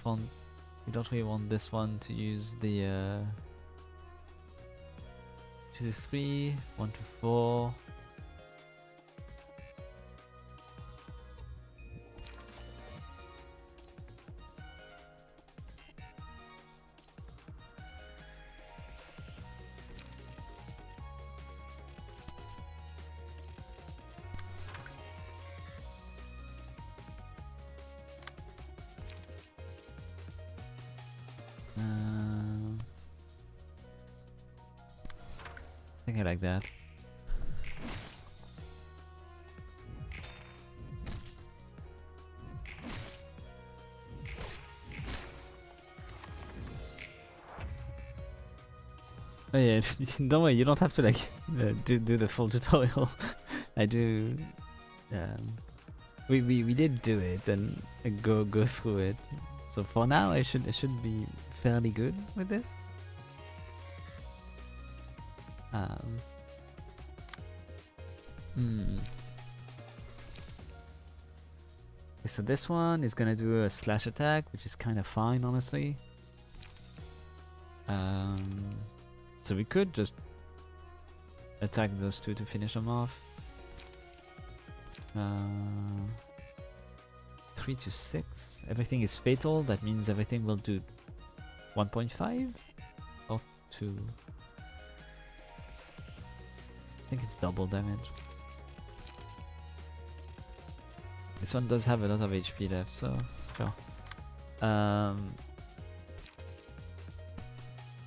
really want this one to use the 2 to 3, 1 to 4. I think I like that. Oh yeah, don't worry, you don't have to like do the full tutorial. I do. We did do it and go through it. So for now, I should be fairly good with this. Okay, so this one is gonna do a slash attack, which is kind of fine, honestly. So we could just attack those two to finish them off. 3 to 6. Everything is fatal. That means everything will do 1.5 or 2. I think it's double damage. This one does have a lot of HP left, so sure.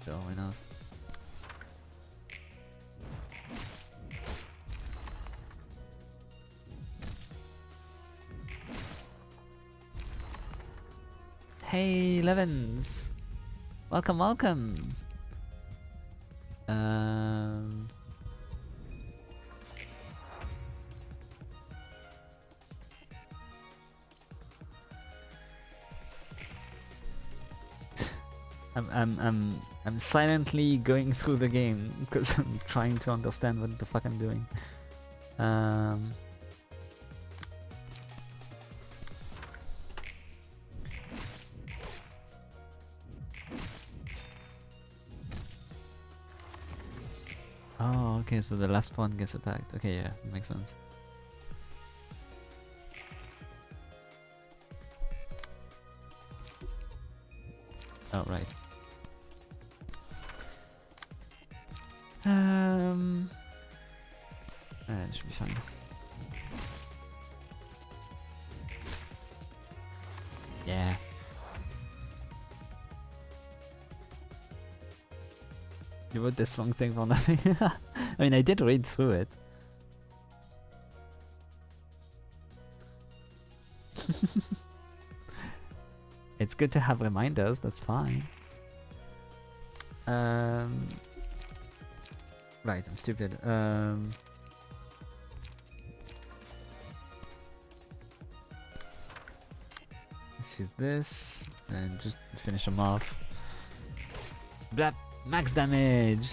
Sure, why not? Hey, Levens! Welcome, welcome! I'm silently going through the game because I'm trying to understand what the fuck I'm doing. Oh, okay, so the last one gets attacked. Okay, yeah, makes sense. Oh, right. It should be fine. Yeah. You wrote this long thing for nothing. I mean, I did read through it. It's good to have reminders, that's fine. Right, I'm stupid. Let's use this and just finish him off. Blah, max damage.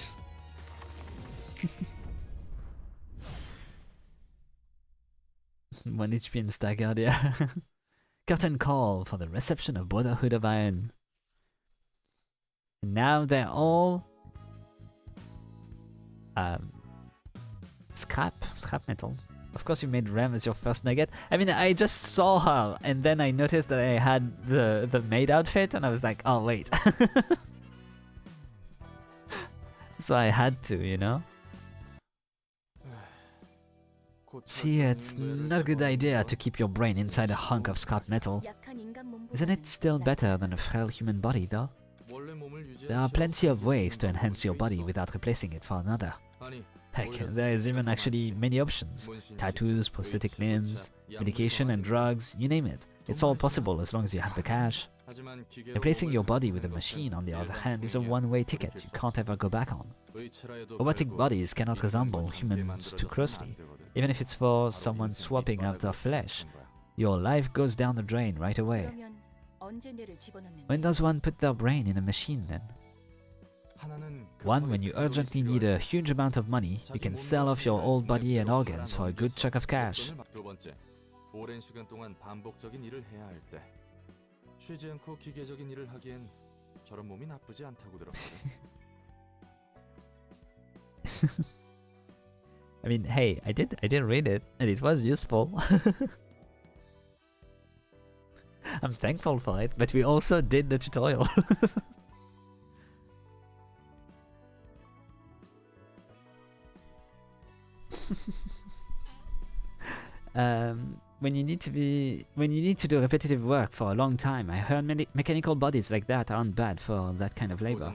1 HP and staggered, yeah. Curtain call for the reception of Brotherhood of Iron. And now they're all scrap metal. Of course you made Rem as your first nugget. I mean, I just saw her and then I noticed that I had the maid outfit and I was like, oh wait. So I had to, you know? See, it's not a good idea to keep your brain inside a hunk of scrap metal. Isn't it still better than a frail human body, though? There are plenty of ways to enhance your body without replacing it for another. Heck, there is even actually many options. Tattoos, prosthetic limbs, medication and drugs, you name it. It's all possible as long as you have the cash. Replacing your body with a machine, on the other hand, is a one-way ticket you can't ever go back on. Robotic bodies cannot resemble humans too closely. Even if it's for someone swapping out their flesh, your life goes down the drain right away. When does one put their brain in a machine then? One, when you urgently need a huge amount of money, you can sell off your old body and organs for a good chunk of cash. 오랜 시간 동안 반복적인 일을 해야 할 때 쉬지 않고 기계적인 일을 하기엔 저런 몸이 나쁘지 않다고 들었거든. I mean, hey, I did read it, and it was useful. I'm thankful for it, but we also did the tutorial. When you need to do repetitive work for a long time, I heard mechanical bodies like that aren't bad for that kind of labor.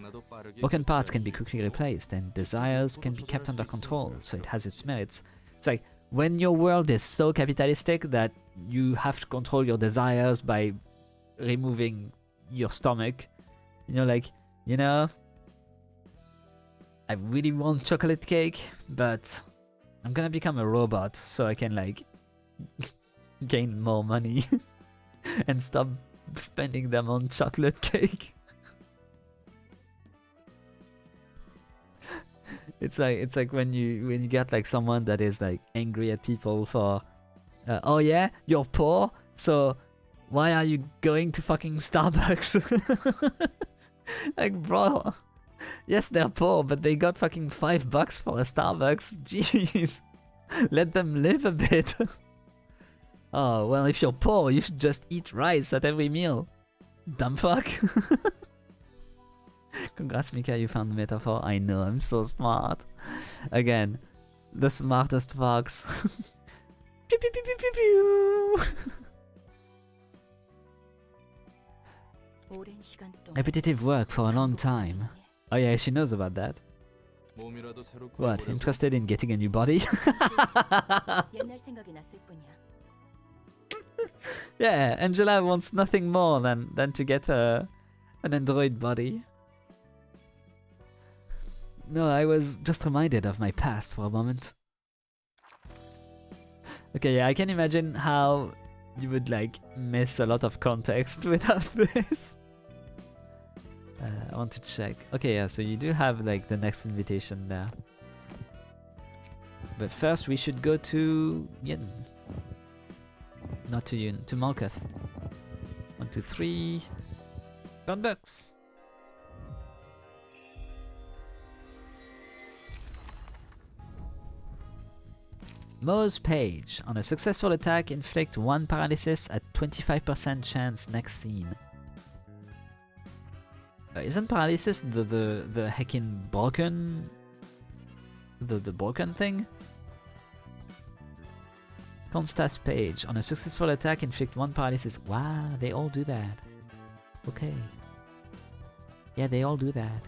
Broken parts can be quickly replaced, and desires can be kept under control, so it has its merits. It's like, when your world is so capitalistic that you have to control your desires by removing your stomach, you know, like, you know, I really want chocolate cake, but I'm gonna become a robot so I can, like, gain more money and stop spending them on chocolate cake. It's like when you get like someone that is like angry at people for oh yeah, you're poor, so why are you going to fucking Starbucks? Like, bro, yes, they're poor, but they got fucking $5 for a Starbucks. Jeez, let them live a bit. Oh, well, if you're poor, you should just eat rice at every meal. Dumb fuck. Congrats, Mika, you found the metaphor. I know, I'm so smart. Again, the smartest fox. Pew, pew, pew, pew, pew, pew. Repetitive work for a long time. Oh yeah, she knows about that. What, interested in getting a new body? Yeah, Angela wants nothing more than to get an android body. No, I was just reminded of my past for a moment. Okay, yeah, I can imagine how you would like miss a lot of context without this. I want to check. Okay, yeah, so you do have like the next invitation there. But first we should go to Yin. Not to Yun, to Malkuth. 1, 2, 3. Burn books! Moe's page. On a successful attack, inflict 1 paralysis at 25% chance next scene. Isn't paralysis the heckin' broken... The broken thing? Constance page. On a successful attack, inflict 1 paralysis. Wow, they all do that. Okay. Yeah, they all do that.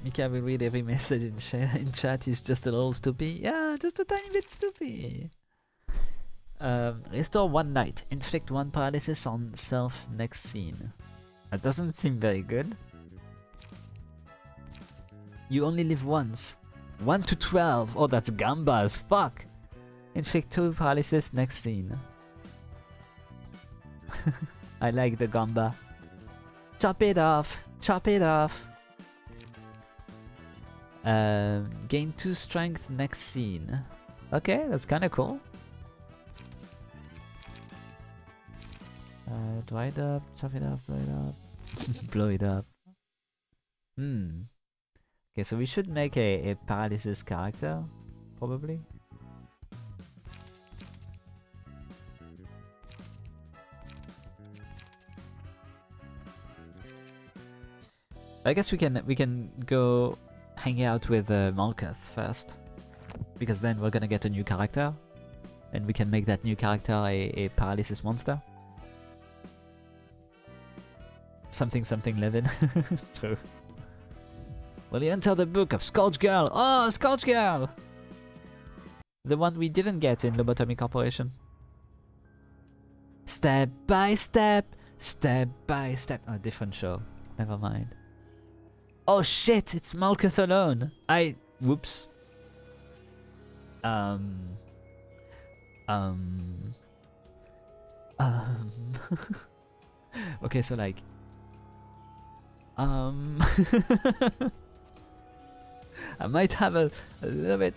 Mika will read every message in chat. He's just a little stupid. Yeah, just a tiny bit stupid. Restore 1 night. Inflict 1 paralysis on self next scene. That doesn't seem very good. You only live once. 1 to 12. Oh, that's Gamba as fuck. Inflict 2 paralysis next scene. I like the Gamba. Chop it off. Chop it off. Gain 2 strength next scene. Okay, that's kind of cool. Dry it up, chop it up, blow it up. Blow it up. Okay, so we should make a paralysis character, probably. I guess we can go hang out with Malkuth first, because then we're gonna get a new character, and we can make that new character a paralysis monster. Something Levin. True. Will you enter the book of Scourge Girl? Oh, Scourge Girl! The one we didn't get in Lobotomy Corporation. Step by step, step by step. Oh, different show. Never mind. Oh shit, it's Malkuth alone. Whoops. Okay, so like... I might have a little bit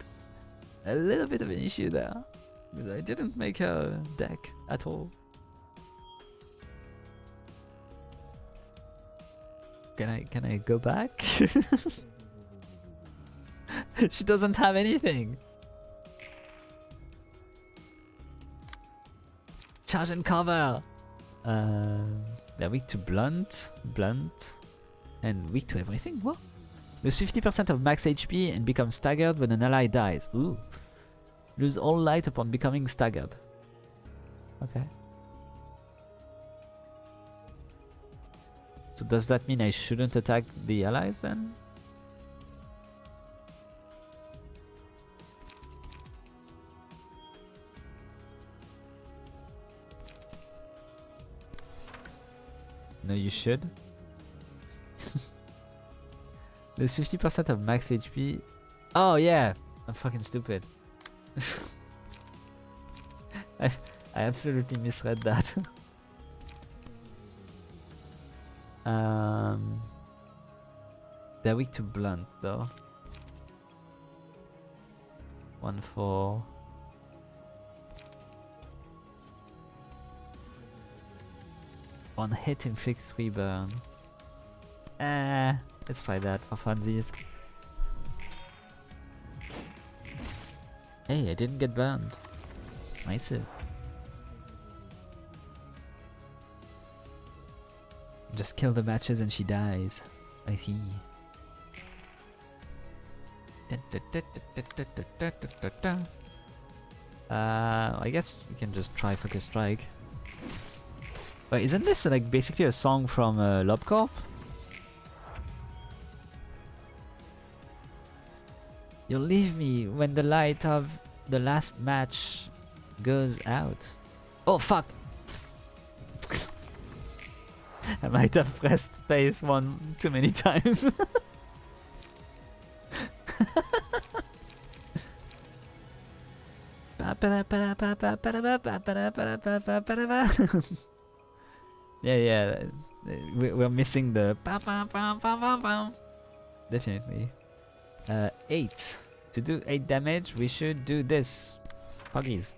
of an issue there, because I didn't make a deck at all. Can I go back? She doesn't have anything. Charge and cover. They're weak to blunt, and weak to everything. What? Lose 50% of max HP and become staggered when an ally dies. Ooh. Lose all light upon becoming staggered. Okay. So does that mean I shouldn't attack the allies then? No, you should. There's 50% of max HP. Oh yeah, I'm fucking stupid. I absolutely misread that. They're weak to blunt though. 1-4. One hit, inflict 3 burn. Let's try that for funsies. Hey, I didn't get burned. Nice. Just kill the matches and she dies. I see. I guess we can just try Focus Strike. Wait, isn't this like basically a song from Lobcorp? You'll leave me when the light of the last match goes out. Oh fuck! I might have pressed space one too many times. Yeah. We're missing the definitely. 8. To do 8 damage, we should do this. Puggies.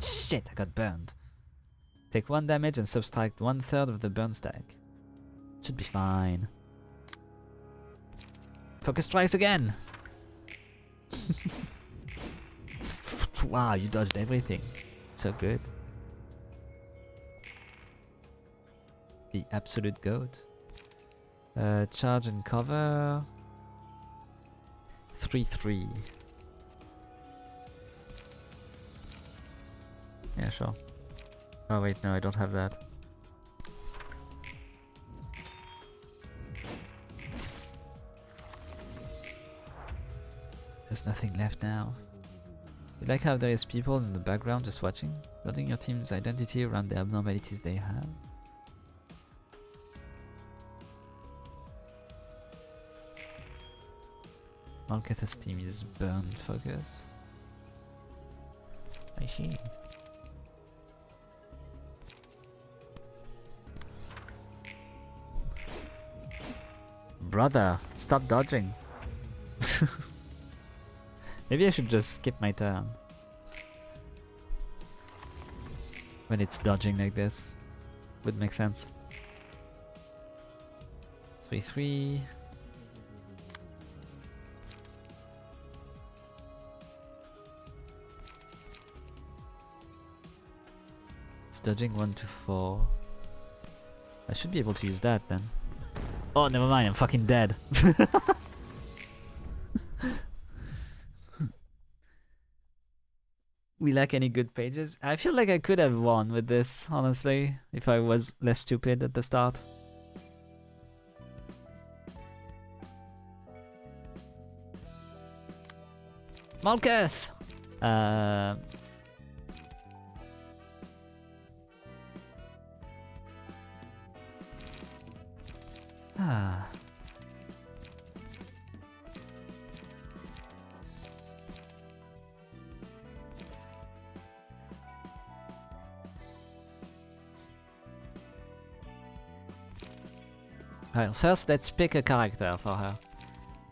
Shit, I got burned. Take 1 damage and subtract 1/3 of the burn stack. Should be fine. Focus strikes again! Wow, you dodged everything. So good. The absolute goat. Charge and cover. 3/3. Yeah, sure. Oh wait, no, I don't have that. There's nothing left now. You like how there is people in the background just watching, building your team's identity around the abnormalities they have. Malketh's team is burn focus. I see. Brother, stop dodging. Maybe I should just skip my turn. When it's dodging like this. Would make sense. 3/3. It's dodging 1 to 4. I should be able to use that then. Oh, never mind, I'm fucking dead. We lack any good pages? I feel like I could have won with this, honestly, if I was less stupid at the start. Malkuth! Well, first let's pick a character for her.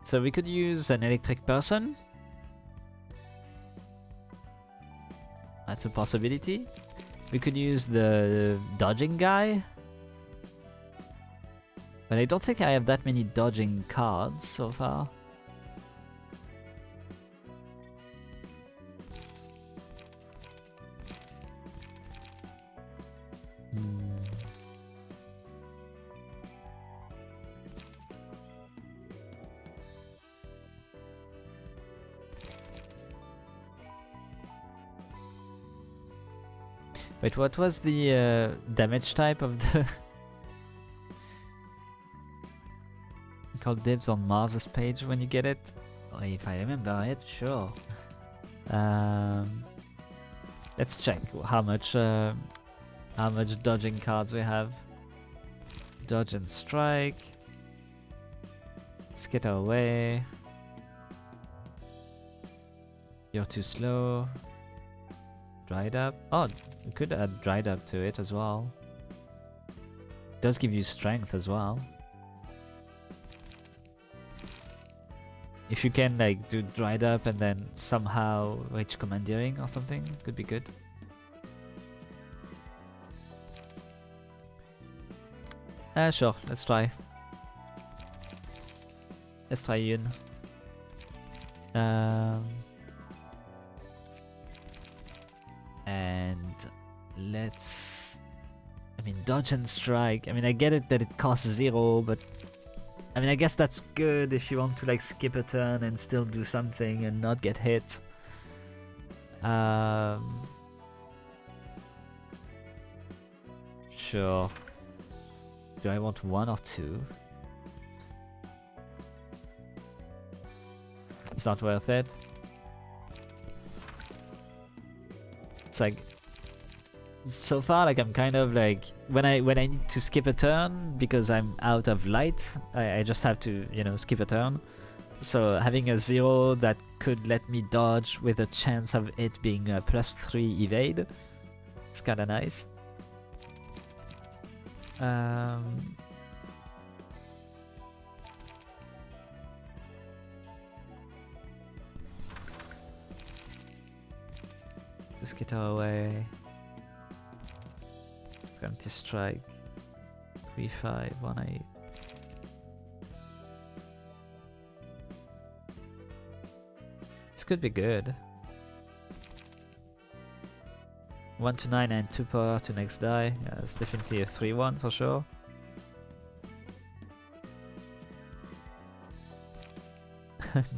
So we could use an electric person. That's a possibility. We could use the dodging guy. But I don't think I have that many dodging cards so far. Wait, what was the damage type of the... Called dibs on Mars's page when you get it? Oh, if I remember it, sure. Let's check how much dodging cards we have. Dodge and strike. Skitter away. You're too slow. Dried up. Oh, we could add dried up to it as well. It does give you strength as well. If you can like do dried up and then somehow reach commandeering or something, could be good. Sure, let's try. Let's try Yun. And let's... I mean, dodge and strike. I mean, I get it that it costs 0, but... I mean, I guess that's good if you want to like skip a turn and still do something and not get hit. Sure. Do I want 1 or 2? It's not worth it. It's like... So far, like I'm kind of like when I need to skip a turn because I'm out of light, I just have to, you know, skip a turn. So having a 0 that could let me dodge with a chance of it being a +3 evade, it's kind of nice. Just get her away. Empty strike. 3-5, 1-8. This could be good. 1-9 and 2 power to next die. Yeah, it's definitely a 3-1 for sure.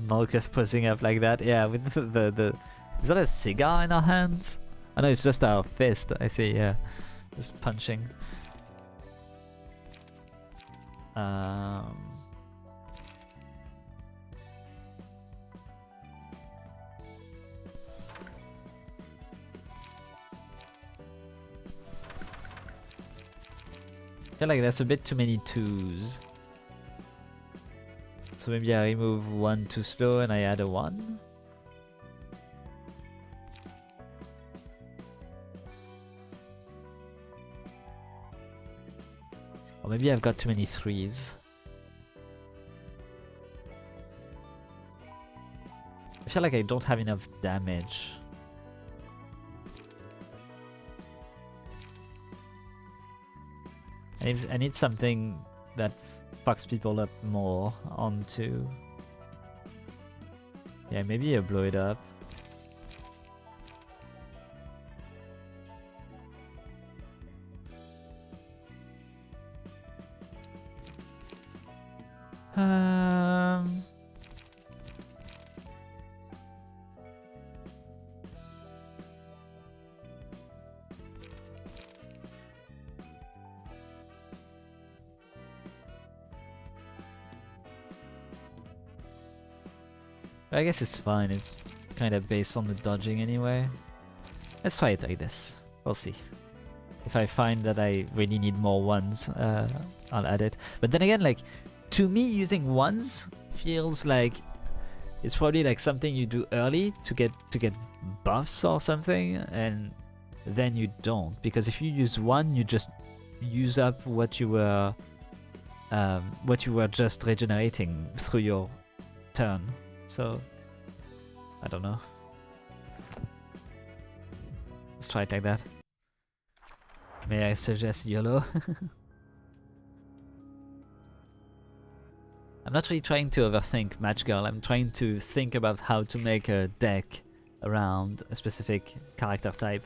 Malkuth posing up like that. Yeah, with the is that a cigar in our hands? I know it's just our fist. I see. Yeah, just punching. I feel like that's a bit too many 2s. So maybe I remove 1 too slow and I add a 1. Or maybe I've got too many 3s. I feel like I don't have enough damage. I need something that fucks people up more onto. Yeah, maybe I blow it up. I guess it's fine, it's kind of based on the dodging anyway. Let's try it like this, we'll see. If I find that I really need more 1s, I'll add it. But then again, like, to me using 1s feels like it's probably like something you do early to get buffs or something, and then you don't. Because if you use 1, you just use up what you were just regenerating through your turn. So, I don't know. Let's try it like that. May I suggest YOLO? I'm not really trying to overthink Match Girl, I'm trying to think about how to make a deck around a specific character type.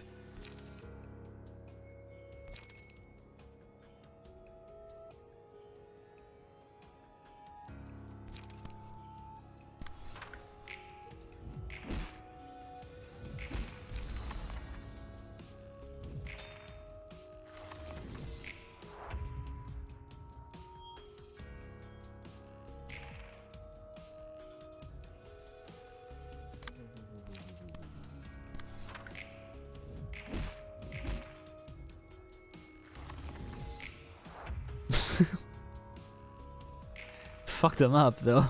Fuck them up though.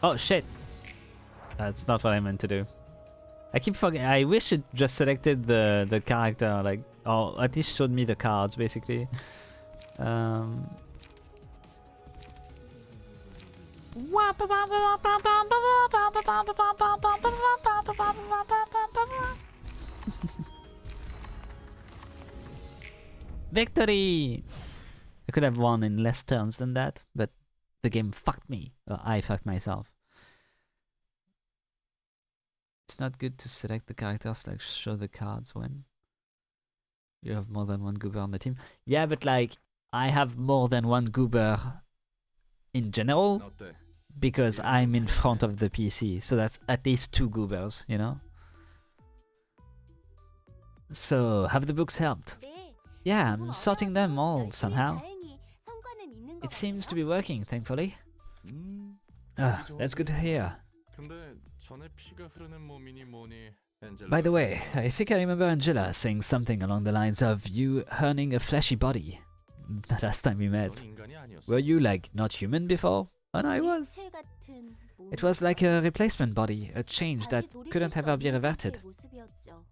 Oh shit! That's not what I meant to do. I keep fucking. I wish it just selected the character, like, or at least showed me the cards basically. Victory! I could have won in less turns than that, but the game fucked me. Or I fucked myself. It's not good to select the characters, like show the cards when you have more than one goober on the team. Yeah, but like, I have more than one goober in general because I'm in front of the PC, so that's at least 2 goobers, you know? So, have the books helped? Yeah, I'm sorting them all somehow. It seems to be working, thankfully. That's good to hear. By the way, I think I remember Angela saying something along the lines of you earning a fleshy body. the last time we met. 넌 인간이 아니었어. Were you like not human before? And I was. 새 같은 It was like a replacement body, a change that 다시 돌이킬 couldn't 수 ever be 없는 reverted. 상태의 모습이었죠.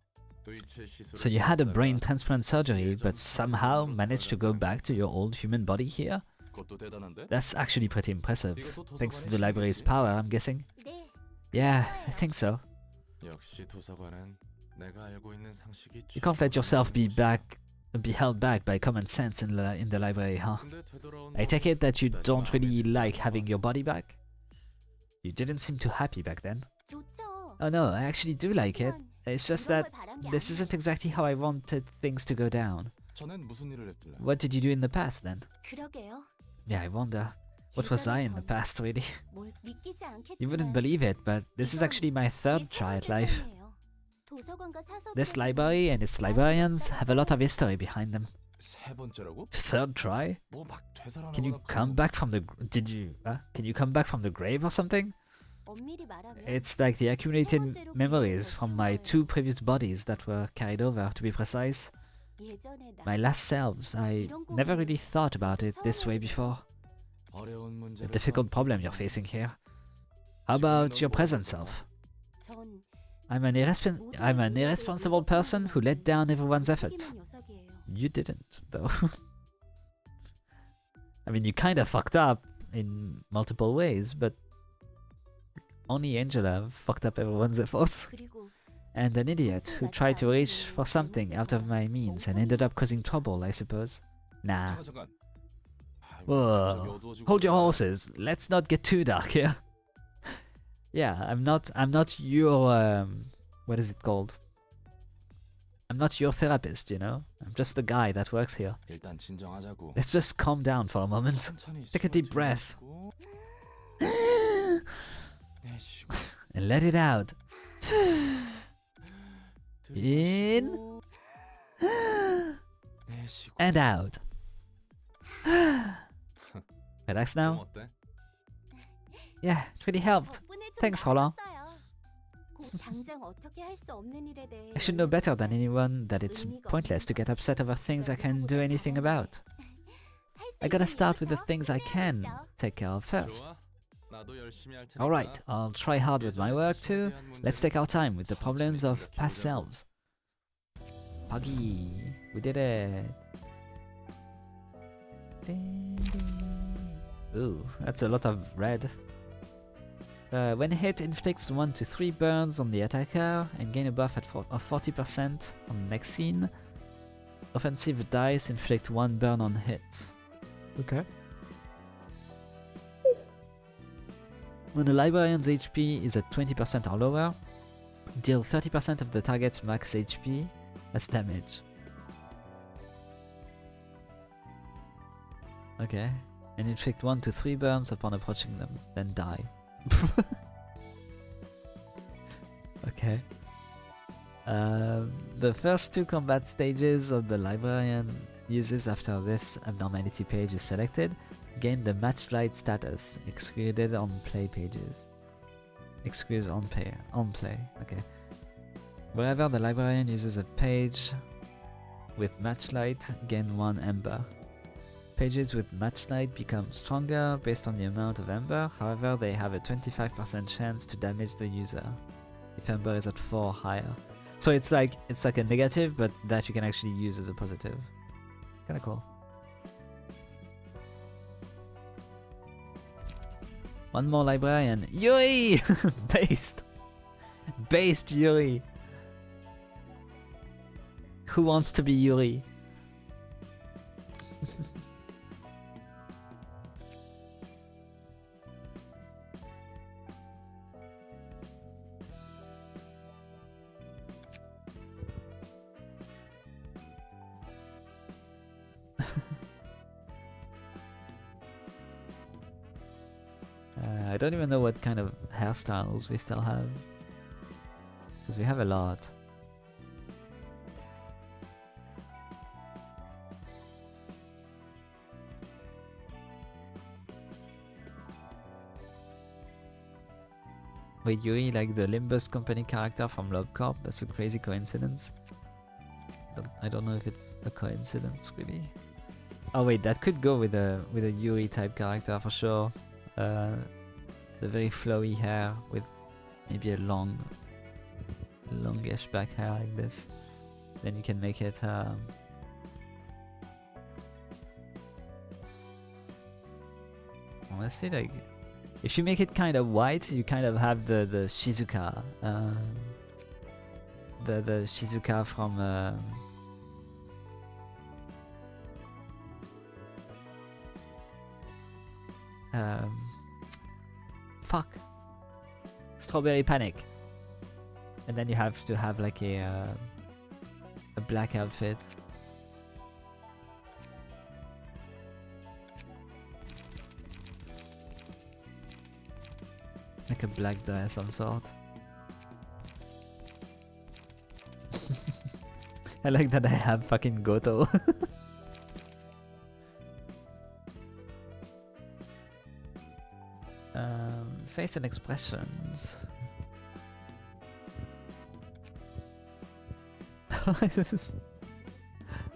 의체 시술을 So you had a 받다가 brain transplant surgery, 예전 but somehow 모습으로 managed to go 돌아갔다는 back to your old human body here? 그것도 대단한데? That's actually pretty impressive. 이것도 Thanks to 도서관의 the library's 힘이지. power, I'm guessing. 네, Yeah, I think so. 역시 도서관은 내가 알고 있는 상식이 You can't let yourself be 최고라는 held back by common sense in the library, huh? 곳이야. 근데 되돌아온 I take it that you 다시 don't 마음에 really 들지 like 않아. having your body back? You didn't seem too happy back then. 좋죠. Oh no, I actually do like it. 하지만 It's just 이런 that 걸 바란 게 this 아니에요. isn't exactly how I wanted things to go down. 전엔 무슨 일을 했길래? What did you do in the past then? 그러게요. Yeah, I wonder. What was I in the past, really? 뭘 믿기지 않겠지만 You wouldn't believe it, but this is actually my third try at life. 도서관과 사서관의 This library and its librarians have a lot of history behind them. 세 번째라고? Third try? 뭐 막 되살아나거나 Can you come 그런 back from the? Can you come back from the grave or something? 엄밀히 말하면 It's like the accumulated memories from my two previous bodies that were carried over. To be precise, 예전에 나 my last selves. I never really thought about it this way before. 어려운 A 문제를 difficult problem you're facing here. How about your present self? 전 I'm an irresponsible person who let down everyone's efforts. 책임은 녀석이에요. You didn't, though. I mean, you kind of fucked up in multiple ways, but only Angela fucked up everyone's efforts. 그리고 And an idiot who tried to reach for something out of my means and ended up causing trouble, I suppose. Nah. 잠깐. 아이고, Whoa. 갑자기 어두워지고 Hold your 그래. horses. Let's not get too dark here. Yeah, I'm not your what is it called? I'm not your therapist, you know? I'm just the guy that works here. 일단 진정하자고. Let's just calm down for a moment. 천천히 Take a 숨을 deep breath. 들이마시고 내쉬고. And let it out. In. 들이마시고, 내쉬고. And out. Relax 좀 now? 어때? Yeah, it really helped. 덕분에 좀 Thanks, Roland. 나았어요. 곧 당장 어떻게 할 수 없는 일에 대해 I should know better than anyone that it's pointless to get upset over things I can't do anything about. I gotta start with the things I can take care of first. 좋아. 나도 열심히 할 테니까. Alright, I'll try hard with my work too. Let's take our time with the problems of past selves. Puggy, we did it. Ooh, that's a lot of red. When hit, inflicts 1 to 3 burns on the attacker and gain a buff of 40% on the next scene. Offensive dice inflict 1 burn on hits. Okay. When a librarian's HP is at 20% or lower, deal 30% of the target's max HP as damage. Okay. And inflict 1 to 3 burns upon approaching them, then die. Okay. The first 2 combat stages of the librarian uses after this abnormality page is selected gain the matchlight status, excluded on play pages. Excused on play, okay. Wherever the librarian uses a page with matchlight, gain 1 ember. Pages with matchlight become stronger based on the amount of ember, however they have a 25% chance to damage the user if ember is at 4 or higher. So it's like a negative, but that you can actually use as a positive. Kinda cool. One more librarian. Yuri! Based! Based Yuri! Who wants to be Yuri? I don't even know what kind of hairstyles we still have. Because we have a lot. Wait, Yuri like the Limbus Company character from Love Corp? That's a crazy coincidence. I don't know if it's a coincidence, really. Oh wait, that could go with a Yuri type character for sure. The very flowy hair with maybe a longish back hair like this. Then you can make it honestly, like, if you make it kind of white, you kind of have the Shizuka, the Shizuka from fuck, Strawberry Panic, and then you have to have like a black outfit. Like a black dye of some sort. I like that I have fucking Goto. Face and expressions.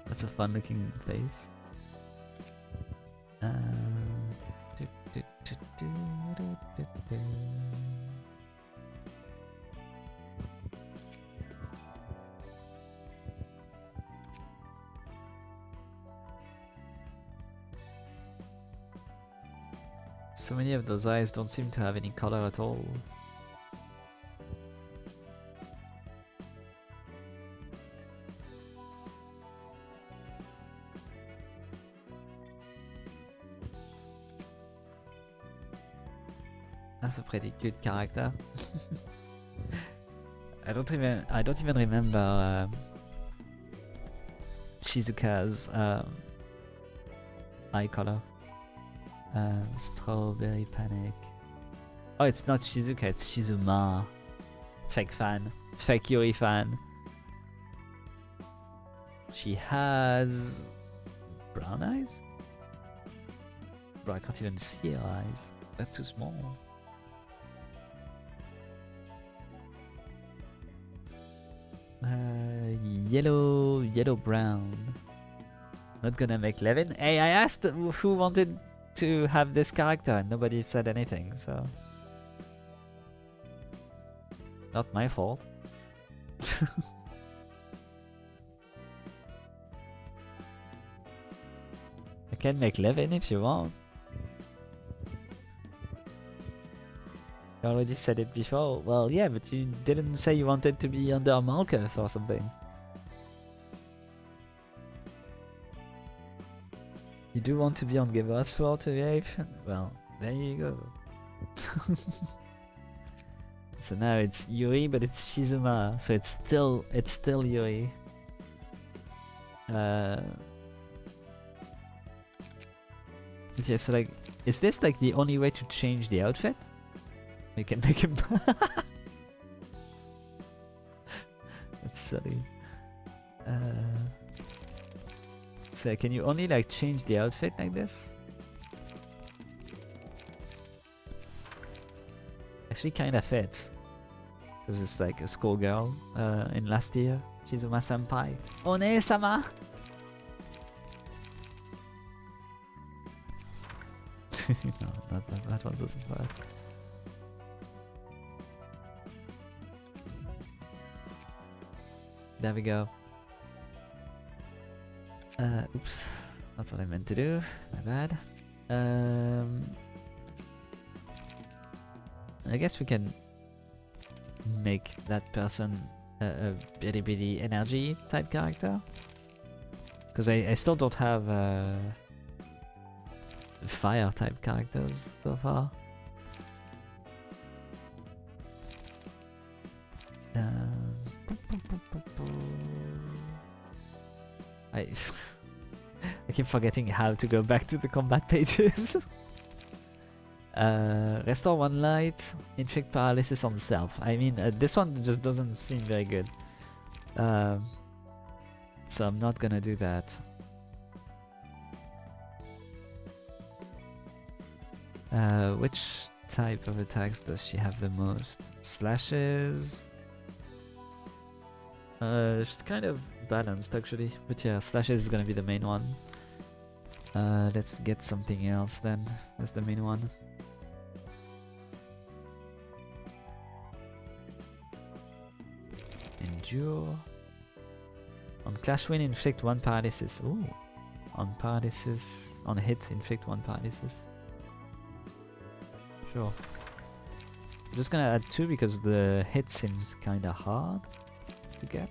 That's a fun looking face. So many of those eyes don't seem to have any color at all. That's a pretty cute character. I don't even remember Shizuka's eye color. Strawberry Panic. Oh, it's not Shizuka, it's Shizuma. Fake fan. Fake Yuri fan. She has brown eyes? Bro, I can't even see her eyes. They're too small. Yellow brown. Not gonna make Levin. Hey, I asked who wanted to have this character and nobody said anything, so not my fault. I can make Levin if you want. You already said it before. Well, yeah, but you didn't say you wanted to be under Malkuth or something. You do want to be on Geva's floor to behave? Well, there you go. So now it's Yuri, but it's Shizuma, so it's still Yuri. Yeah, so like, is this like the only way to change the outfit? You can make him. That's silly. So can you only like change the outfit like this? Actually kinda fits. Because it's like a schoolgirl in last year. Shizuma senpai. One-sama! No, that one doesn't work. There we go. Oops, not what I meant to do. My bad. I guess we can make that person a bitty bitty energy type character. Because I still don't have fire type characters so far. I keep forgetting how to go back to the combat pages. Restore one light, inflict paralysis on self. I mean, this one just doesn't seem very good. So I'm not gonna do that. Which type of attacks does she have the most? Slashes? She's kind of balanced actually, but yeah, slashes is gonna be the main one. Let's get something else then. That's the main one. Endure. On Clash Win, inflict 1 paralysis. Ooh. On paralysis, on hit, inflict 1 paralysis. Sure. I'm just gonna add 2 because the hit seems kinda hard to get.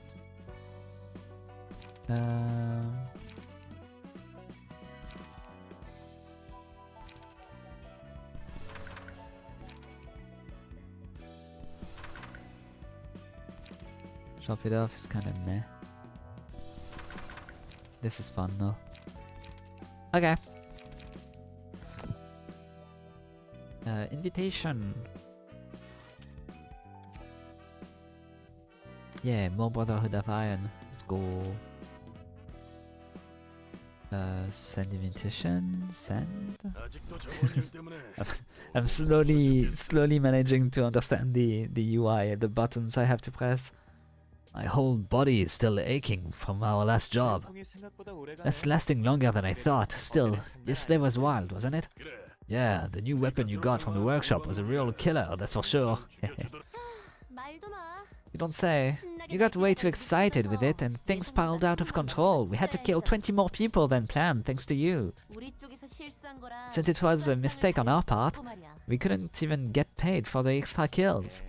Chop it off is kinda meh. This is fun though. Okay. Invitation. Yeah, more Brotherhood of Iron. Let's go. Send invitation. Send. I'm slowly managing to understand the UI, the buttons I have to press. My whole body is still aching from our last job. That's lasting longer than I thought. Still, yesterday was wild, wasn't it? Yeah, the new weapon you got from the workshop was a real killer, that's for sure. You don't say. You got way too excited with it and things spiraled out of control. We had to kill 20 more people than planned thanks to you. Since it was a mistake on our part, we couldn't even get paid for the extra kills.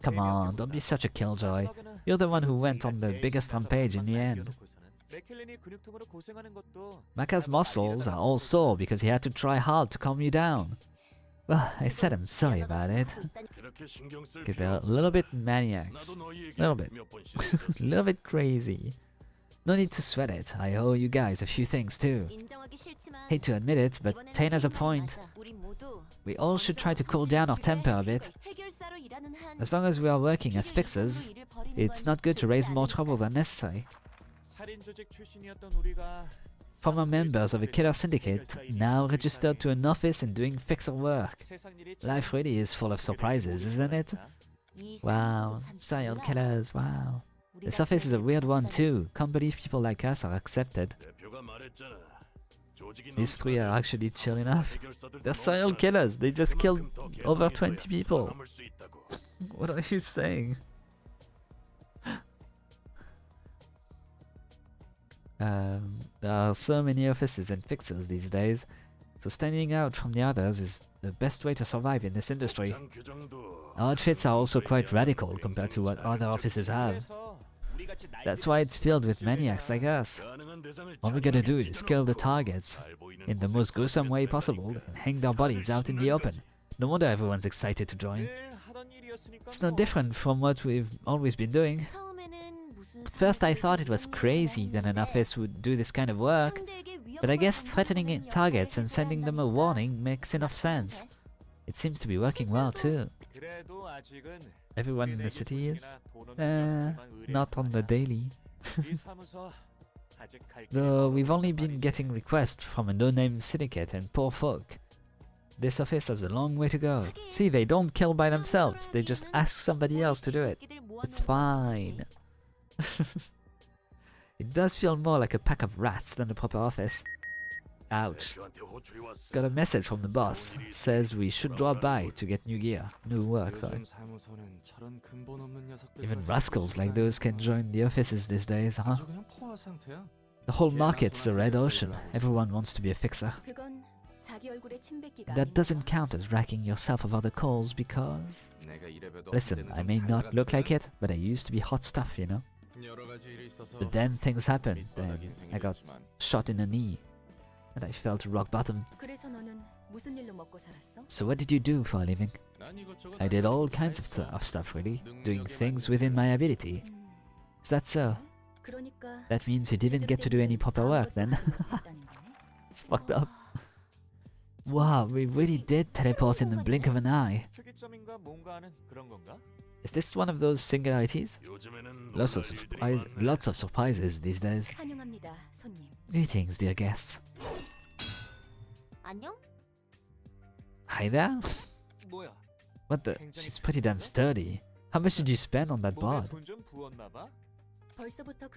Come on, don't be such a killjoy. You're the one who went on the biggest rampage in the end. Maka's muscles are all sore because he had to try hard to calm you down. Well, I said I'm sorry about it. Okay, they're a little bit maniacs. A little bit. A little bit crazy. No need to sweat it. I owe you guys a few things too. Hate to admit it, but Tane has a point. We all should try to cool down our temper a bit. As long as we are working as fixers, it's not good to raise more trouble than necessary. Former members of a killer syndicate, now registered to an office and doing fixer work. Life really is full of surprises, isn't it? Wow, serial killers, wow. This office is a weird one too. Can't believe people like us are accepted. These 3 are actually chill enough. They're serial killers, they just killed over 20 people. What are you saying? There are so many offices and fixers these days, so standing out from the others is the best way to survive in this industry. Our outfits are also quite radical compared to what other offices have. That's why it's filled with maniacs like us. All we gotta do is kill the targets in the most gruesome way possible and hang their bodies out in the open. No wonder everyone's excited to join. It's no different from what we've always been doing. At first I thought it was crazy that an office would do this kind of work, but I guess threatening targets and sending them a warning makes enough sense. It seems to be working well too. Everyone in the city is? Not on the daily. Though we've only been getting requests from a no-name syndicate and poor folk. This office has a long way to go. See, they don't kill by themselves, they just ask somebody else to do it. It's fine. It does feel more like a pack of rats than a proper office. Ouch. Got a message from the boss. Says we should drop by to get new work, sorry. Even rascals like those can join the offices these days, huh? The whole market's a red ocean. Everyone wants to be a fixer. That doesn't count as racking yourself of other calls because... Listen, I may not look like it, but I used to be hot stuff, you know? But then things happened, then I got shot in the knee, and I fell to rock bottom. So what did you do for a living? I did all kinds of stuff really, doing things within my ability. Is that so? That means you didn't get to do any proper work then? It's fucked up. Wow, we really did teleport in the blink of an eye. Is this one of those singularities? Lots of surprises these days. Greetings, dear guests. Hi there? What the? She's pretty damn sturdy. How much did you spend on that bod?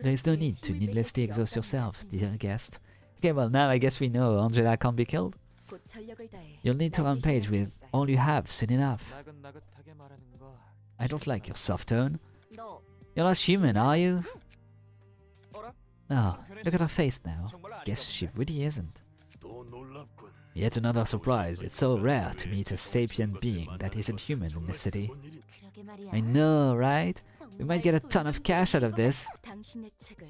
There is no need to needlessly exhaust yourself, dear guest. Okay, well now I guess we know Angela can't be killed. 곧 전력을 다해 You'll need to 날 rampage with 위시할 all you have soon enough. 나긋나긋하게 말하는 거. I don't like your soft tone. 너 You're not human, are you? 어라? Oh, look at her face now. 정말 아니었네. Guess she really isn't. 또 놀랍군. Yet another surprise. It's so rare to meet a sapient being that isn't human in this city. 그러게 말이야. I know, right? We might get a ton of cash out of this. 당신의 책을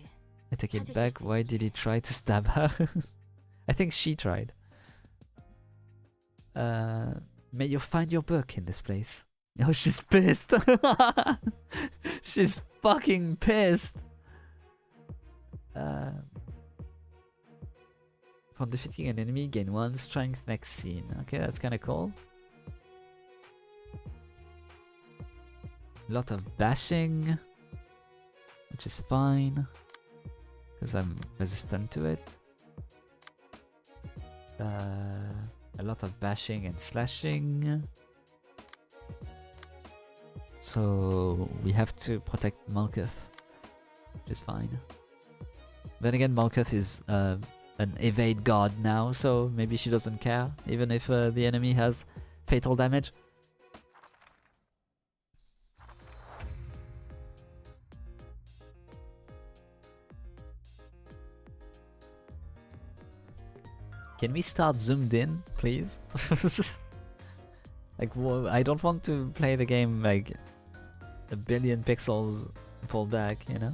I take it back. Why did he try to stab her? I think she tried. May you find your book in this place. Oh, she's pissed. She's fucking pissed. Upon defeating an enemy, gain 1 strength next scene. Okay, that's kind of cool. A lot of bashing, which is fine, because I'm resistant to it. A lot of bashing and slashing. So we have to protect Malkuth, which is fine. Then again, Malkuth is an evade god now, so maybe she doesn't care, even if the enemy has fatal damage. Can we start zoomed in, please? Like, I don't want to play the game like a billion pixels pulled back, you know?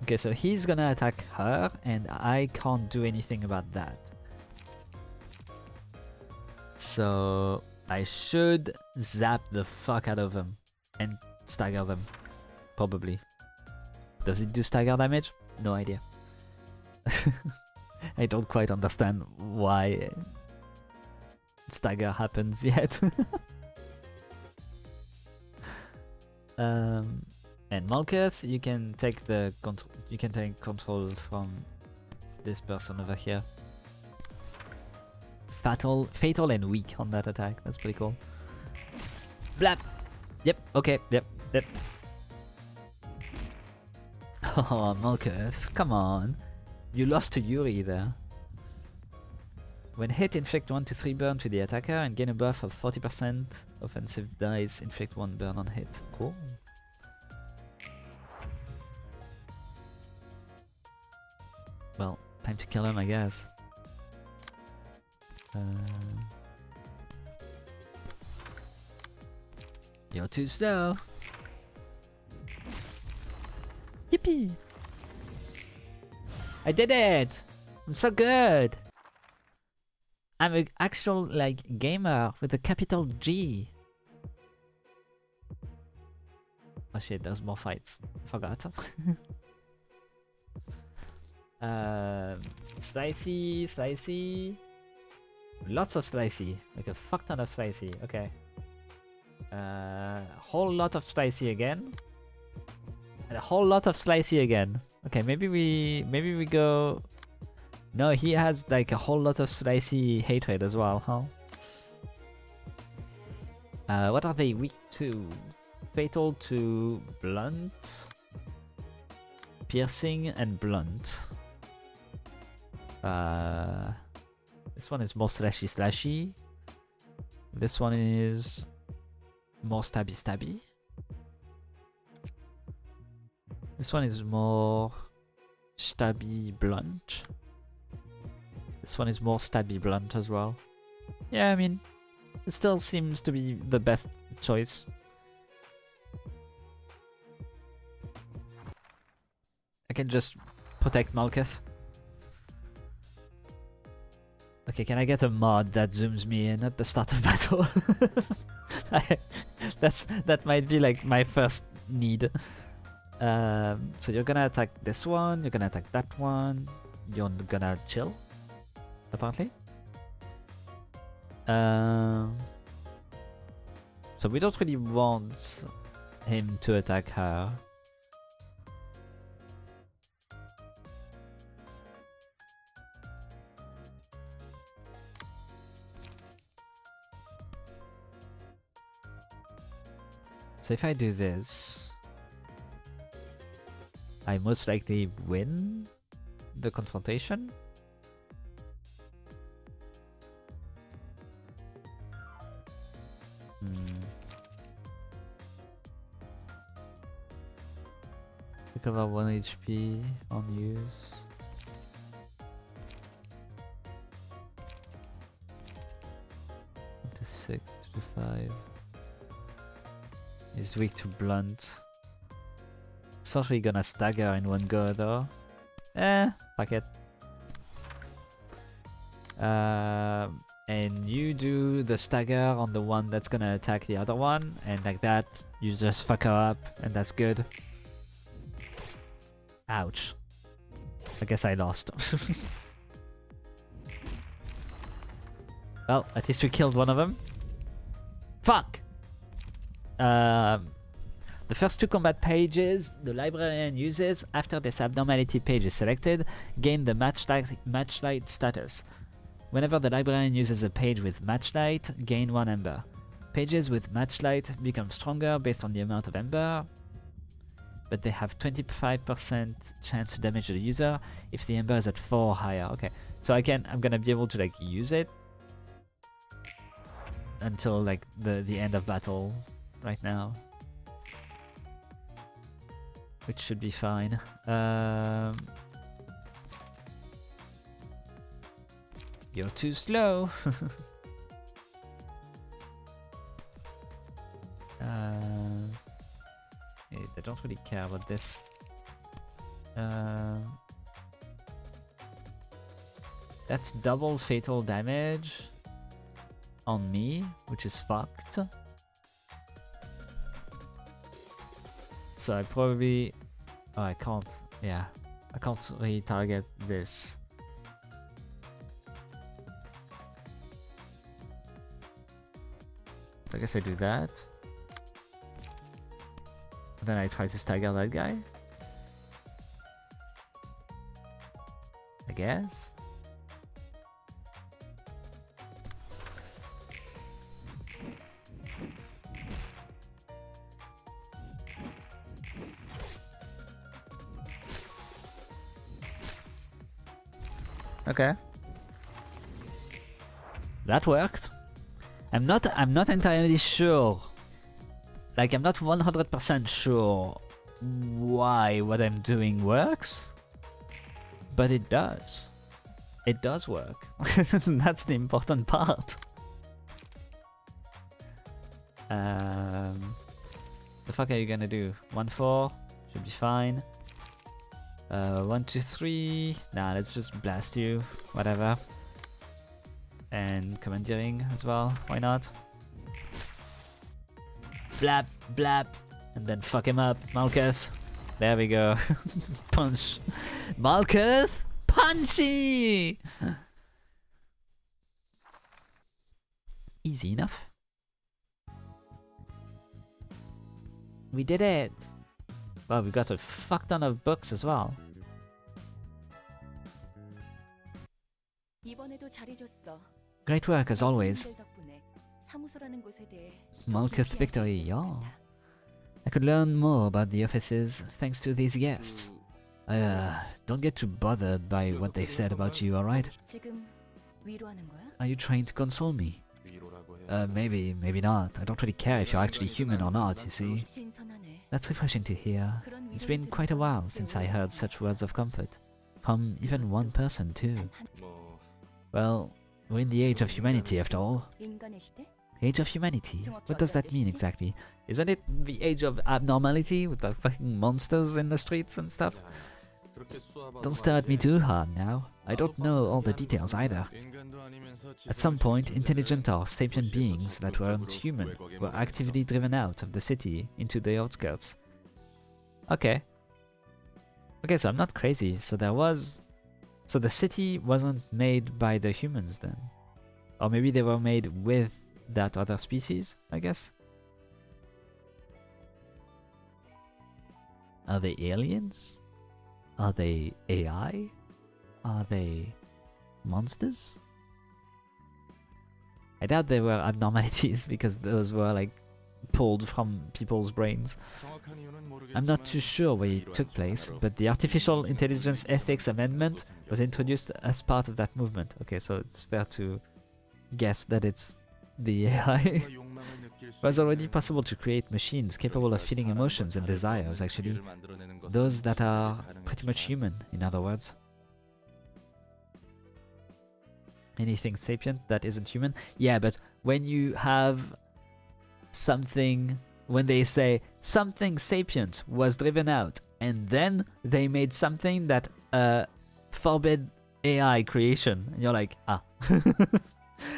Okay, so he's gonna attack her, and I can't do anything about that. So I should zap the fuck out of him and stagger them, probably. Does it do stagger damage? No idea. I don't quite understand why stagger happens yet. And Malkuth, you can take the control from this person over here. Fatal and weak on that attack. That's pretty cool. Blap. Yep. Okay. Yep. Oh, Malkuth, come on. You lost to Yuri there. When hit, inflict 1 to 3 burn to the attacker and gain a buff of 40%. Offensive dice, inflict 1 burn on hit. Cool. Well, time to kill him, I guess. You're too slow. Yippee! I did it! I'm so good! I'm an actual, like, gamer with a capital G. Oh shit, there's more fights. Forgot. Slicey. Lots of slicey. Like a fuck ton of slicey. Okay. Whole lot of slicey again. And a whole lot of slicey again. Okay, maybe we go... No, he has like a whole lot of slicey hatred as well, huh? What are they weak to? Fatal to blunt, piercing, and blunt. This one is more slashy. This one is more stabby. This one is more stabby blunt. This one is more stabby blunt as well. Yeah, I mean, it still seems to be the best choice. I can just protect Malkuth. Okay, can I get a mod that zooms me in at the start of battle? That might be like my first need. So you're gonna attack this one, you're gonna attack that one, you're gonna chill, apparently. So we don't really want him to attack her. So if I do this, I most likely win the confrontation. Recover 1 HP on use. To 6 to 5. He's weak to blunt. It's actually gonna stagger in one go though. Fuck it. And you do the stagger on the one that's gonna attack the other one, and like that, you just fuck her up, and that's good. Ouch. I guess I lost. Well, at least we killed one of them. Fuck! The first 2 combat pages the librarian uses after this abnormality page is selected gain the matchlight status. Whenever the librarian uses a page with matchlight, gain 1 ember. Pages with matchlight become stronger based on the amount of ember, but they have 25% chance to damage the user if the ember is at 4 or higher. Okay, so I'm gonna be able to like use it until like the end of battle right now, which should be fine. You're too slow. They don't really care about this. That's double fatal damage on me, which is fucked. So I probably... Oh, I can't... Yeah. I can't really target this. I guess I do that. Then I try to stagger that guy. I guess. Okay. That worked. I'm not entirely sure. Like, I'm not 100% sure why what I'm doing works, but it does. It does work. That's the important part. The fuck are you gonna do? 1-4 should be fine. 1-2-3. Nah, let's just blast you. Whatever. And commandeering as well. Why not? Blap, blap, and then fuck him up, Malkuth. There we go. Punch. Malkuth, punchy! Easy enough. We did it! Well, we got a fuck ton of books as well. 이번에도 잘해줬어. Great work as always. 덕분에 사무소라는 곳에 대해 Malkuth victory, yeah. I could learn more about the offices thanks to these guests. Don't get too bothered by what they said about you, alright? 지금 위로하는 거야? Are you trying to console me? 위로라고 해야 Maybe, maybe not. I don't really care if you're actually human or not, you see. 신선하네. That's refreshing to hear. It's been quite a while since I heard such words of comfort. From even one person, too. 뭐 Well, we're in the age of humanity after all. 인간의 시대? Age of humanity? What does that mean exactly? Isn't it the age of abnormality with the fucking monsters in the streets and stuff? 그렇게 쏘아봐도 Don't stare at me 말이지. too hard now. I don't know all the details either. 인간도 아니면서 At some point, 지상의 intelligent 존재를 or sapient beings that weren't 적극적으로 human 왜곡에 were 몰아넣었어. actively driven out of the city into the outskirts. Okay. Okay, so I'm not crazy. So the city wasn't made by the humans then. Or maybe they were made with that other species, I guess. Are they aliens? Are they AI? Are they monsters? I doubt they were abnormalities because those were like pulled from people's brains. 정확한 이유는 I'm not 모르겠지만 too sure where it took place, but the Artificial Intelligence Ethics Amendment was introduced as part of that movement. Okay, so it's fair to guess that it's the AI. 욕망을 느끼 느낄 수 It was already 있는 possible to create machines capable of feeling emotions and desires, actually. Those that are pretty much human, in other words. Anything sapient that isn't human? Yeah, but when you have something, when they say something sapient was driven out, and then they made something that forbid AI creation, and you're like, ah.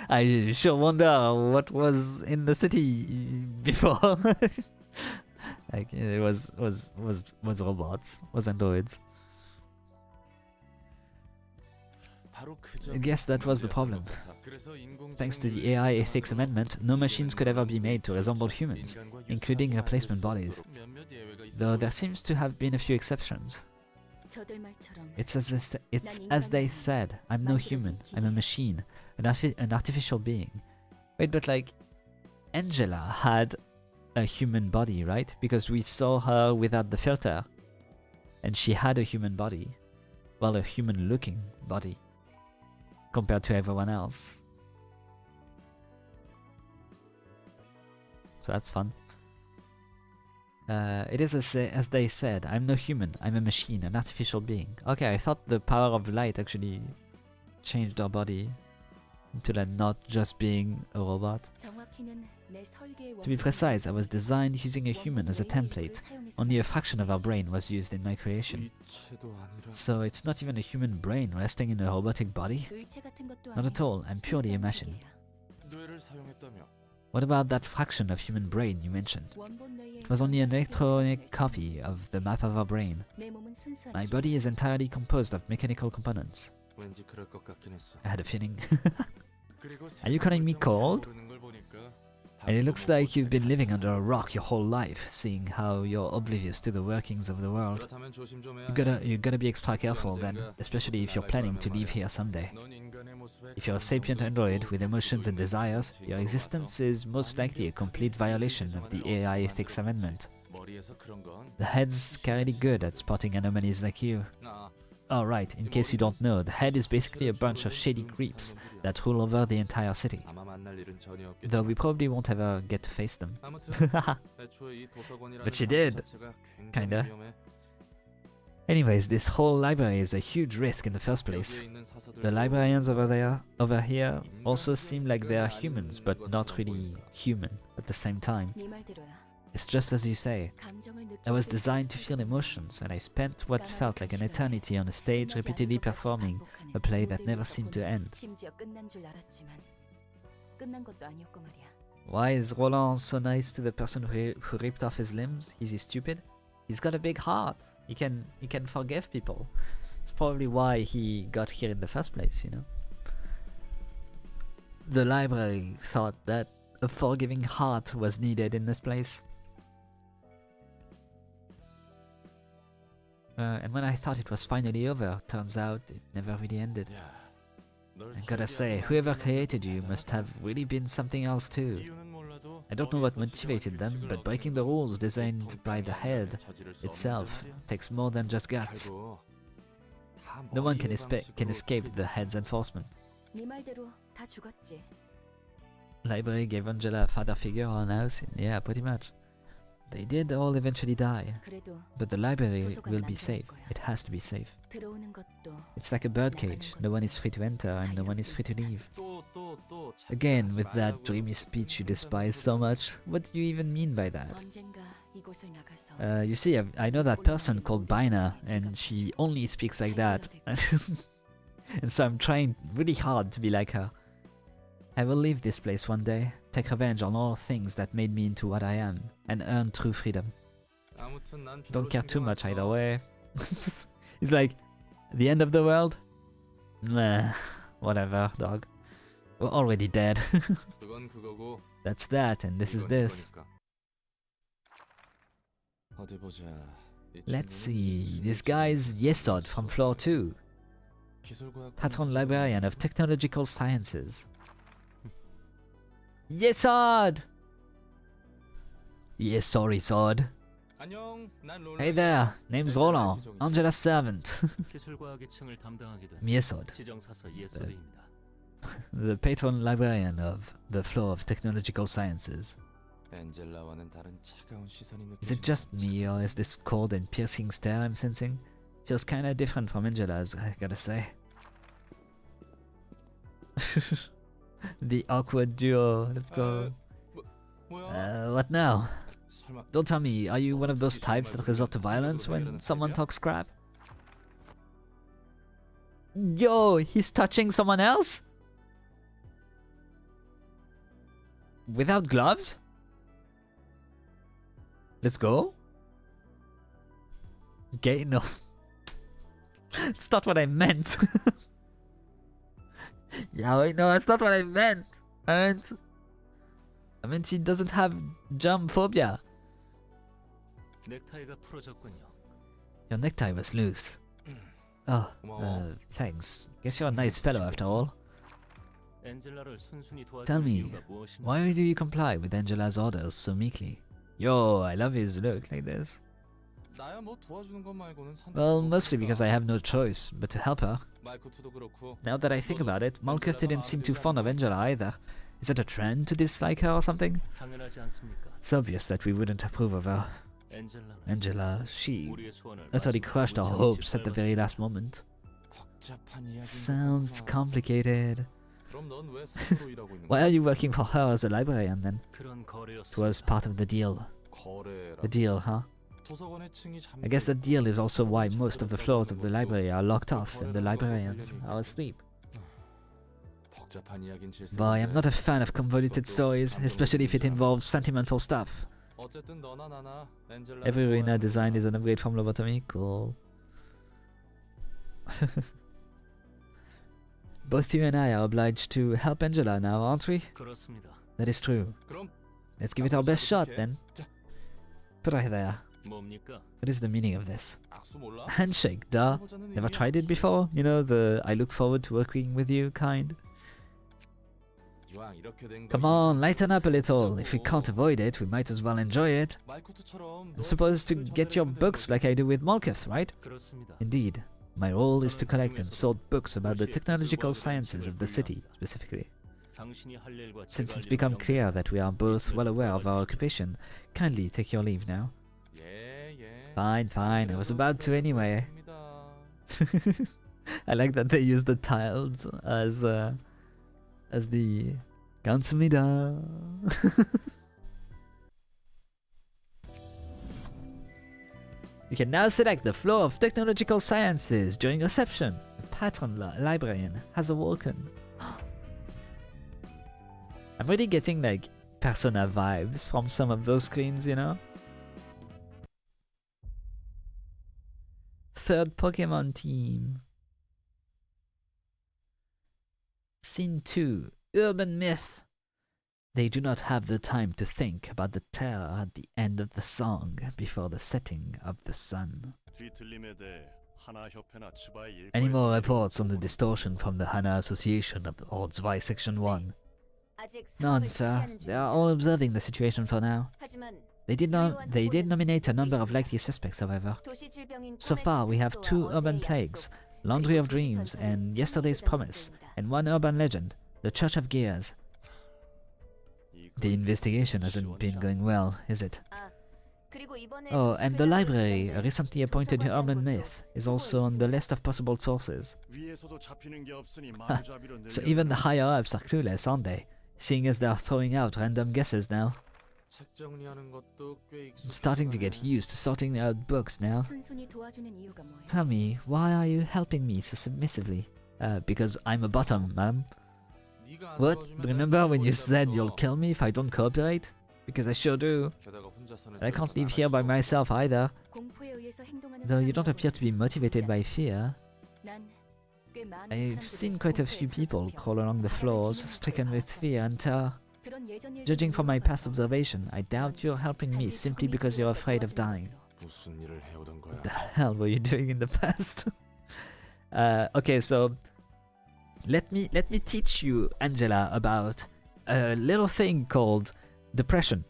I sure wonder what was in the city before. Like it was robots, was androids. I guess that was the problem. Thanks to the AI ethics amendment, no machines could ever be made to resemble humans, including replacement bodies. Though there seems to have been a few exceptions. 저들 말처럼 It's as they said, I'm no human, I'm a machine, an artificial being. Wait, but like, Angela had a human body, right? Because we saw her without the filter, and she had a human body. Well, a human-looking body, compared to everyone else. So that's fun. It is as they said, I'm no human, I'm a machine, an artificial being. Okay, I thought the power of light actually changed our body into like not just being a robot. To be precise, I was designed using a human as a template. Only a fraction of our brain was used in my creation. So it's not even a human brain resting in a robotic body? Not at all, I'm purely a machine. What about that fraction of human brain you mentioned? It was only an electronic copy of the map of our brain. My body is entirely composed of mechanical components. I had a feeling. Are you calling me cold? And it looks like you've been living under a rock your whole life, seeing how you're oblivious to the workings of the world. You gotta be extra careful then, especially if you're planning to leave here someday. If you're a sapient android with emotions and desires, your existence is most likely a complete violation of the AI ethics amendment. The head's scarily good at spotting anomalies like you. Oh right, in case you don't know, the head is basically a bunch of shady creeps that rule over the entire city. Though we probably won't ever get to face them. But you did! Kinda. Anyways, this whole library is a huge risk in the first place. The librarians over here also seem like they are humans, but not really human at the same time. It's just as you say. I was designed to feel emotions, and I spent what felt like an eternity on a stage repeatedly performing a play that never seemed to end. Why is Roland so nice to the person who ripped off his limbs? Is he stupid? He's got a big heart. He can forgive people. It's probably why he got here in the first place, you know? The library thought that a forgiving heart was needed in this place. And when I thought it was finally over, turns out it never really ended. I gotta say, whoever created you must have really been something else too. I don't know what motivated them, but breaking the rules designed by the head itself takes more than just guts. No one can escape the head's enforcement. Library gave Angela a father figure or an house? Yeah, pretty much. They did all eventually die, but the library will be safe. It has to be safe. It's like a birdcage. No one is free to enter and no one is free to leave. Again, with that dreamy speech you despise so much, what do you even mean by that? You see, I know that person called Bina, and she only speaks like that. And so I'm trying really hard to be like her. I will leave this place one day, take revenge on all things that made me into what I am, and earn true freedom. Don't care too much either way. It's like, the end of the world? Meh, whatever, dog. We're already dead. That's that, and this is this. Let's see, this guy's Yesod from floor 2. Patron Librarian of Technological Sciences. Yesod! Yes, sorry, Sod. Hey there, name's Roland, Angela's servant. Yesod. The patron librarian of the floor of Technological Sciences. 엔젤라와는 다른 차가운 시선이 Is it just me, or is this cold and piercing stare I'm sensing? Feels kinda different from Angela's, I gotta say. The awkward duo, let's go. 뭐야? What now? 설마 Don't tell me, are you one of those types that resort to violence when someone talks crap? Yo, he's touching someone else? Without gloves? Let's go? Okay, no. It's not what I meant. Yeah, wait, no, that's not what I meant. I meant he doesn't have germ phobia. 넥타이가 풀어졌군요. Your necktie was loose. Oh, thanks. Guess you're a nice fellow after all. 엔젤라를 순순히 도와주는 Tell me, 이유가 무엇인가? why do you comply with Angela's orders so meekly? Yo, I love his look like this. 나야 뭐 도와주는 것 말고는 선택. Well, mostly because I have no choice but to help her. 마이코트도 그렇고. Now that I think about it, Malkuth didn't seem too fond of Angela either. Is it a trend to dislike her or something? 당연하지 않습니까? It's obvious that we wouldn't approve of her. 엔젤라는 Angela, she 우리의 소원을 utterly crushed our 마지막으로 hopes at the 짓밟았습니다. very last moment. 복잡한 이야기인 것 Sounds 같아. complicated. 그럼 넌 왜 사서로 일하고 있는 Why 거야? are you working for her as a librarian then? 그런 거래였습니다. It was part of the deal. 거래라. The deal, huh? 도서관의 층이 I guess the 잠겨 deal is 있고 also why 서점이 most of the 잠겨 floors of 있는 the 것도 library are locked 그 off and the 거래라는 librarians 것도 are asleep. 복잡한 이야기인 질색인데 Boy, I'm not a fan of convoluted stories, especially if it involves sentimental stuff. 어쨌든 너나 나나 엔젤라 Every RUINA design is an upgrade from lobotomy. Cool. Both you and I are obliged to help Angela now, aren't we? 그렇습니다. That is true. 그럼 Let's give it our best shot then. 자. Put her there. 뭡니까? What is the meaning of this? 악수 몰라? Handshake, duh. 해보자는 Never 의미야, tried it 악수. before? You know, the I look forward to working with you kind? 이왕 이렇게 된 Come 거 on, lighten up a little. If we can't avoid it, we might as well enjoy it. 마이코트처럼 I'm supposed to 너의 get your 전달해주면 books 되는 like I do with Malkuth, right? 그렇습니다. Indeed. My role is to collect and sort books about the technological sciences of the city, specifically. 당신이 할 일과 Since 제가 it's 할 become 일은 clear 명백합니다. that we are both well aware of our occupation, kindly take your leave now. 예, 예. Fine, fine. I was about to anyway. 그렇습니다. I like that they use the tiled as the 감사합니다. You can now select the floor of technological sciences during reception. The patron librarian has awoken. I'm really getting like Persona vibes from some of those screens, you know? Third Pokemon team. Scene 2. Urban myth. They do not have the time to think about the terror at the end of the song before the setting of the sun. Any more reports on the distortion from the Hana Association of or Zwei Section 1? 아직 None, 상황을 sir. 주시하는 They are all observing the situation for now. 하지만 They did nominate a number of likely suspects, however. 도시 질병인 So far, we have 2 urban plagues, Laundry of Dreams and Yesterday's Promise, and 1 urban legend, the Church of Gears. The investigation hasn't been going well, is it? Oh, and the library, a recently appointed urban myth, is also on the list of possible sources. So even the higher-ups are clueless, aren't they? Seeing as they are throwing out random guesses now. 책 정리하는 것도 꽤 I'm starting to get used to sorting out books now. 순순히 도와주는 이유가 뭐예요? Tell me, why are you helping me so submissively? Because I'm a bottom, ma'am. 네가 안 What? 도와주면 Remember 난 when you 죽어버린다면서. said you'll kill me if I don't cooperate? Because I sure do. 게다가 혼자서는 I can't 좀 leave here by 나갈 수 myself either. 공포에 의해서 행동하는 Though you don't 사람들은 appear to be motivated by fear. 난 꽤 많은 I've 사람들이 seen quite a few 공포에 people 사로잡혀 crawl along the 다른 floors, 힘을 stricken with 받고 fear and terror. 그런 예전 일들을 Judging from my past 물어봤어. observation, I doubt you're helping me 단지 simply 죽음이 because you're 두려워서 afraid of 도와주는 dying. 것으로. 무슨 일을 해오던 거야? What the hell were you doing in the past? Okay, so let me teach you, Angela, about a little thing called depression.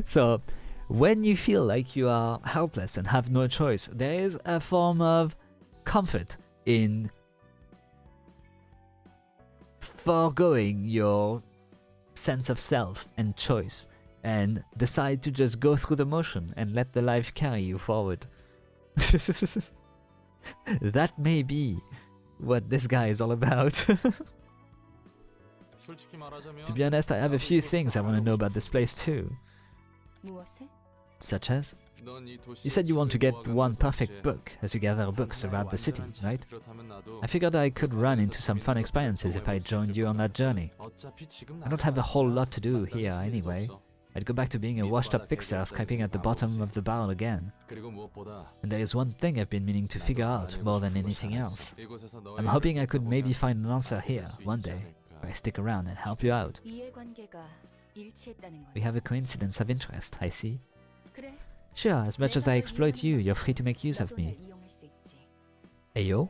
So, when you feel like you are helpless and have no choice, there is a form of comfort in foregoing your sense of self and choice and decide to just go through the motion and let the life carry you forward. That may be what this guy is all about. To be honest, I have a few things I want to know about this place too. 무엇을? Such as, you said you want to get one perfect book as you gather books around the city, right? I figured I could run into some fun experiences if I joined you on that journey. I don't have a whole lot to do here anyway. I'd go back to being a washed-up fixer scraping at the bottom of the barrel again. And there is one thing I've been meaning to figure out more than anything else. I'm hoping I could maybe find an answer here one day, if I stick around and help you out. 이해관계가 일치했다는 We 거야. have a coincidence of interest, I see. 그래. Sure, as much as I exploit you, you're free to make use of 너도 me. 날 이용할 수 있지. Ayo?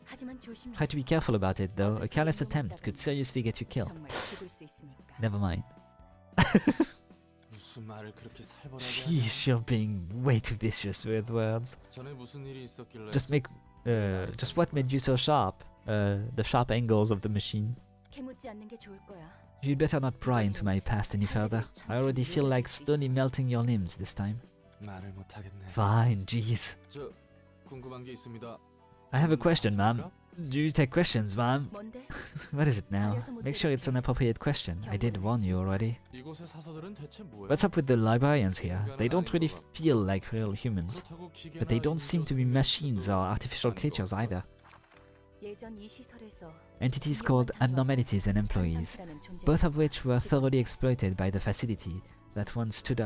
하지만 조심해. Try to be careful about it though, a careless attempt could seriously get you killed. 정말 죽을 수 있으니까. Never mind. 무슨 말을 그렇게 살벌하게 Sheesh, you're being way too vicious with words. 전에 무슨 일이 있었길래 Just what made you so sharp? The sharp angles of the machine. 캐묻지 않는 게 좋을 거야. You'd better not pry into my past any further. I already feel like slowly melting your limbs this time. 말을 못 하겠네. Fine, jeez. 저 궁금한 게 있습니다. I have a question, ma'am. Do you take questions, ma'am? 뭔데? What is it now? Make sure it's an appropriate question. I did warn you already. 이곳의 사서들은 대체 뭐예요? What's up with the librarians here? They don't really feel like real humans. 그렇다고 기계나 But they don't seem to be 인격적인 machines or 것도 artificial creatures either. 예전 이 시설에서 Entities called abnormalities and employees, both of which were thoroughly exploited by the facility that once stood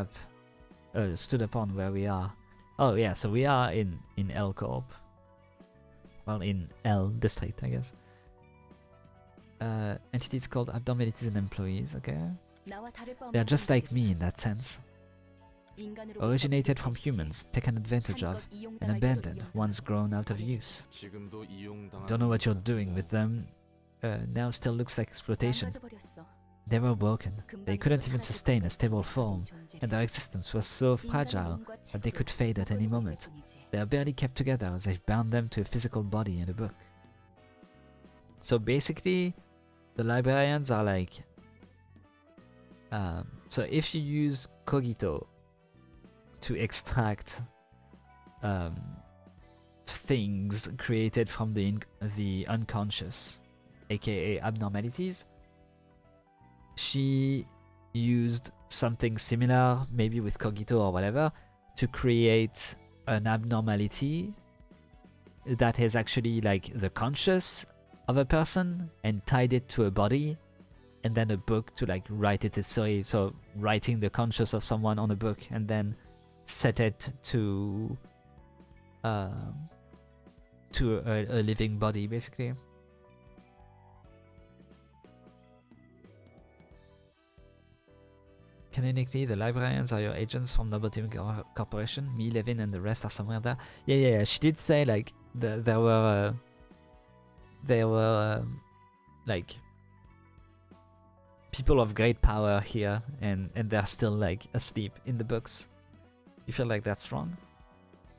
upon where we are. Oh yeah, so we are in L Corp. Well, in L District, I guess. Entities called abnormalities and employees, okay? 나와 다를 바 없는 They're just like 존재들이 me in that sense. 인간으로부터 Originated from 분리됐지. humans, taken advantage of, 한껏 and 이용당할 abandoned 대로 once 이용당하고. grown out of use. 지금도 이용당하는 Don't know what you're 것 doing 같은데. with them. Now still looks like exploitation. 망가져버렸어. They were broken. They 금방 couldn't even 사라질 sustain a 것까지 stable 가진 form, 존재래. and their existence was so 인간의 fragile 눈과 that they could 책으로 fade at any 묶어놓고 있을 moment. 뿐이지. They are barely kept together as they've bound them to a physical body and a book. So basically, the librarians are like... so if you use Cogito to extract things created from the unconscious, aka abnormalities, she used something similar, maybe with Cogito or whatever, to create an abnormality that is actually like the conscious of a person and tied it to a body, and then a book to like write its story. So writing the conscious of someone on a book and then set it to a living body, basically. Canonically, the librarians are your agents from Noble Team Corporation. Me, Levin, and the rest are somewhere there. Yeah. She did say like there were like people of great power here, and they're still like asleep in the books. You feel like that's wrong?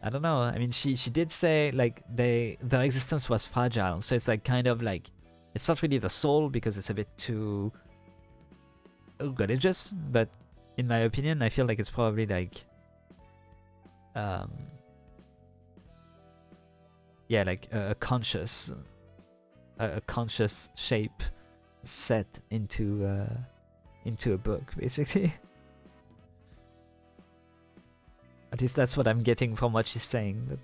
I don't know. I mean, she did say like their existence was fragile, so it's like kind of like it's not really the soul because it's a bit too religious, but in my opinion, I feel like it's probably like yeah, like a conscious shape set into a book, basically. At least that's what I'm getting from what she's saying. But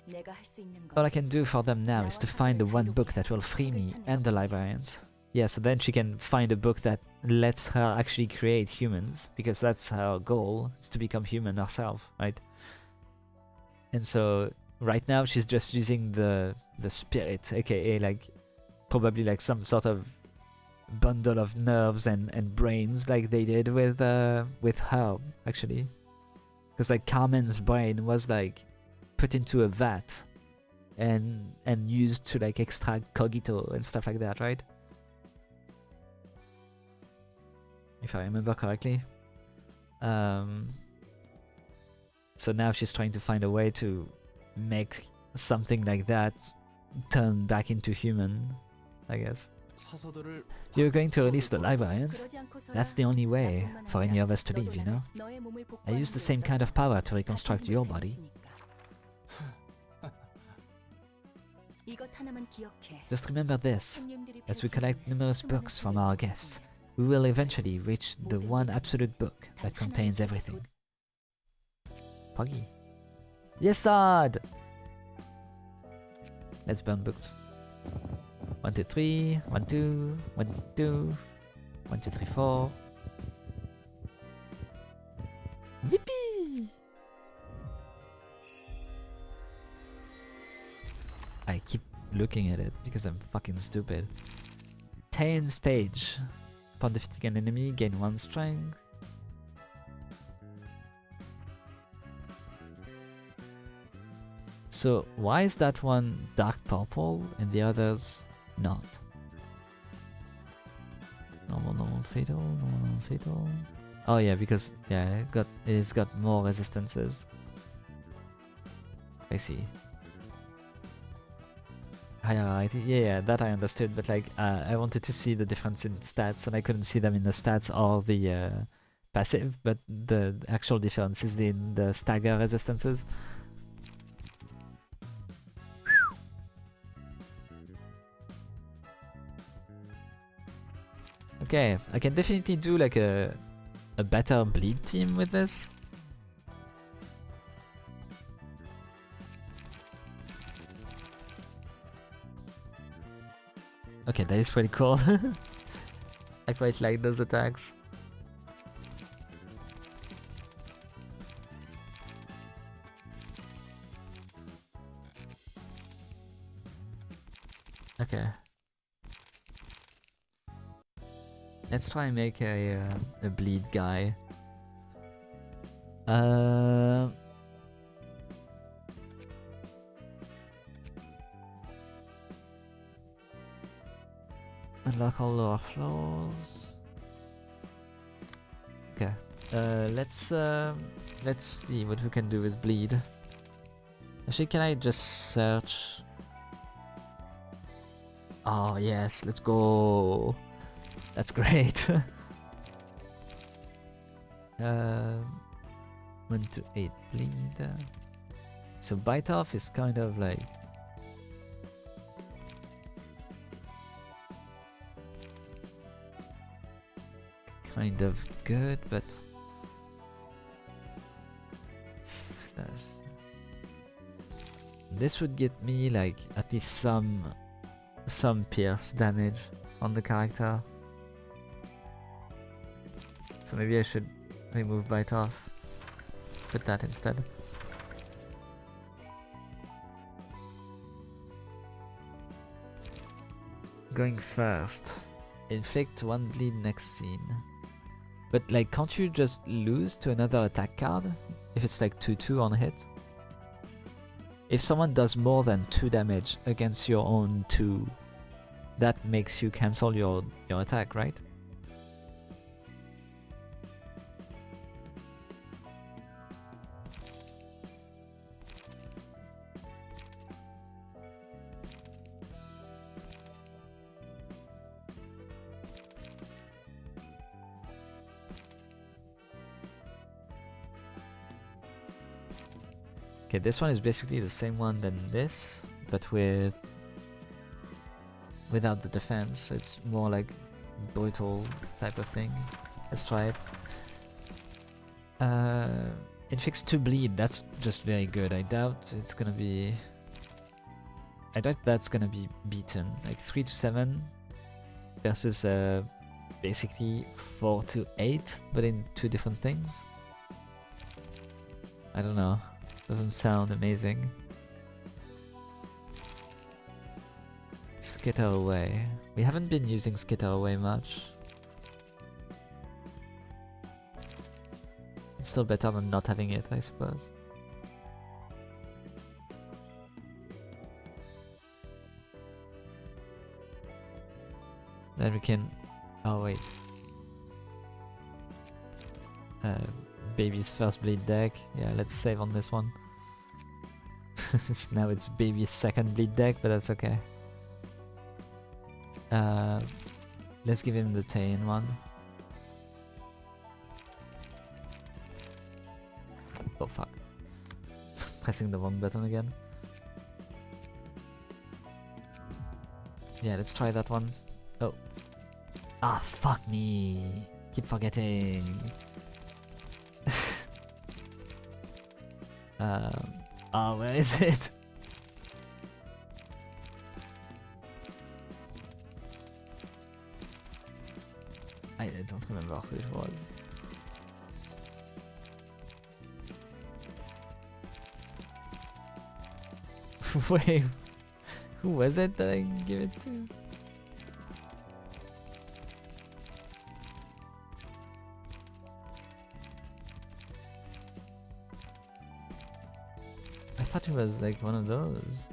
내가 할 수 있는 all I 건 can do for them now is to find the one book that will free me and the librarians. Yeah, so then she can find a book that lets her actually create humans, because that's her goal, is to become human herself, right? And so right now she's just using the spirit, aka like probably like some sort of bundle of nerves and brains like they did with her, actually. Because like Carmen's brain was like put into a vat and used to like extract Cogito and stuff like that, right? If I remember correctly. So now she's trying to find a way to make something like that turn back into human I guess. 사서들을 You're going to release the librarians? 그러지 않고서야 That's the only way 나뿐만 for any 아니라 of us to 너도 leave, you know? 너의 몸을 I 복구하는 use the 데 same kind of 있어서 power to 같은 reconstruct 힘을 your body. 사용했으니까. 이것 하나만 기억해. Just remember this. 손님들이 As we 펼치는 collect numerous 수많은 books from 소리를 our guests, 듣으면 we will eventually reach the 모든 one 일은 absolute book 단 that 하나의 contains 책에 everything. 도- Poggy. Yes, Sard! Let's burn books. 1, 2, 3. 1, 2. 1, 2. 1, 2, 3, 4. Yippee! I keep looking at it because I'm fucking stupid. Tain's page. Upon defeating an enemy, gain 1 strength. So why is that one dark purple and the others not? Normal, normal, fatal, normal, fatal. Oh yeah, because yeah, it's got more resistances. I see. Higher variety, yeah, that I understood, but like I wanted to see the difference in stats, and I couldn't see them in the stats or the passive, but the actual difference is in the stagger resistances. Okay, I can definitely do like a better bleed team with this. Okay, that is pretty cool. I quite like those attacks. Okay. Let's try and make a bleed guy. Unlock all lower floors. Okay. Let's see what we can do with bleed. Actually, can I just search? Oh yes, let's go. That's great. 1 to 8 bleed. So bite off is kind of like kind of good, but this would get me like at least some pierce damage on the character. So maybe I should remove bite off. Put that instead. Going first. Inflict 1 bleed next scene. But like, can't you just lose to another attack card? If it's like 2-2 on hit? If someone does more than 2 damage against your own 2, that makes you cancel your attack, right? Okay, this one is basically the same one than this, but without the defense. It's more like brutal type of thing. Let's try it. Inflicts 2 bleed, that's just very good. I doubt it's gonna be... I doubt that's gonna be beaten. Like 3 to 7 versus basically 4 to 8, but in 2 different things. I don't know. Doesn't sound amazing. Skitter away. We haven't been using skitter away much. It's still better than not having it, I suppose. Then we can... Oh wait. Baby's first bleed deck. Yeah, let's save on this one. Now it's baby's second bleed deck, but that's okay. Let's give him the Tain one. Oh fuck. Pressing the wrong button again. Yeah, let's try that one. Oh. Ah, fuck me. Keep forgetting. Where is it? I don't remember who it was. Wait, who was it that I give it to? I thought it was like one of those.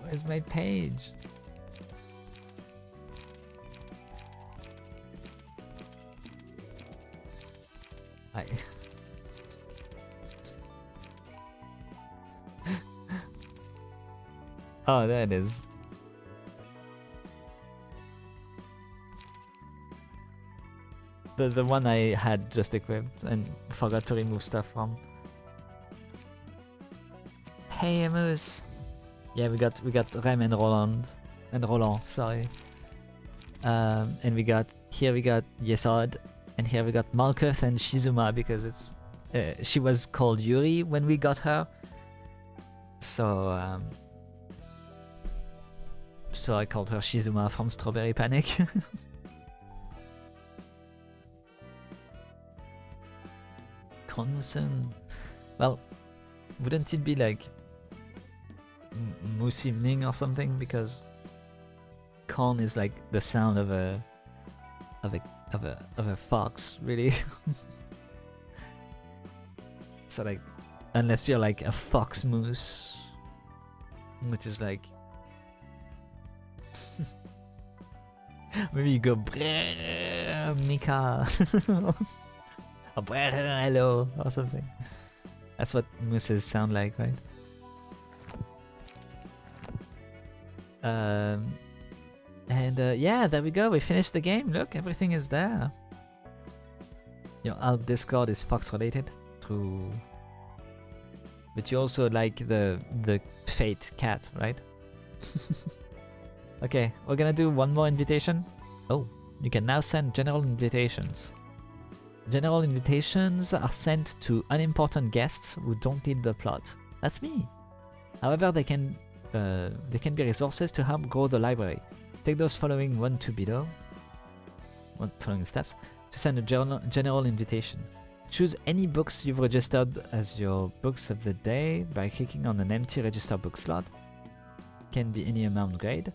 Where's my page? I Oh, there it is. The one I had just equipped and forgot to remove stuff from. Hey Amos. Yeah, we got Rem and Roland sorry. And we got Yesod, and here we got Malkuth and Shizuma because it's she was called Yuri when we got her. So so I called her Shizuma from Strawberry Panic. Conmusun. Well, wouldn't it be like Moose Evening or something? Because con is like the sound of a fox, really. So like, unless you're like a fox moose, which is like maybe you go Mika or hello or something. That's what mooses sound like, right? Yeah, there we go. We finished the game. Look, everything is there. Your alt Discord is fox related. True. But you also like the fate cat, right? Okay, we're gonna do one more invitation. Oh, you can now send general invitations. General invitations are sent to unimportant guests who don't lead the plot. That's me. However, they can be resources to help grow the library. Take those following following steps to send a general invitation. Choose any books you've registered as your books of the day by clicking on an empty register book slot. Can be any amount grade.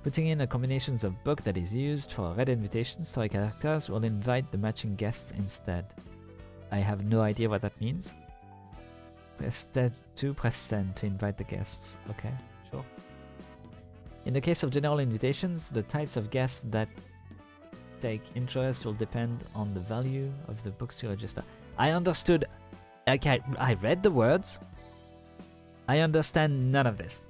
Putting in a combinations of book that is used for read invitation, story characters will invite the matching guests instead. I have no idea what that means. Press send to invite the guests. Okay, sure. In the case of general invitations, the types of guests that take interest will depend on the value of the books you register. I understood. Okay, I read the words. I understand none of this.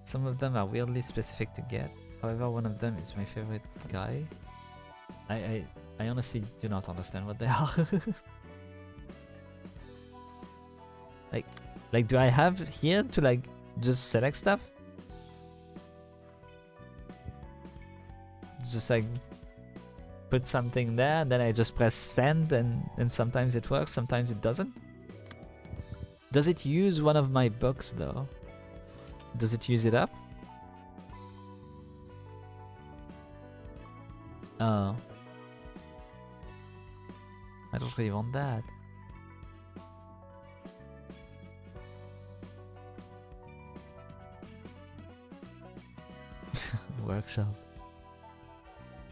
Some of them are weirdly specific to get. However, one of them is my favorite guy. I honestly do not understand what they are. Like, do I have here to like just select stuff? Just like put something there, and then I just press send, and sometimes it works, sometimes it doesn't. Does it use one of my books though? Does it use it up? Oh. I don't really want that. Workshop.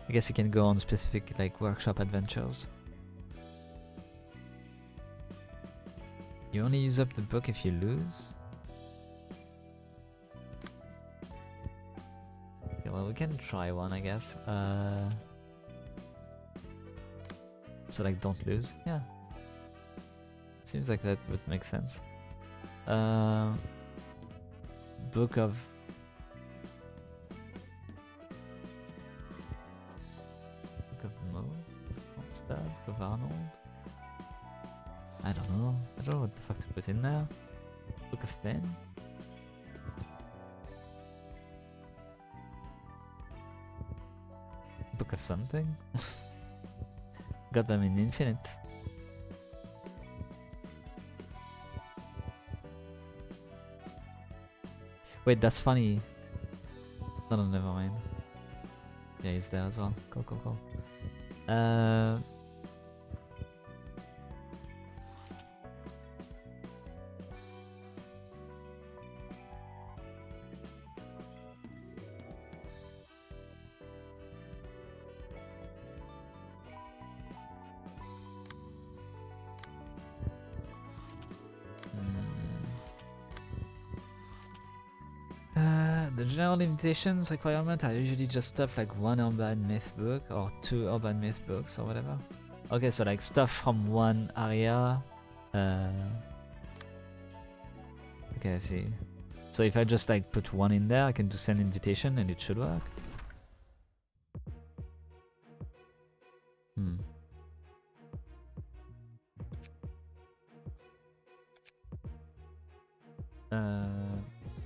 I guess you can go on specific like workshop adventures. You only use up the book if you lose? Okay, well, we can try one, I guess. So like, don't lose. Yeah. Seems like that would make sense. Book of... Book of Mo? Monster? Book of Arnold? I don't know. I don't know what the fuck to put in there. Book of Finn? Book of something? Got them in infinite. Wait, that's funny. No, no, never mind. Yeah, he's there as well. Cool, cool, cool. The general invitations requirement are usually just stuff like one urban myth book or 2 urban myth books or whatever. Okay, so like stuff from one area. Okay, I see. So if I just like put one in there, I can just send invitation and it should work. Hmm.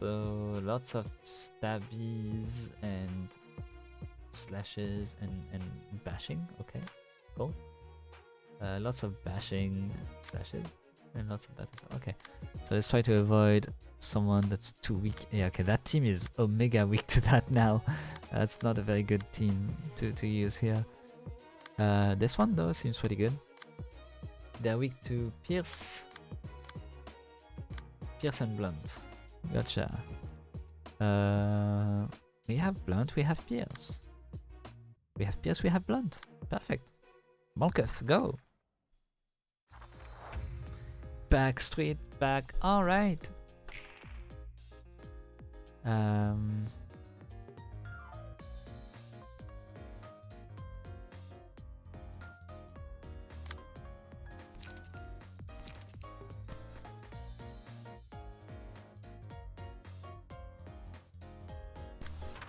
So lots of stabbies and slashes and bashing. Okay, cool. Lots of bashing, slashes, and lots of that as well. Okay, so let's try to avoid someone that's too weak. Yeah, okay, that team is omega weak to that now. That's not a very good team to use here. This one though seems pretty good. They're weak to Pierce. Pierce and Blunt. Gotcha. We have Blunt, we have Pierce. We have Pierce, we have Blunt. Perfect. Malkuth, go! Back, straight, back. Alright.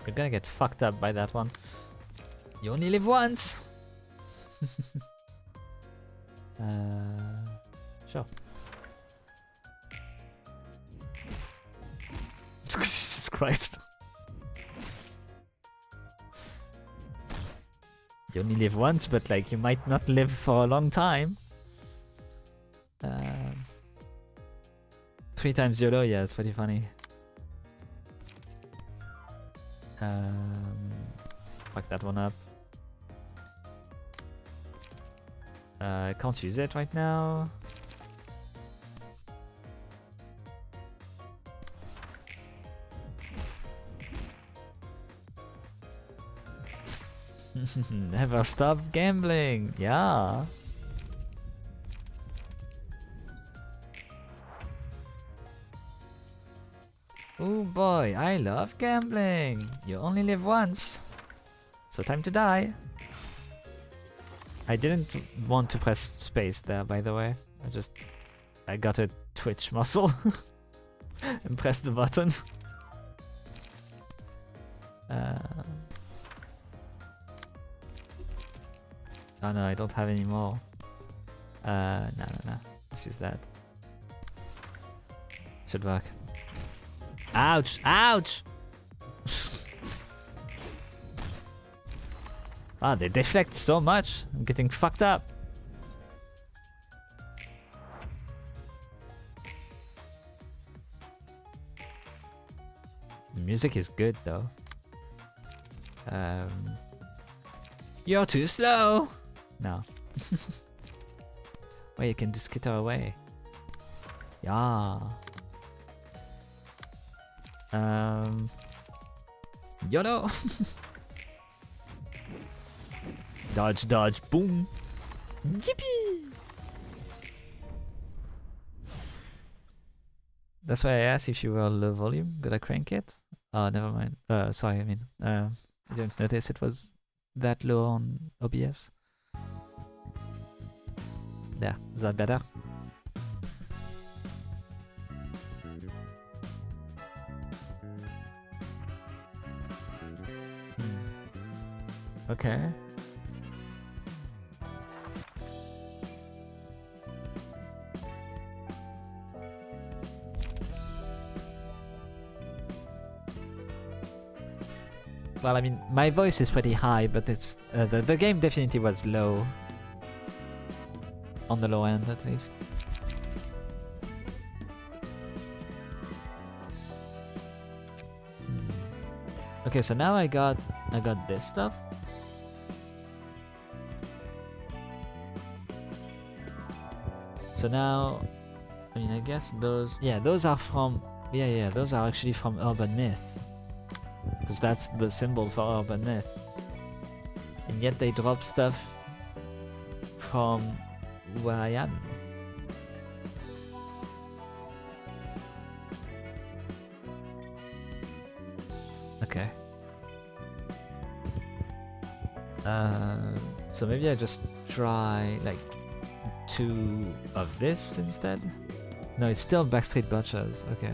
You're gonna get fucked up by that one. You only live once! Sure. Jesus Christ. You only live once, but like you might not live for a long time. 3 times YOLO, yeah, it's pretty funny. Fuck that one up. I can't use it right now. Never stop gambling. Yeah. Oh boy, I love gambling. You only live once. So time to die. I didn't want to press space there, by the way. I got a twitch muscle and pressed the button. Oh no, I don't have any more. No. Let's use that. Should work. Ouch! Ouch! Ah, they deflect so much. I'm getting fucked up. The music is good though. You're too slow! No. Well, you can just skitter away. Yeah. YOLO! Dodge, dodge, boom! Yippee! That's why I asked if you were low volume. Did I crank it? Oh, never mind. Sorry, I mean, I didn't notice it was that low on OBS. There, is that better? Okay. Well, I mean, my voice is pretty high, but it's the game definitely was low. On the low end, at least. Okay, so now I got this stuff. So now, I mean, I guess those, yeah, those are from, yeah, those are actually from Urban Myth. Because that's the symbol for Urban Myth. And yet they drop stuff from where I am. Okay. So maybe I just try like 2 of this instead? No, it's still Backstreet Butchers. Okay.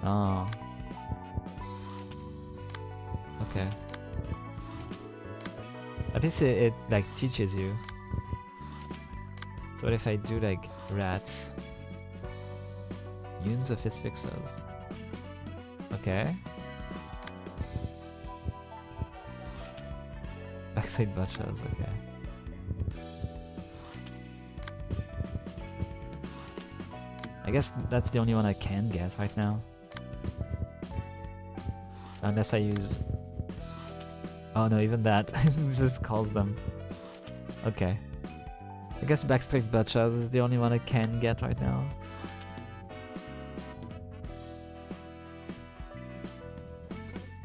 Oh. Okay. At least it like teaches you. So what if I do like rats? Unions of his pixels. Okay. Backstreet Butchers, okay. I guess that's the only one I can get right now. Unless I use... Oh no, even that. It just calls them. Okay. I guess Backstreet Butchers is the only one I can get right now.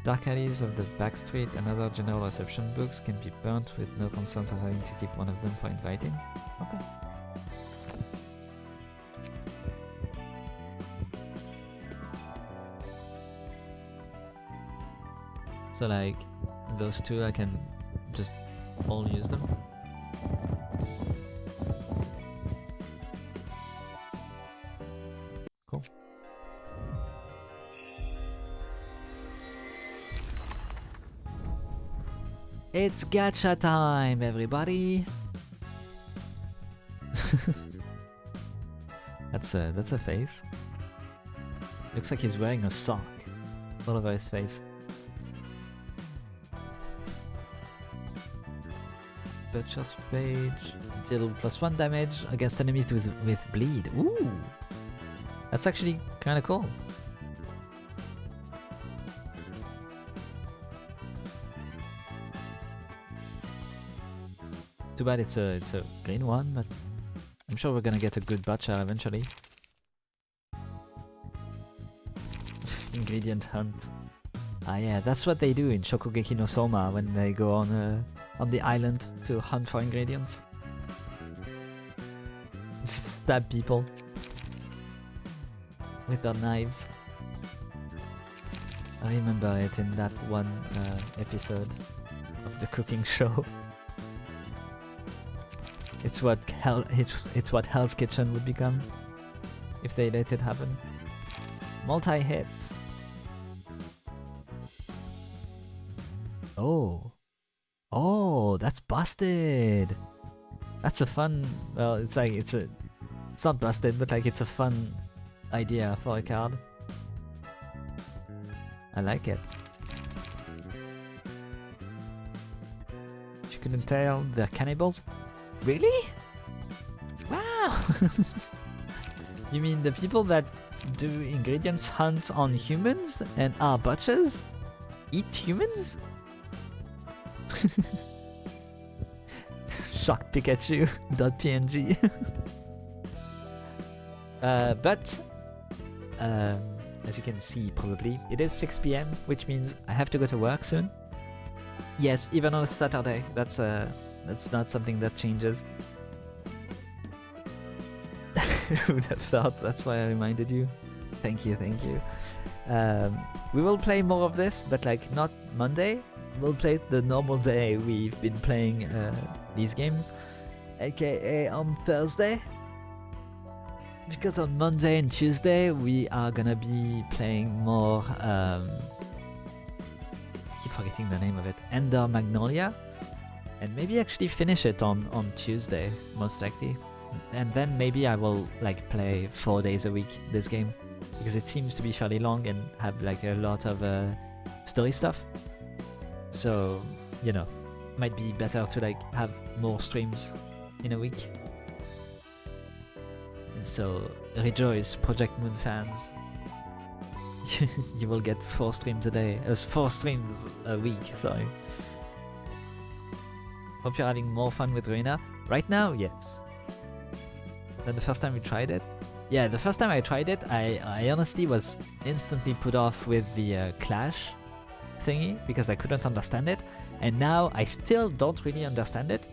Dark Alleys of the Backstreet and other general reception books can be burnt with no concerns of having to keep one of them for inviting. Okay. So like, those 2 I can just all use them. Cool. It's gacha time, everybody! That's a face. Looks like he's wearing a sock all over his face. Butcher's page. Deal +1 damage against enemies with bleed. Ooh! That's actually kinda cool. Too bad it's a green one, but I'm sure we're gonna get a good butcher eventually. Ingredient hunt. Ah yeah, that's what they do in Shokugeki no Soma when they go on the island to hunt for ingredients. Just stab people with their knives. I remember it in that one episode of the cooking show. It's what Hell's Kitchen would become if they let it happen. Multi-hit. Oh. Oh, that's busted. That's a fun, well, it's like, it's not busted, but like it's a fun idea for a card. I like it. Chicken and tail, they're cannibals? Really? Wow! You mean the people that do ingredients hunt on humans and are butchers eat humans? Shocked Pikachu.png. But as you can see, probably it is 6 PM, which means I have to go to work soon. Yes, even on a Saturday. That's not something that changes. Who would have thought? That's why I reminded you. Thank you, thank you. We will play more of this, but like not Monday. We'll play the normal day we've been playing these games, aka on Thursday. Because on Monday and Tuesday we are gonna be playing more. I keep forgetting the name of it. Ender Magnolia, and maybe actually finish it on Tuesday, most likely. And then maybe I will like play 4 days a week this game, because it seems to be fairly long and have like a lot of story stuff. So, you know, might be better to like have more streams in a week. And so rejoice, Project Moon fans. You will get 4 streams a day. 4 streams a week, sorry. Hope you're having more fun with Ruina. Right now, yes. Than the first time we tried it. Yeah, the first time I tried it, I honestly was instantly put off with the clash thingy, because I couldn't understand it. And now I still don't really understand it.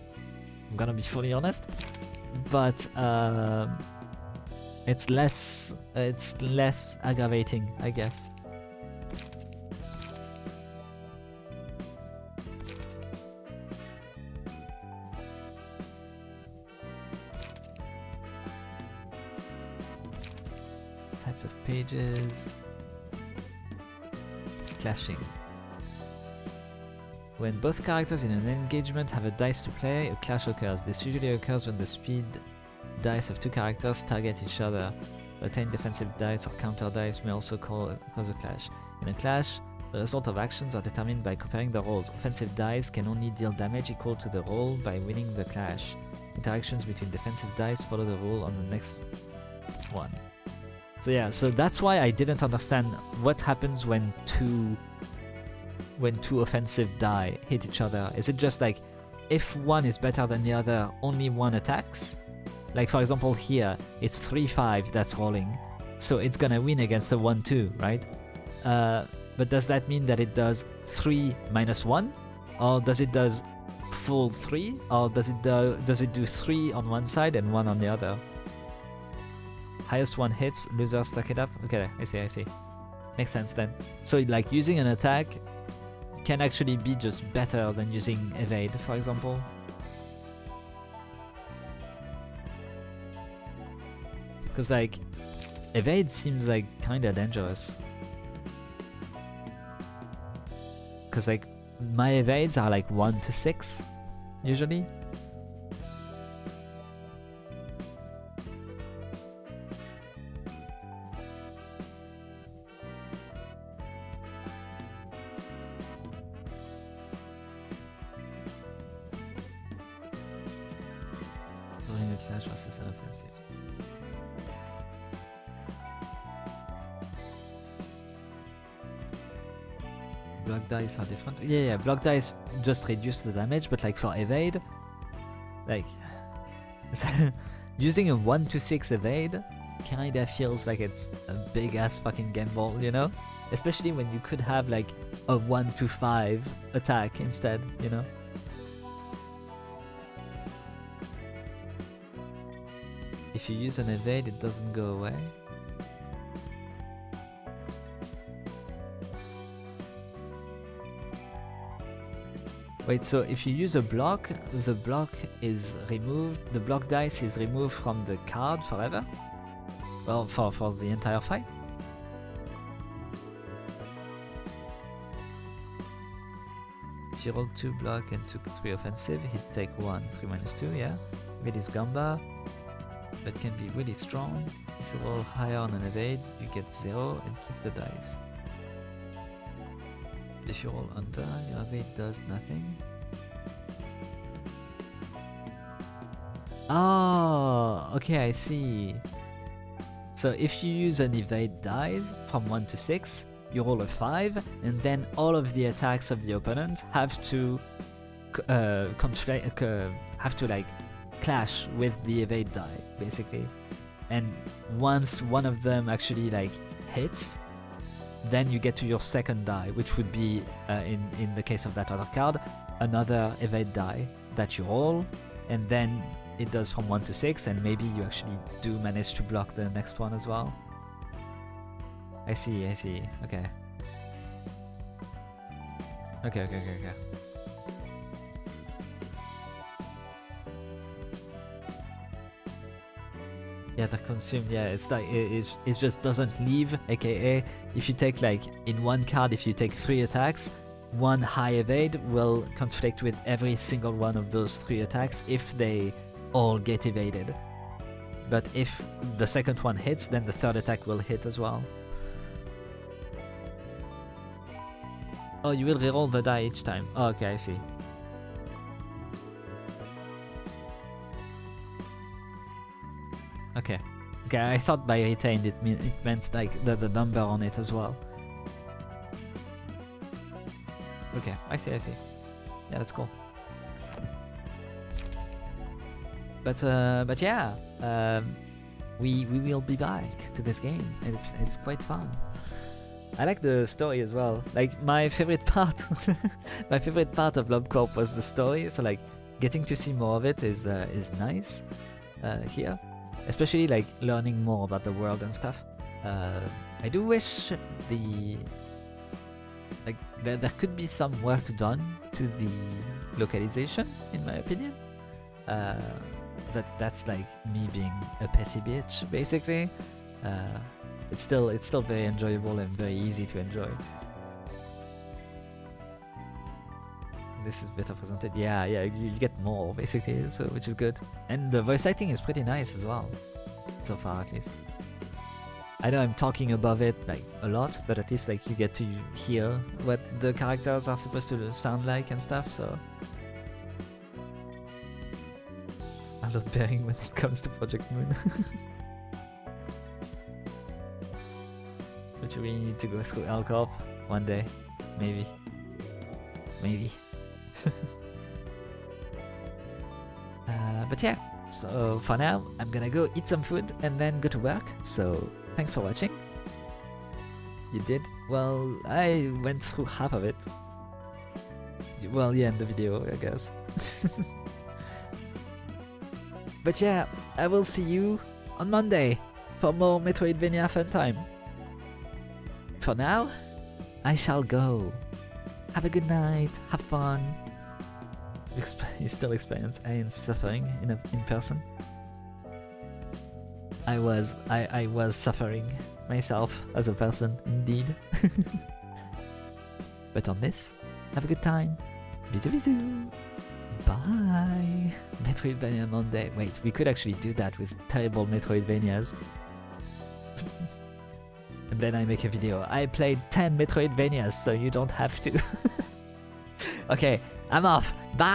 I'm gonna be fully honest. But it's less aggravating, I guess. Types of pages. Clashing. When both characters in an engagement have a dice to play, a clash occurs. This usually occurs when the speed dice of 2 characters target each other. Attain defensive dice or counter dice may also cause a clash. In a clash, the result of actions are determined by comparing the rolls. Offensive dice can only deal damage equal to the roll by winning the clash. Interactions between defensive dice follow the rule on the next one. So yeah, so that's why I didn't understand what happens when two offensive die hit each other. Is it just like, if one is better than the other, only one attacks? Like for example here, it's 3-5 that's rolling, so it's gonna win against a 1-2, right? But does that mean that it does 3 minus 1? Or does it does full 3? Or does it do 3 on one side and 1 on the other? Highest one hits, losers stack it up? Okay, I see. Makes sense then. So like using an attack can actually be just better than using evade, for example. Because like evade seems like kinda dangerous. Because like my evades are like 1 to 6 usually. During a clash versus an offensive. Block dice are different. Yeah, block dice just reduce the damage, but like for evade, like using a 1 to 6 evade kinda feels like it's a big ass fucking gamble, you know? Especially when you could have like a 1 to 5 attack instead, you know? If you use an evade, it doesn't go away. Wait, so if you use a block, the block is removed, the block dice is removed from the card forever? Well, for the entire fight? If you roll 2 block and took 3 offensive, he'd take 1, 3 minus 2, yeah. Evade is Gamba, but can be really strong. If you roll higher on an evade, you get 0 and keep the dice. If you roll under, your evade does nothing. Oh, okay, I see. So if you use an evade dice from 1 to 6, you roll a 5, and then all of the attacks of the opponent have to like clash with the evade die, basically. And once one of them actually like hits, then you get to your second die, which would be, in the case of that other card, another evade die that you roll, and then it does from 1 to 6, and maybe you actually do manage to block the next one as well. I see, okay. Okay. Yeah, they're consumed, yeah, it's like, it just doesn't leave, aka, if you take like, in one card, if you take 3 attacks, one high evade will conflict with every single one of those 3 attacks if they all get evaded. But if the second one hits, then the third attack will hit as well. Oh, you will reroll the die each time. Oh, okay, I see. Okay. Okay, I thought by retained it meant like the number on it as well. Okay, I see. Yeah, that's cool. But yeah, we will be back to this game, and it's quite fun. I like the story as well. Like my favorite part, my favorite part of LobCorp was the story. So like getting to see more of it is nice here, especially like learning more about the world and stuff. I do wish there could be some work done to the localization, in my opinion. But that's like me being a petty bitch, basically. It's still very enjoyable and very easy to enjoy. This is better presented. Yeah, you get more basically, so which is good. And the voice acting is pretty nice as well, so far at least. I know I'm talking above it like a lot, but at least like you get to hear what the characters are supposed to sound like and stuff. So I'm not bearing when it comes to Project Moon. But we need to go through Elcorp one day, maybe. But yeah, so for now, I'm gonna go eat some food and then go to work. So thanks for watching. You did? Well, I went through half of it. Well, yeah, in the video, I guess. But yeah, I will see you on Monday for more Metroidvania fun time. For now, I shall go. Have a good night, have fun. You still experience Ian's suffering in person. I was suffering myself as a person, indeed. But on this, have a good time. Bisous bisous. Bye. Metroidvania Monday. Wait, we could actually do that with terrible Metroidvanias. And then I make a video. I played 10 Metroidvanias, so you don't have to. Okay, I'm off. Bye!